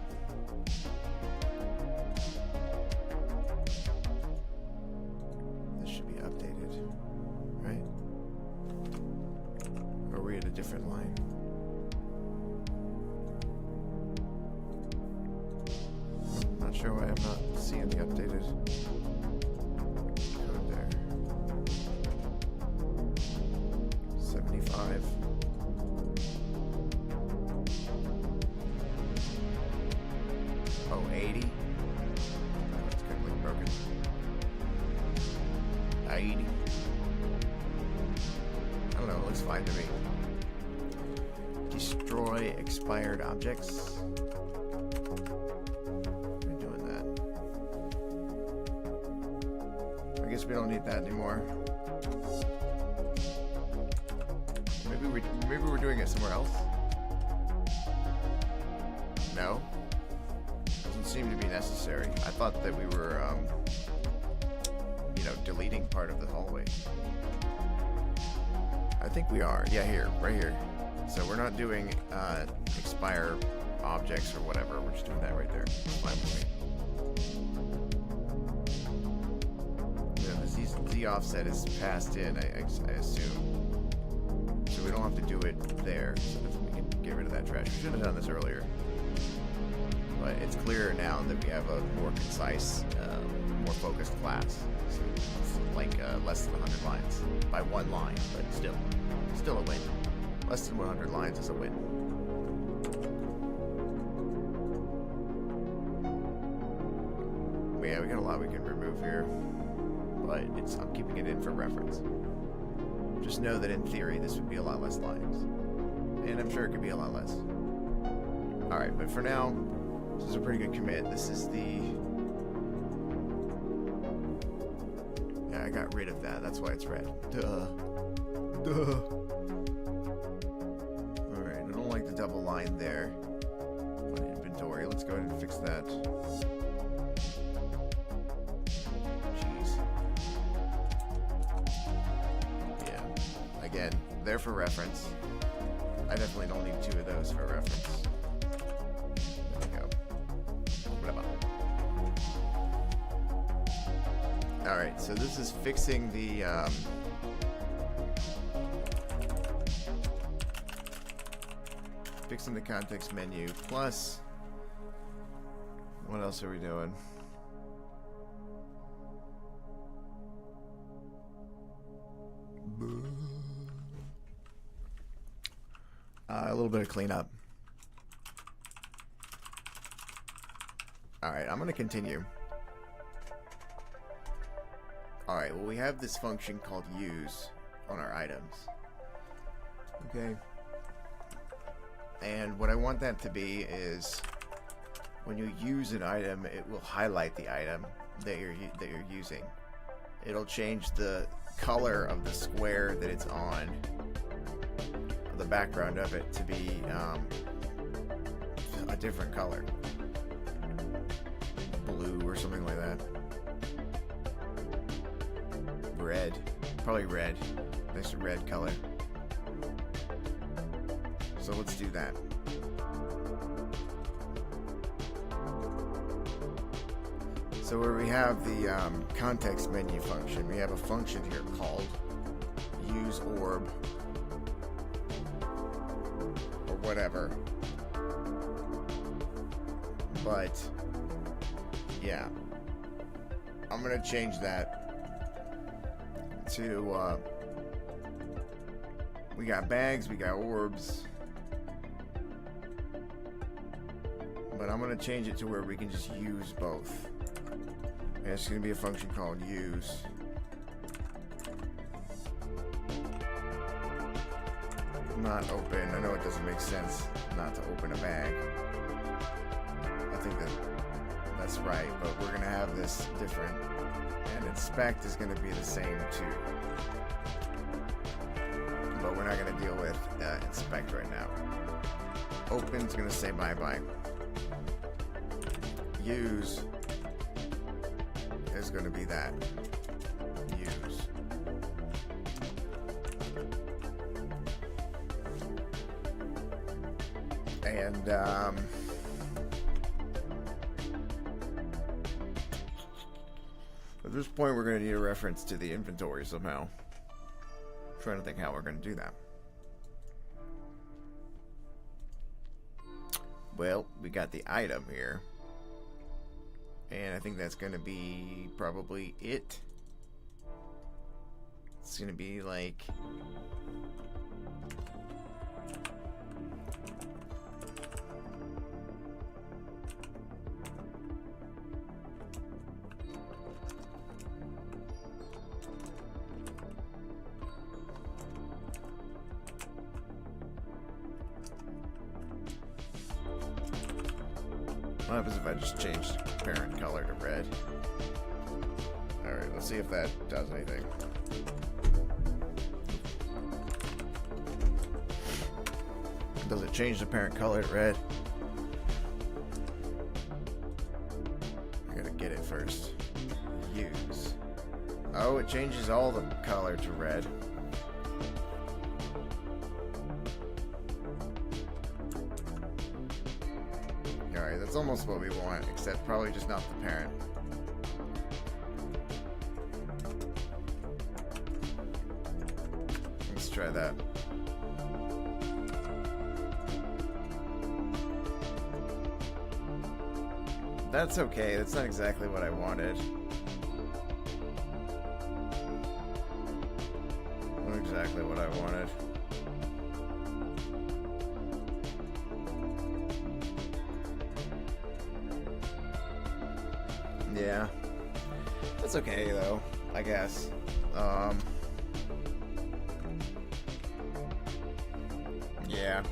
This should be updated, right? Or are we at a different line? Not sure why I'm not seeing the updated code there. 75. Oh, 80. That's completely broken. 80. I don't know, it looks fine to me. Destroy expired objects. We're doing that. I guess we don't need that anymore. Maybe we're doing it somewhere else. No. Doesn't seem to be necessary. I thought that we were, deleting part of the hallway. I think we are. Yeah, here, right here. So we're not doing expire objects or whatever. We're just doing that right there. Fine with me. Yeah, the Z offset is passed in, I assume. So we don't have to do it there. So we can get rid of that trash. We should have done this earlier. But it's clearer now that we have a more concise, more focused class. So it's like less than 100 lines by one line, but still a win. Less than 100 lines is a win. Yeah, we got a lot we can remove here, but I'm keeping it in for reference. Just know that in theory this would be a lot less lines, and I'm sure it could be a lot less. Alright, but for now, this is a pretty good commit. This is the... Yeah, I got rid of that. That's why it's red. Duh. Alright, I don't like the double line there on inventory. Let's go ahead and fix that. Jeez. Yeah. Again, there for reference. I definitely don't need 2 of those for reference. There we go. Whatever. Alright, so this is fixing the context menu, plus what else are we doing? A little bit of cleanup. Alright, I'm going to continue. Alright, well, we have this function called use on our items. Okay. And what I want that to be is when you use an item, it will highlight the item that you're using. It'll change the color of the square that it's on, the background of it, to be a different color, blue or something like that. Red, probably red. Nice red color. So let's do that. So where we have the context menu function, we have a function here called use orb or whatever. But yeah, I'm gonna change that to we got bags, we got orbs, but I'm gonna change it to where we can just use both. And it's going to be a function called use. Not open. I know it doesn't make sense not to open a bag. I think that's right, but we're going to have this different. And inspect is going to be the same too. But we're not going to deal with inspect right now. Open is going to say bye-bye. Use is going to be that. Use. And at this point we're going to need a reference to the inventory somehow. I'm trying to think how we're going to do that. Well, we got the item here. And I think that's going to be probably it. It's going to be like... What happens if I just change parent color to red? Alright, let's see if that does anything. Does it change the parent color to red? I gotta get it first. Use. Oh, it changes all the color to red. Alright, that's almost what we want, except probably just not the parent. Let's try that. That's okay, that's not exactly what I wanted. Not exactly what I wanted. Yeah, that's okay though, I guess. Yeah,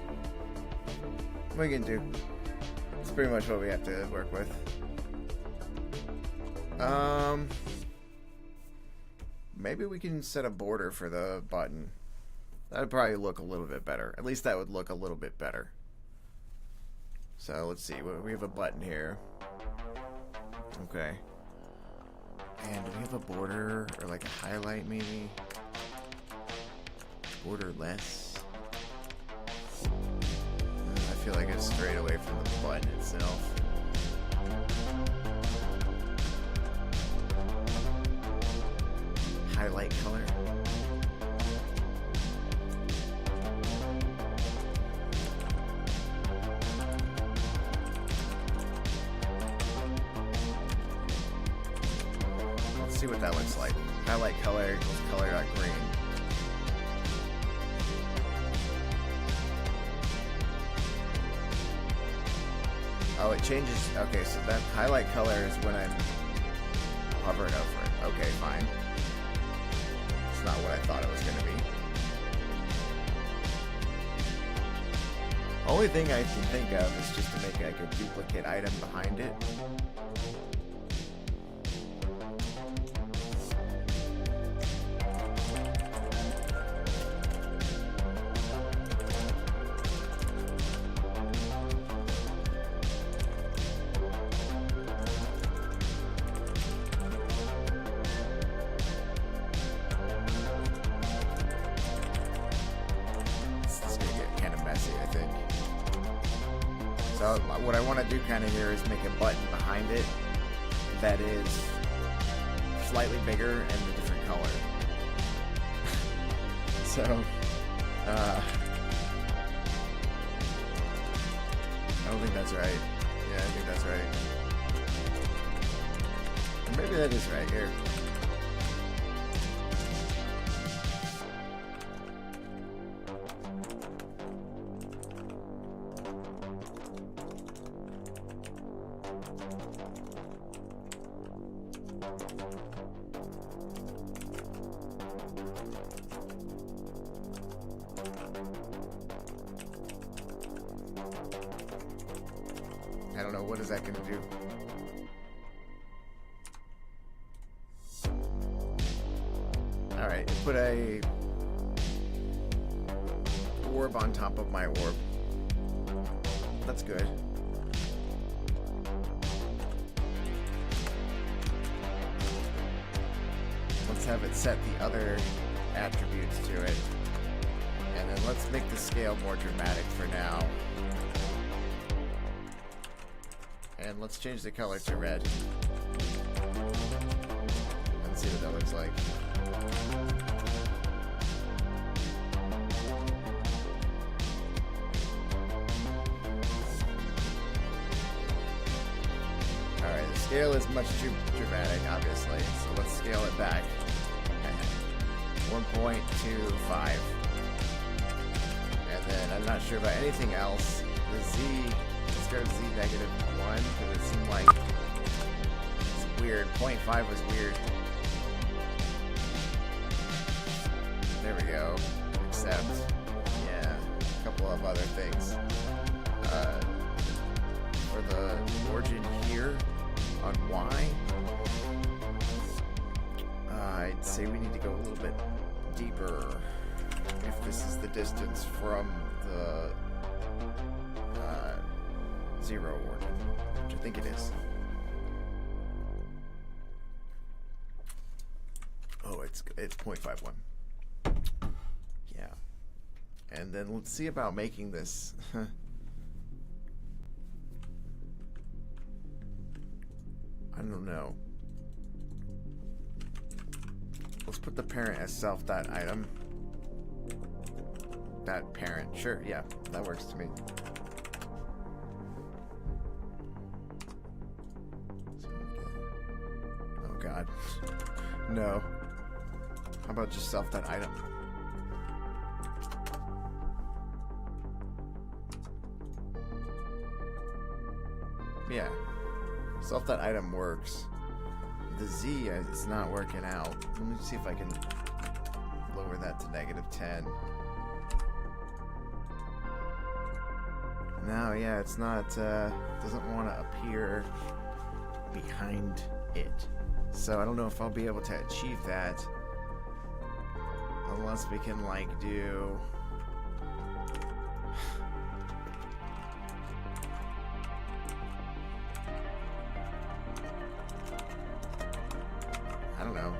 what are you gonna do? It's pretty much what we have to work with. Maybe we can set a border for the button. That would probably look a little bit better. At least that would look a little bit better. So let's see, we have a button here. Okay. And do we have a border or like a highlight maybe? Borderless. feel like it's straight away from the button itself. Highlight color. Let's see what that looks like. Highlight color equals color.green. Oh, it changes. Okay, so that highlight color is when I'm hovering over it. Okay, fine. It's not what I thought it was going to be. Only thing I can think of is just to make like a duplicate item behind it. So what I want to do kind of here is make a button behind it that is slightly bigger and a different color. So, I don't think that's right. Yeah, I think that's right. Or maybe that is right here. I don't know, what is that going to do? Alright, put a orb on top of my orb. That's good. Let's have it set the other attributes to it. And then let's make the scale more dramatic for now. And let's change the color to red. Let's see what that looks like. Alright, the scale is much too dramatic, obviously, so let's scale it back. 1.25. And then I'm not sure about anything else. The Z, let's go to Z negative 1, because it seemed like it's weird. 0.5 was weird. There we go. Except, yeah, a couple of other things. For the origin here on Y, I'd say we need to go a little bit deeper if this is the distance from the 0 origin, which I think it is. Oh, it's 0.51. Yeah. And then let's see about making this. I don't know. Let's put the parent as self.item. That parent, sure, yeah, that works to me. Oh god. No. How about just self.item? Yeah. Self.item works. The Z is not working out. Let me see if I can lower that to negative 10. No, yeah, it's not, doesn't want to appear behind it. So I don't know if I'll be able to achieve that unless we can, like, do... I don't know.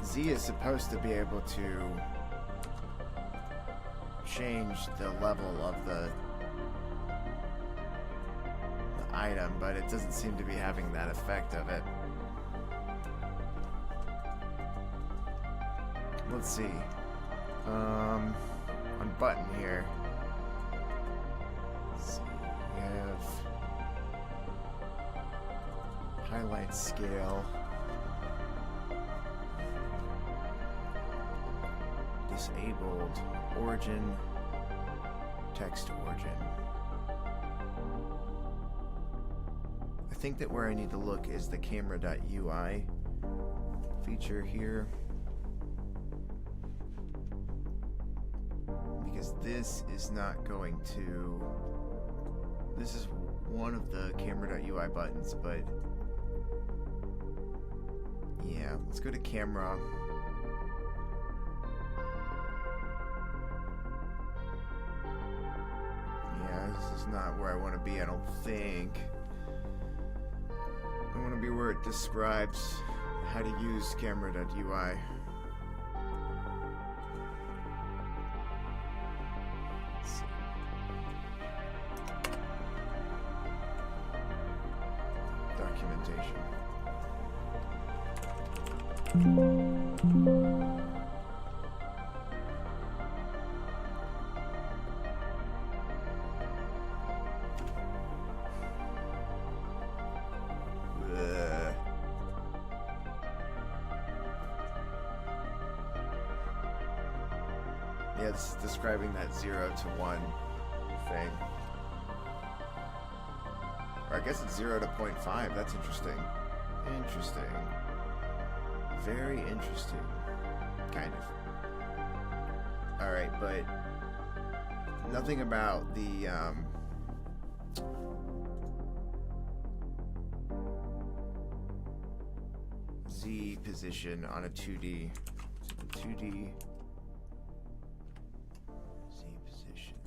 Z is supposed to be able to change the level of the item, but it doesn't seem to be having that effect of it. Let's see. On button here. Let's see. We have highlight scale. Disabled. Origin. Text origin. I think that where I need to look is the camera.ui feature here. Because this is not going to... This is one of the camera.ui buttons, but... Yeah, let's go to camera. Yeah, this is not where I want to be, I don't think. I want to be where it describes how to use camera.ui. Let's see. Documentation. Yeah, it's describing that 0 to 1 thing. Or I guess it's 0 to 0.5. That's interesting. Interesting. Very interesting. Kind of. Alright, but nothing about the Z position on a 2D. So the 2D Z position.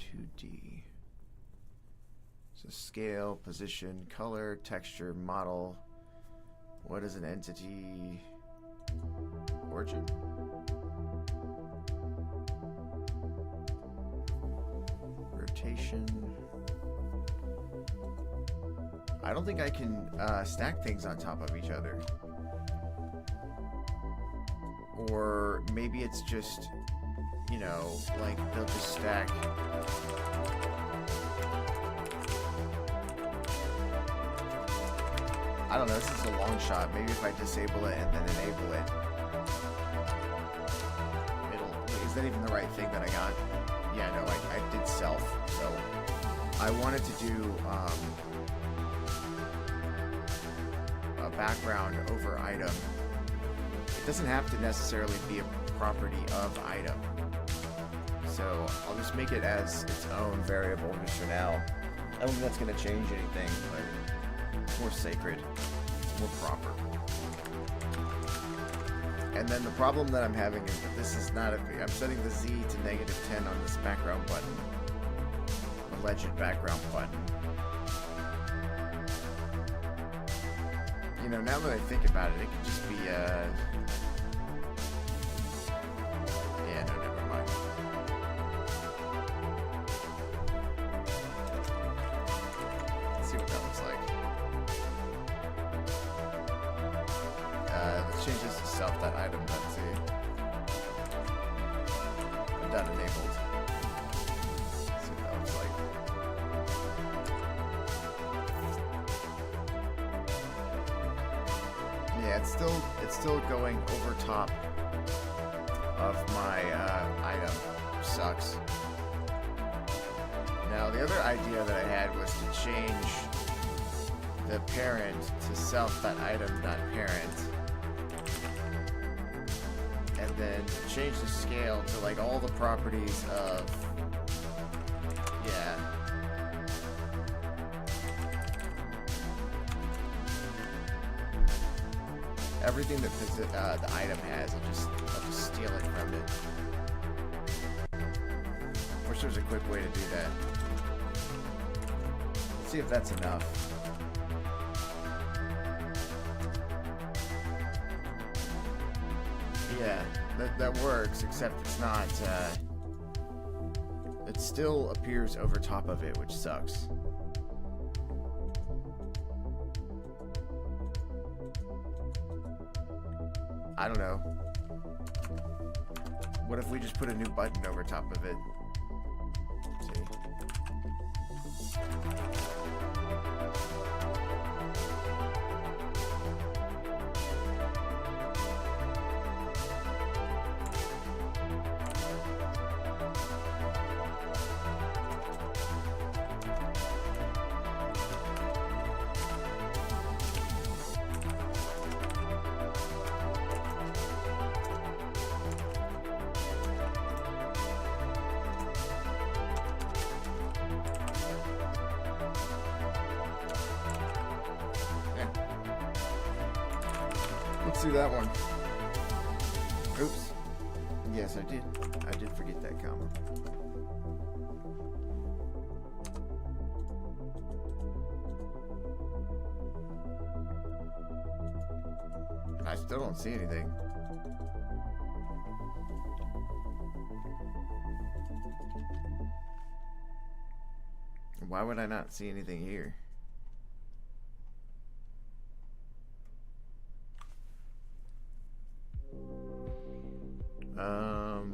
2D. So scale, position, color, texture, model. What is an entity? Origin? Rotation. I don't think I can stack things on top of each other. Or maybe it's just, you know, like they'll just stack. I don't know, this is a long shot. Maybe if I disable it and then enable it, is that even the right thing that I got? Yeah, no, I did self. So I wanted to do a background over item. It doesn't have to necessarily be a property of item. So I'll just make it as its own variable just for now. I don't think that's going to change anything, but it's more sacred, more proper. And then the problem that I'm having is that this is not I'm setting the Z to -10 on this background button. Alleged background button. You know, now that I think about it, it could just be, yeah, no, never mind. Let's see what that looks like. Let's change this to self.item.z. Dot enabled. Let's see what that looks like. Yeah, it's still going over top of my item. Sucks. Now the other idea that I had was to change the parent to self.item.parent, and then change the scale to like all the properties of, yeah. Everything that the item has, I'll just steal it from it. Wish there was a quick way to do that. Let's see if that's enough. Yeah, that works, except it's it still appears over top of it, which sucks. I don't know. What if we just put a new button over top of it? Let's see. Let's do that one. Oops. Yes, I did. I did forget that comma. I still don't see anything. Why would I not see anything here?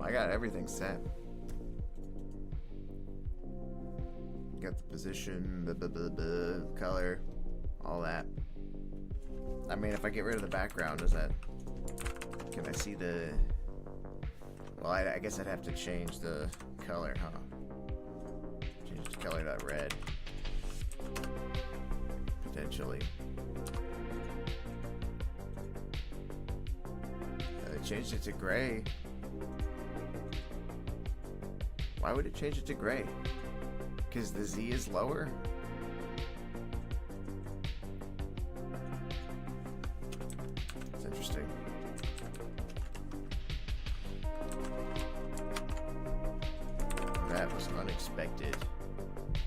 I got everything set. Got the position, the color, all that. I mean, if I get rid of the background, does that... Can I see the... Well, I guess I'd have to change the color, huh? Change the color to red. Potentially. I changed it to gray. Why would it change it to gray? Because the Z is lower? It's interesting. That was unexpected.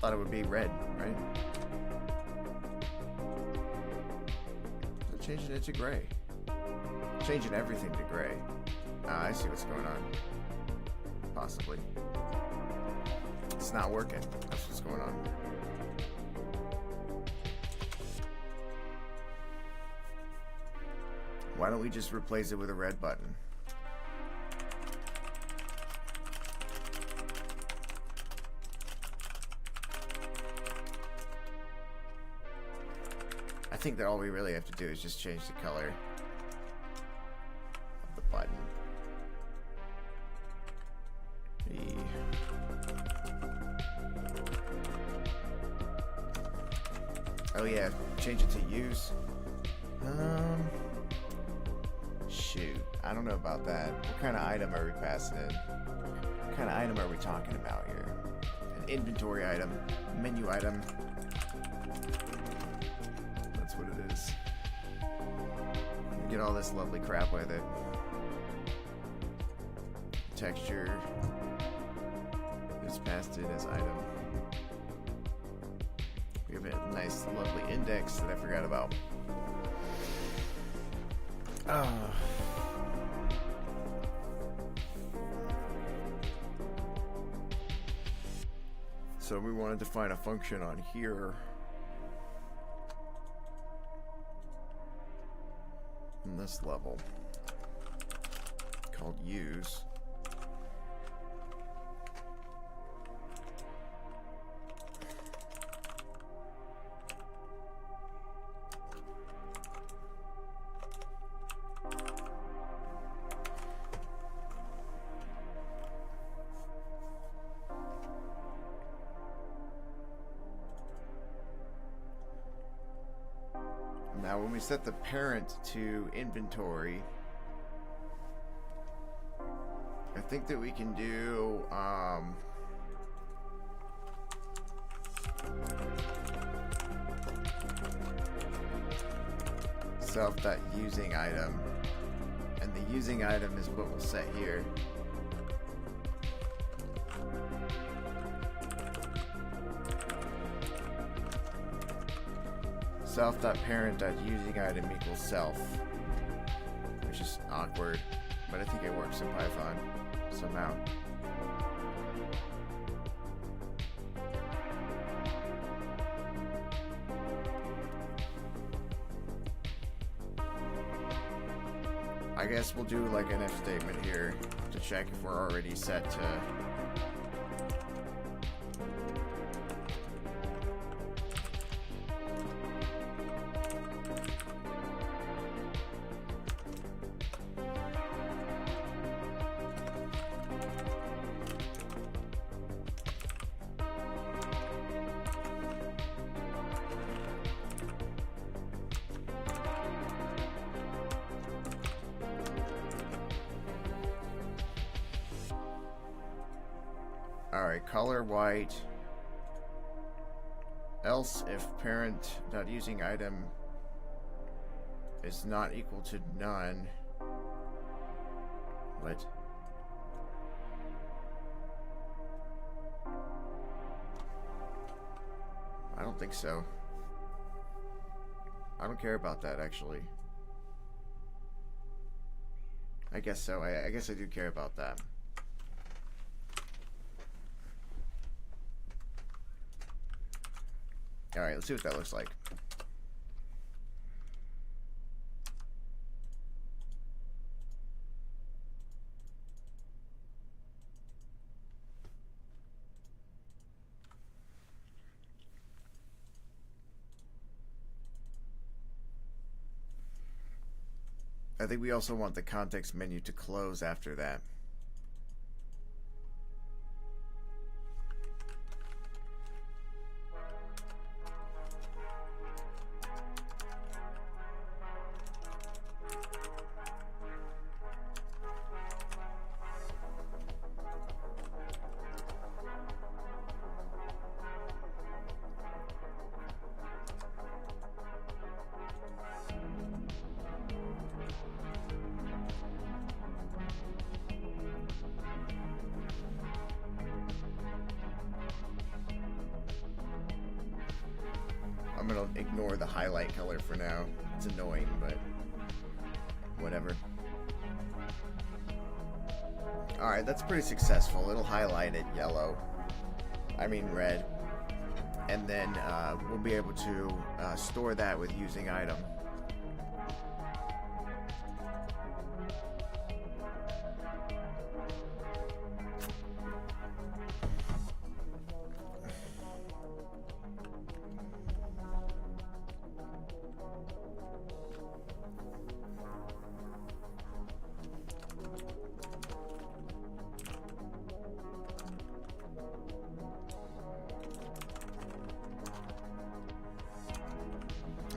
Thought it would be red, right? So changing it to gray. Changing everything to gray. I see what's going on. Possibly. It's not working. That's what's going on. Why don't we just replace it with a red button? I think that all we really have to do is just change the color of the button. Oh yeah, change it to use. Shoot, I don't know about that. What kind of item are we passing in? What kind of item are we talking about here? An inventory item, menu item. That's what it is. Get all this lovely crap with it. Texture is passed in as item. We have a nice, lovely index that I forgot about. So we want to define a function on here. In this level. Called use. Now when we set the parent to inventory, I think that we can do self.using item, and the using item is what we'll set here. Self.parent.using item equals self, which is awkward, but I think it works in Python somehow. I guess we'll do like an if statement here to check if we're already set to... Alright, color white. Else if parent.using item is not equal to none. What? I don't think so. I don't care about that, actually. I guess so. I guess I do care about that. Alright, let's see what that looks like. I think we also want the context menu to close after that. I'm gonna ignore the highlight color for now. It's annoying, but whatever. Alright, that's pretty successful. It'll highlight it yellow. I mean red. And then we'll be able to store that with using item.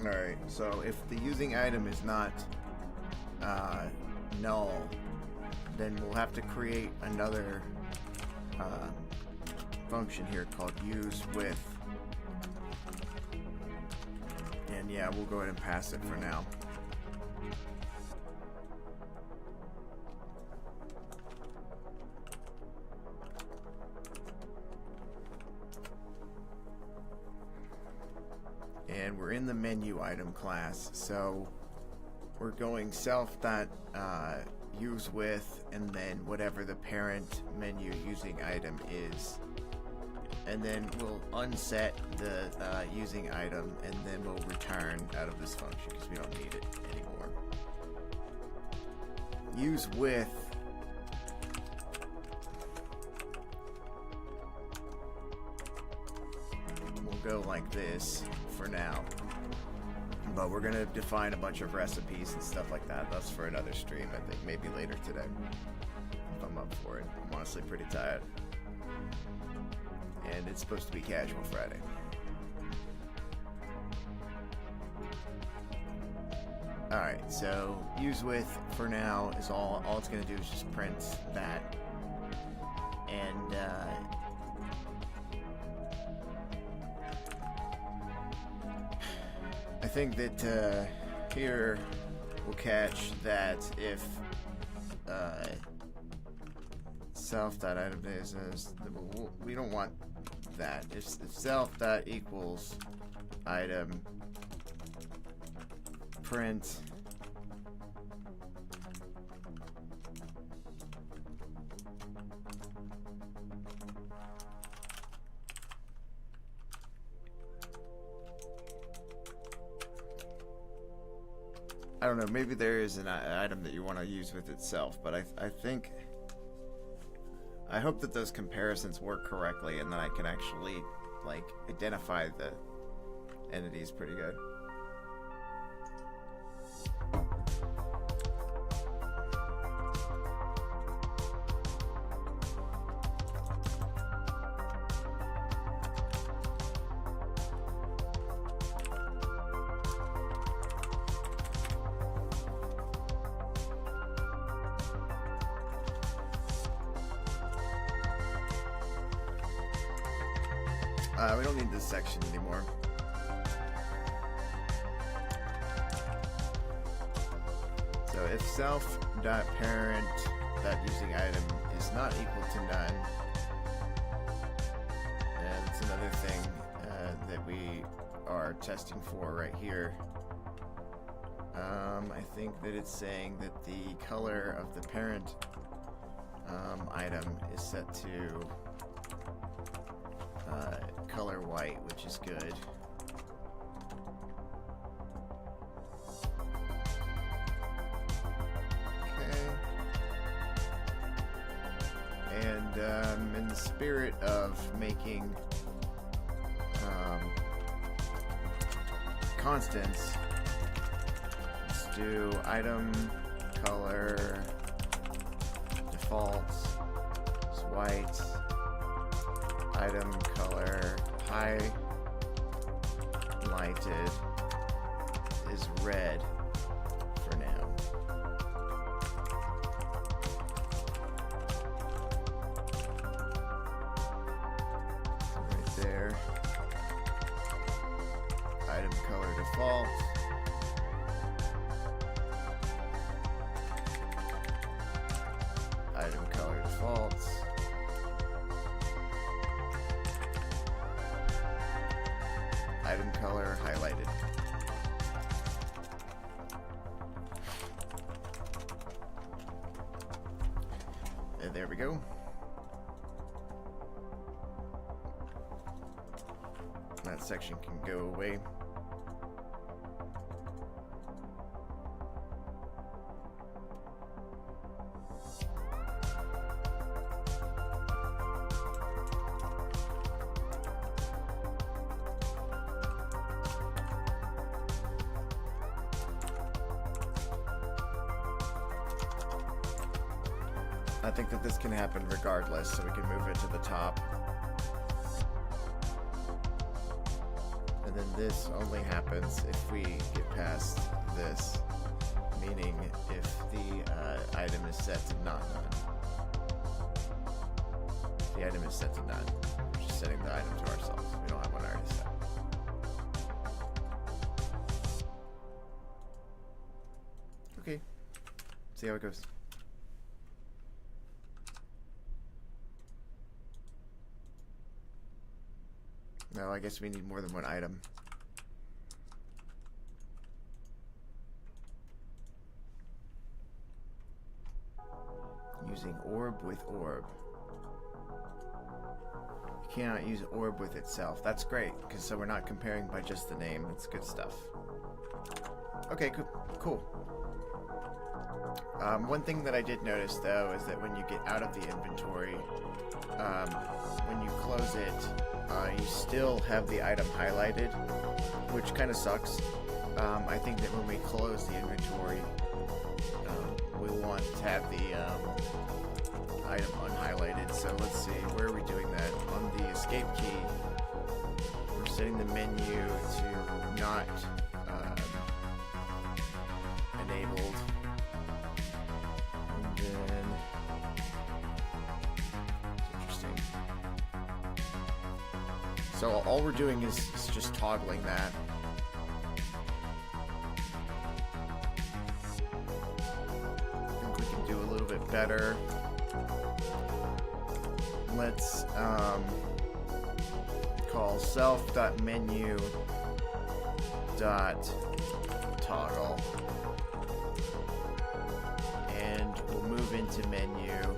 Alright, so if the using item is not null, then we'll have to create another function here called use with. And yeah, we'll go ahead and pass it for now. And we're in the menu item class, so we're going self.use with and then whatever the parent menu using item is, and then we'll unset the using item, and then we'll return out of this function because we don't need it anymore. Use with will go like this for now, but we're gonna define a bunch of recipes and stuff like that. That's for another stream, I think, maybe later today, if I'm up for it. I'm honestly pretty tired, and it's supposed to be Casual Friday. Alright, so use with for now is all it's gonna do is just print that, and I think that here we'll catch that if self.item business, we don't want that. If self.equals item print I don't know, maybe there is an item that you want to use with itself, but I think, I hope that those comparisons work correctly and that I can actually, like, identify the entities pretty good. We don't need this section anymore. So if self.parent.using item is not equal to none, and it's another thing that we are testing for right here. I think that it's saying that the color of the parent item is set to color white, which is good. Okay. And in the spirit of making constants, let's do item color defaults is white. Item color highlighted is red for now. Right there. Item color default. Item color defaults. Item color highlighted. And there we go. That section can go away. I think that this can happen regardless, so we can move it to the top. And then this only happens if we get past this, meaning if the item is set to not none. If the item is set to none, we're just setting the item to ourselves. We don't have one already set. Okay, see how it goes. No, I guess we need more than one item. Using orb with orb. You cannot use orb with itself. That's great, because so we're not comparing by just the name. That's good stuff. Okay, cool. One thing that I did notice, though, is that when you get out of the inventory, when you close it, you still have the item highlighted, which kind of sucks. I think that when we close the inventory, we want to have the item unhighlighted. So let's see, where are we doing that? On the escape key, we're setting the menu to not enabled. And then, interesting. So all we're doing is just toggling that. I think we can do a little bit better. Let's call self.menu.toggle, and we'll move into menu and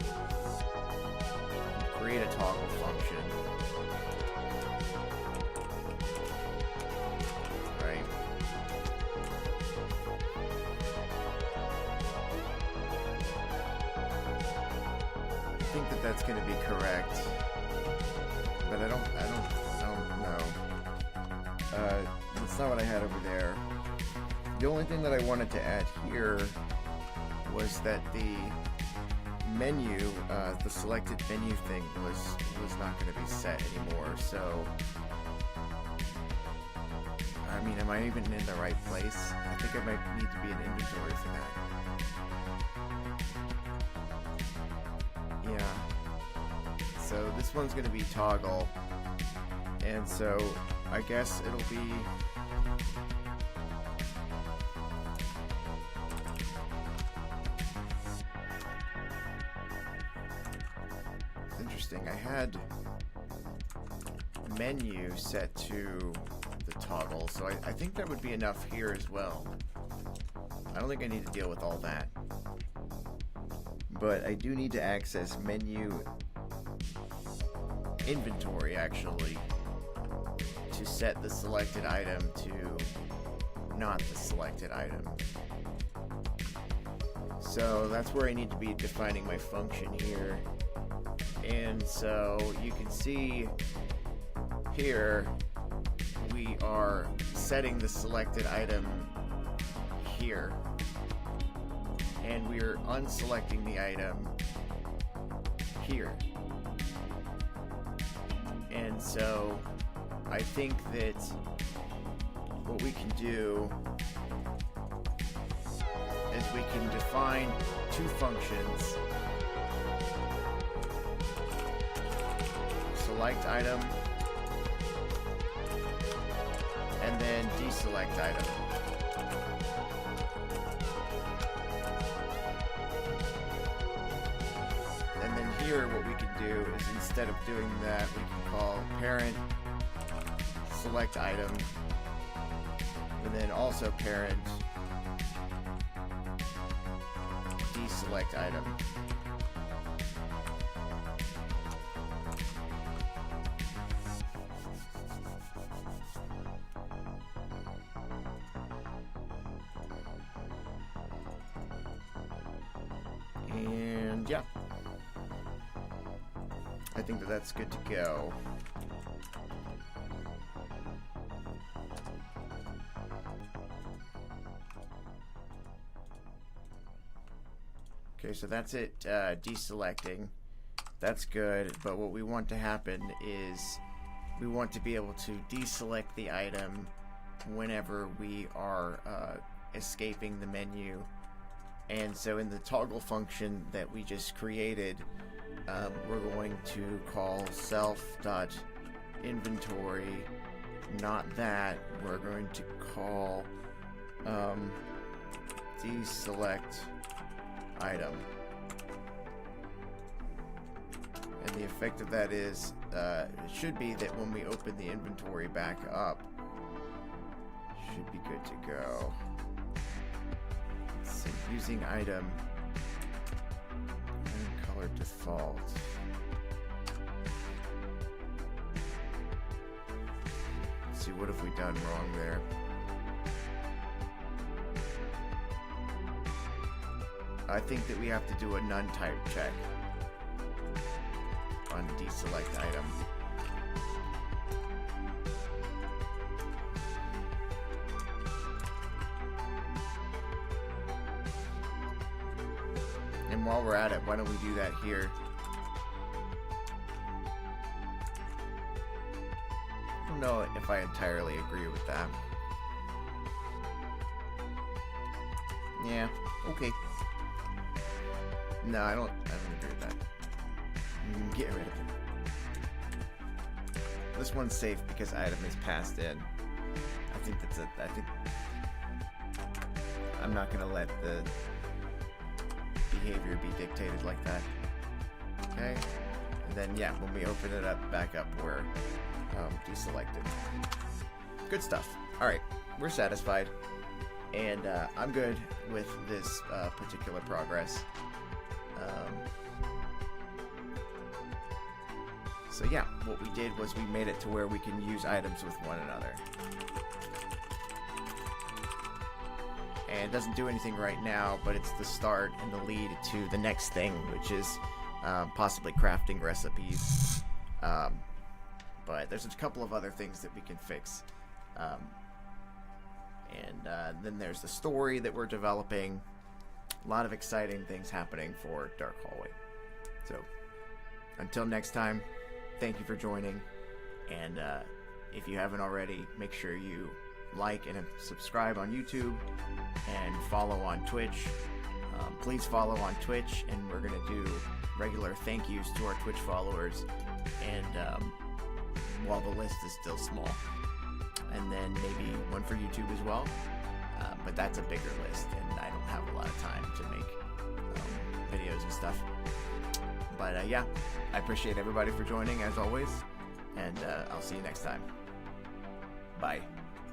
create a toggle function. think that that's going to be correct, but I don't know. That's not what I had over there. The only thing that I wanted to add here was that the menu, the selected menu thing was not going to be set anymore. So, I mean, am I even in the right place? I think I might need to be in inventory for that. Yeah. So this one's going to be toggle, and so I guess it'll be. Interesting. I had menu set to the toggle, so I think that would be enough here as well. I don't think I need to deal with all that. But I do need to access menu inventory, actually, to set the selected item to not the selected item. So that's where I need to be defining my function here. And so you can see here we are setting the selected item here, and we're unselecting the item here. And so I think that what we can do is we can define two functions: select item and then deselect item. And then here what we can do is, instead of doing that, we can call parent select item, and then also parent deselect item. And yeah, I think that that's good to go. Okay, so that's it, deselecting. That's good, but what we want to happen is we want to be able to deselect the item whenever we are escaping the menu. And so in the toggle function that we just created, we're going to call self.inventory, not that. We're going to call deselect item. And the effect of that is, it should be that when we open the inventory back up, should be good to go. So using item and color default. Let's see, what have we done wrong there? I think that we have to do a none type check on deselect item. And while we're at it, why don't we do that here? I don't know if I entirely agree with that. Yeah, okay. No, I don't agree with that. Get rid of it. This one's safe because item is passed in. I think that's it. I think I'm not gonna let the behavior be dictated like that. Okay, and then yeah, when we open it up, back up, we're deselected. Good stuff. All right, we're satisfied, and I'm good with this particular progress. So yeah, what we did was we made it to where we can use items with one another. And it doesn't do anything right now, but it's the start and the lead to the next thing, which is possibly crafting recipes. But there's a couple of other things that we can fix. And then there's the story that we're developing. A lot of exciting things happening for Dark Hallway. So, until next time, thank you for joining. And if you haven't already, make sure you like and subscribe on YouTube and follow on Twitch. Please follow on Twitch, and we're going to do regular thank yous to our Twitch followers. And while the list is still small. And then maybe one for YouTube as well. But that's a bigger list, and I don't have a lot of time to make videos and stuff. But yeah, I appreciate everybody for joining as always, and I'll see you next time. Bye.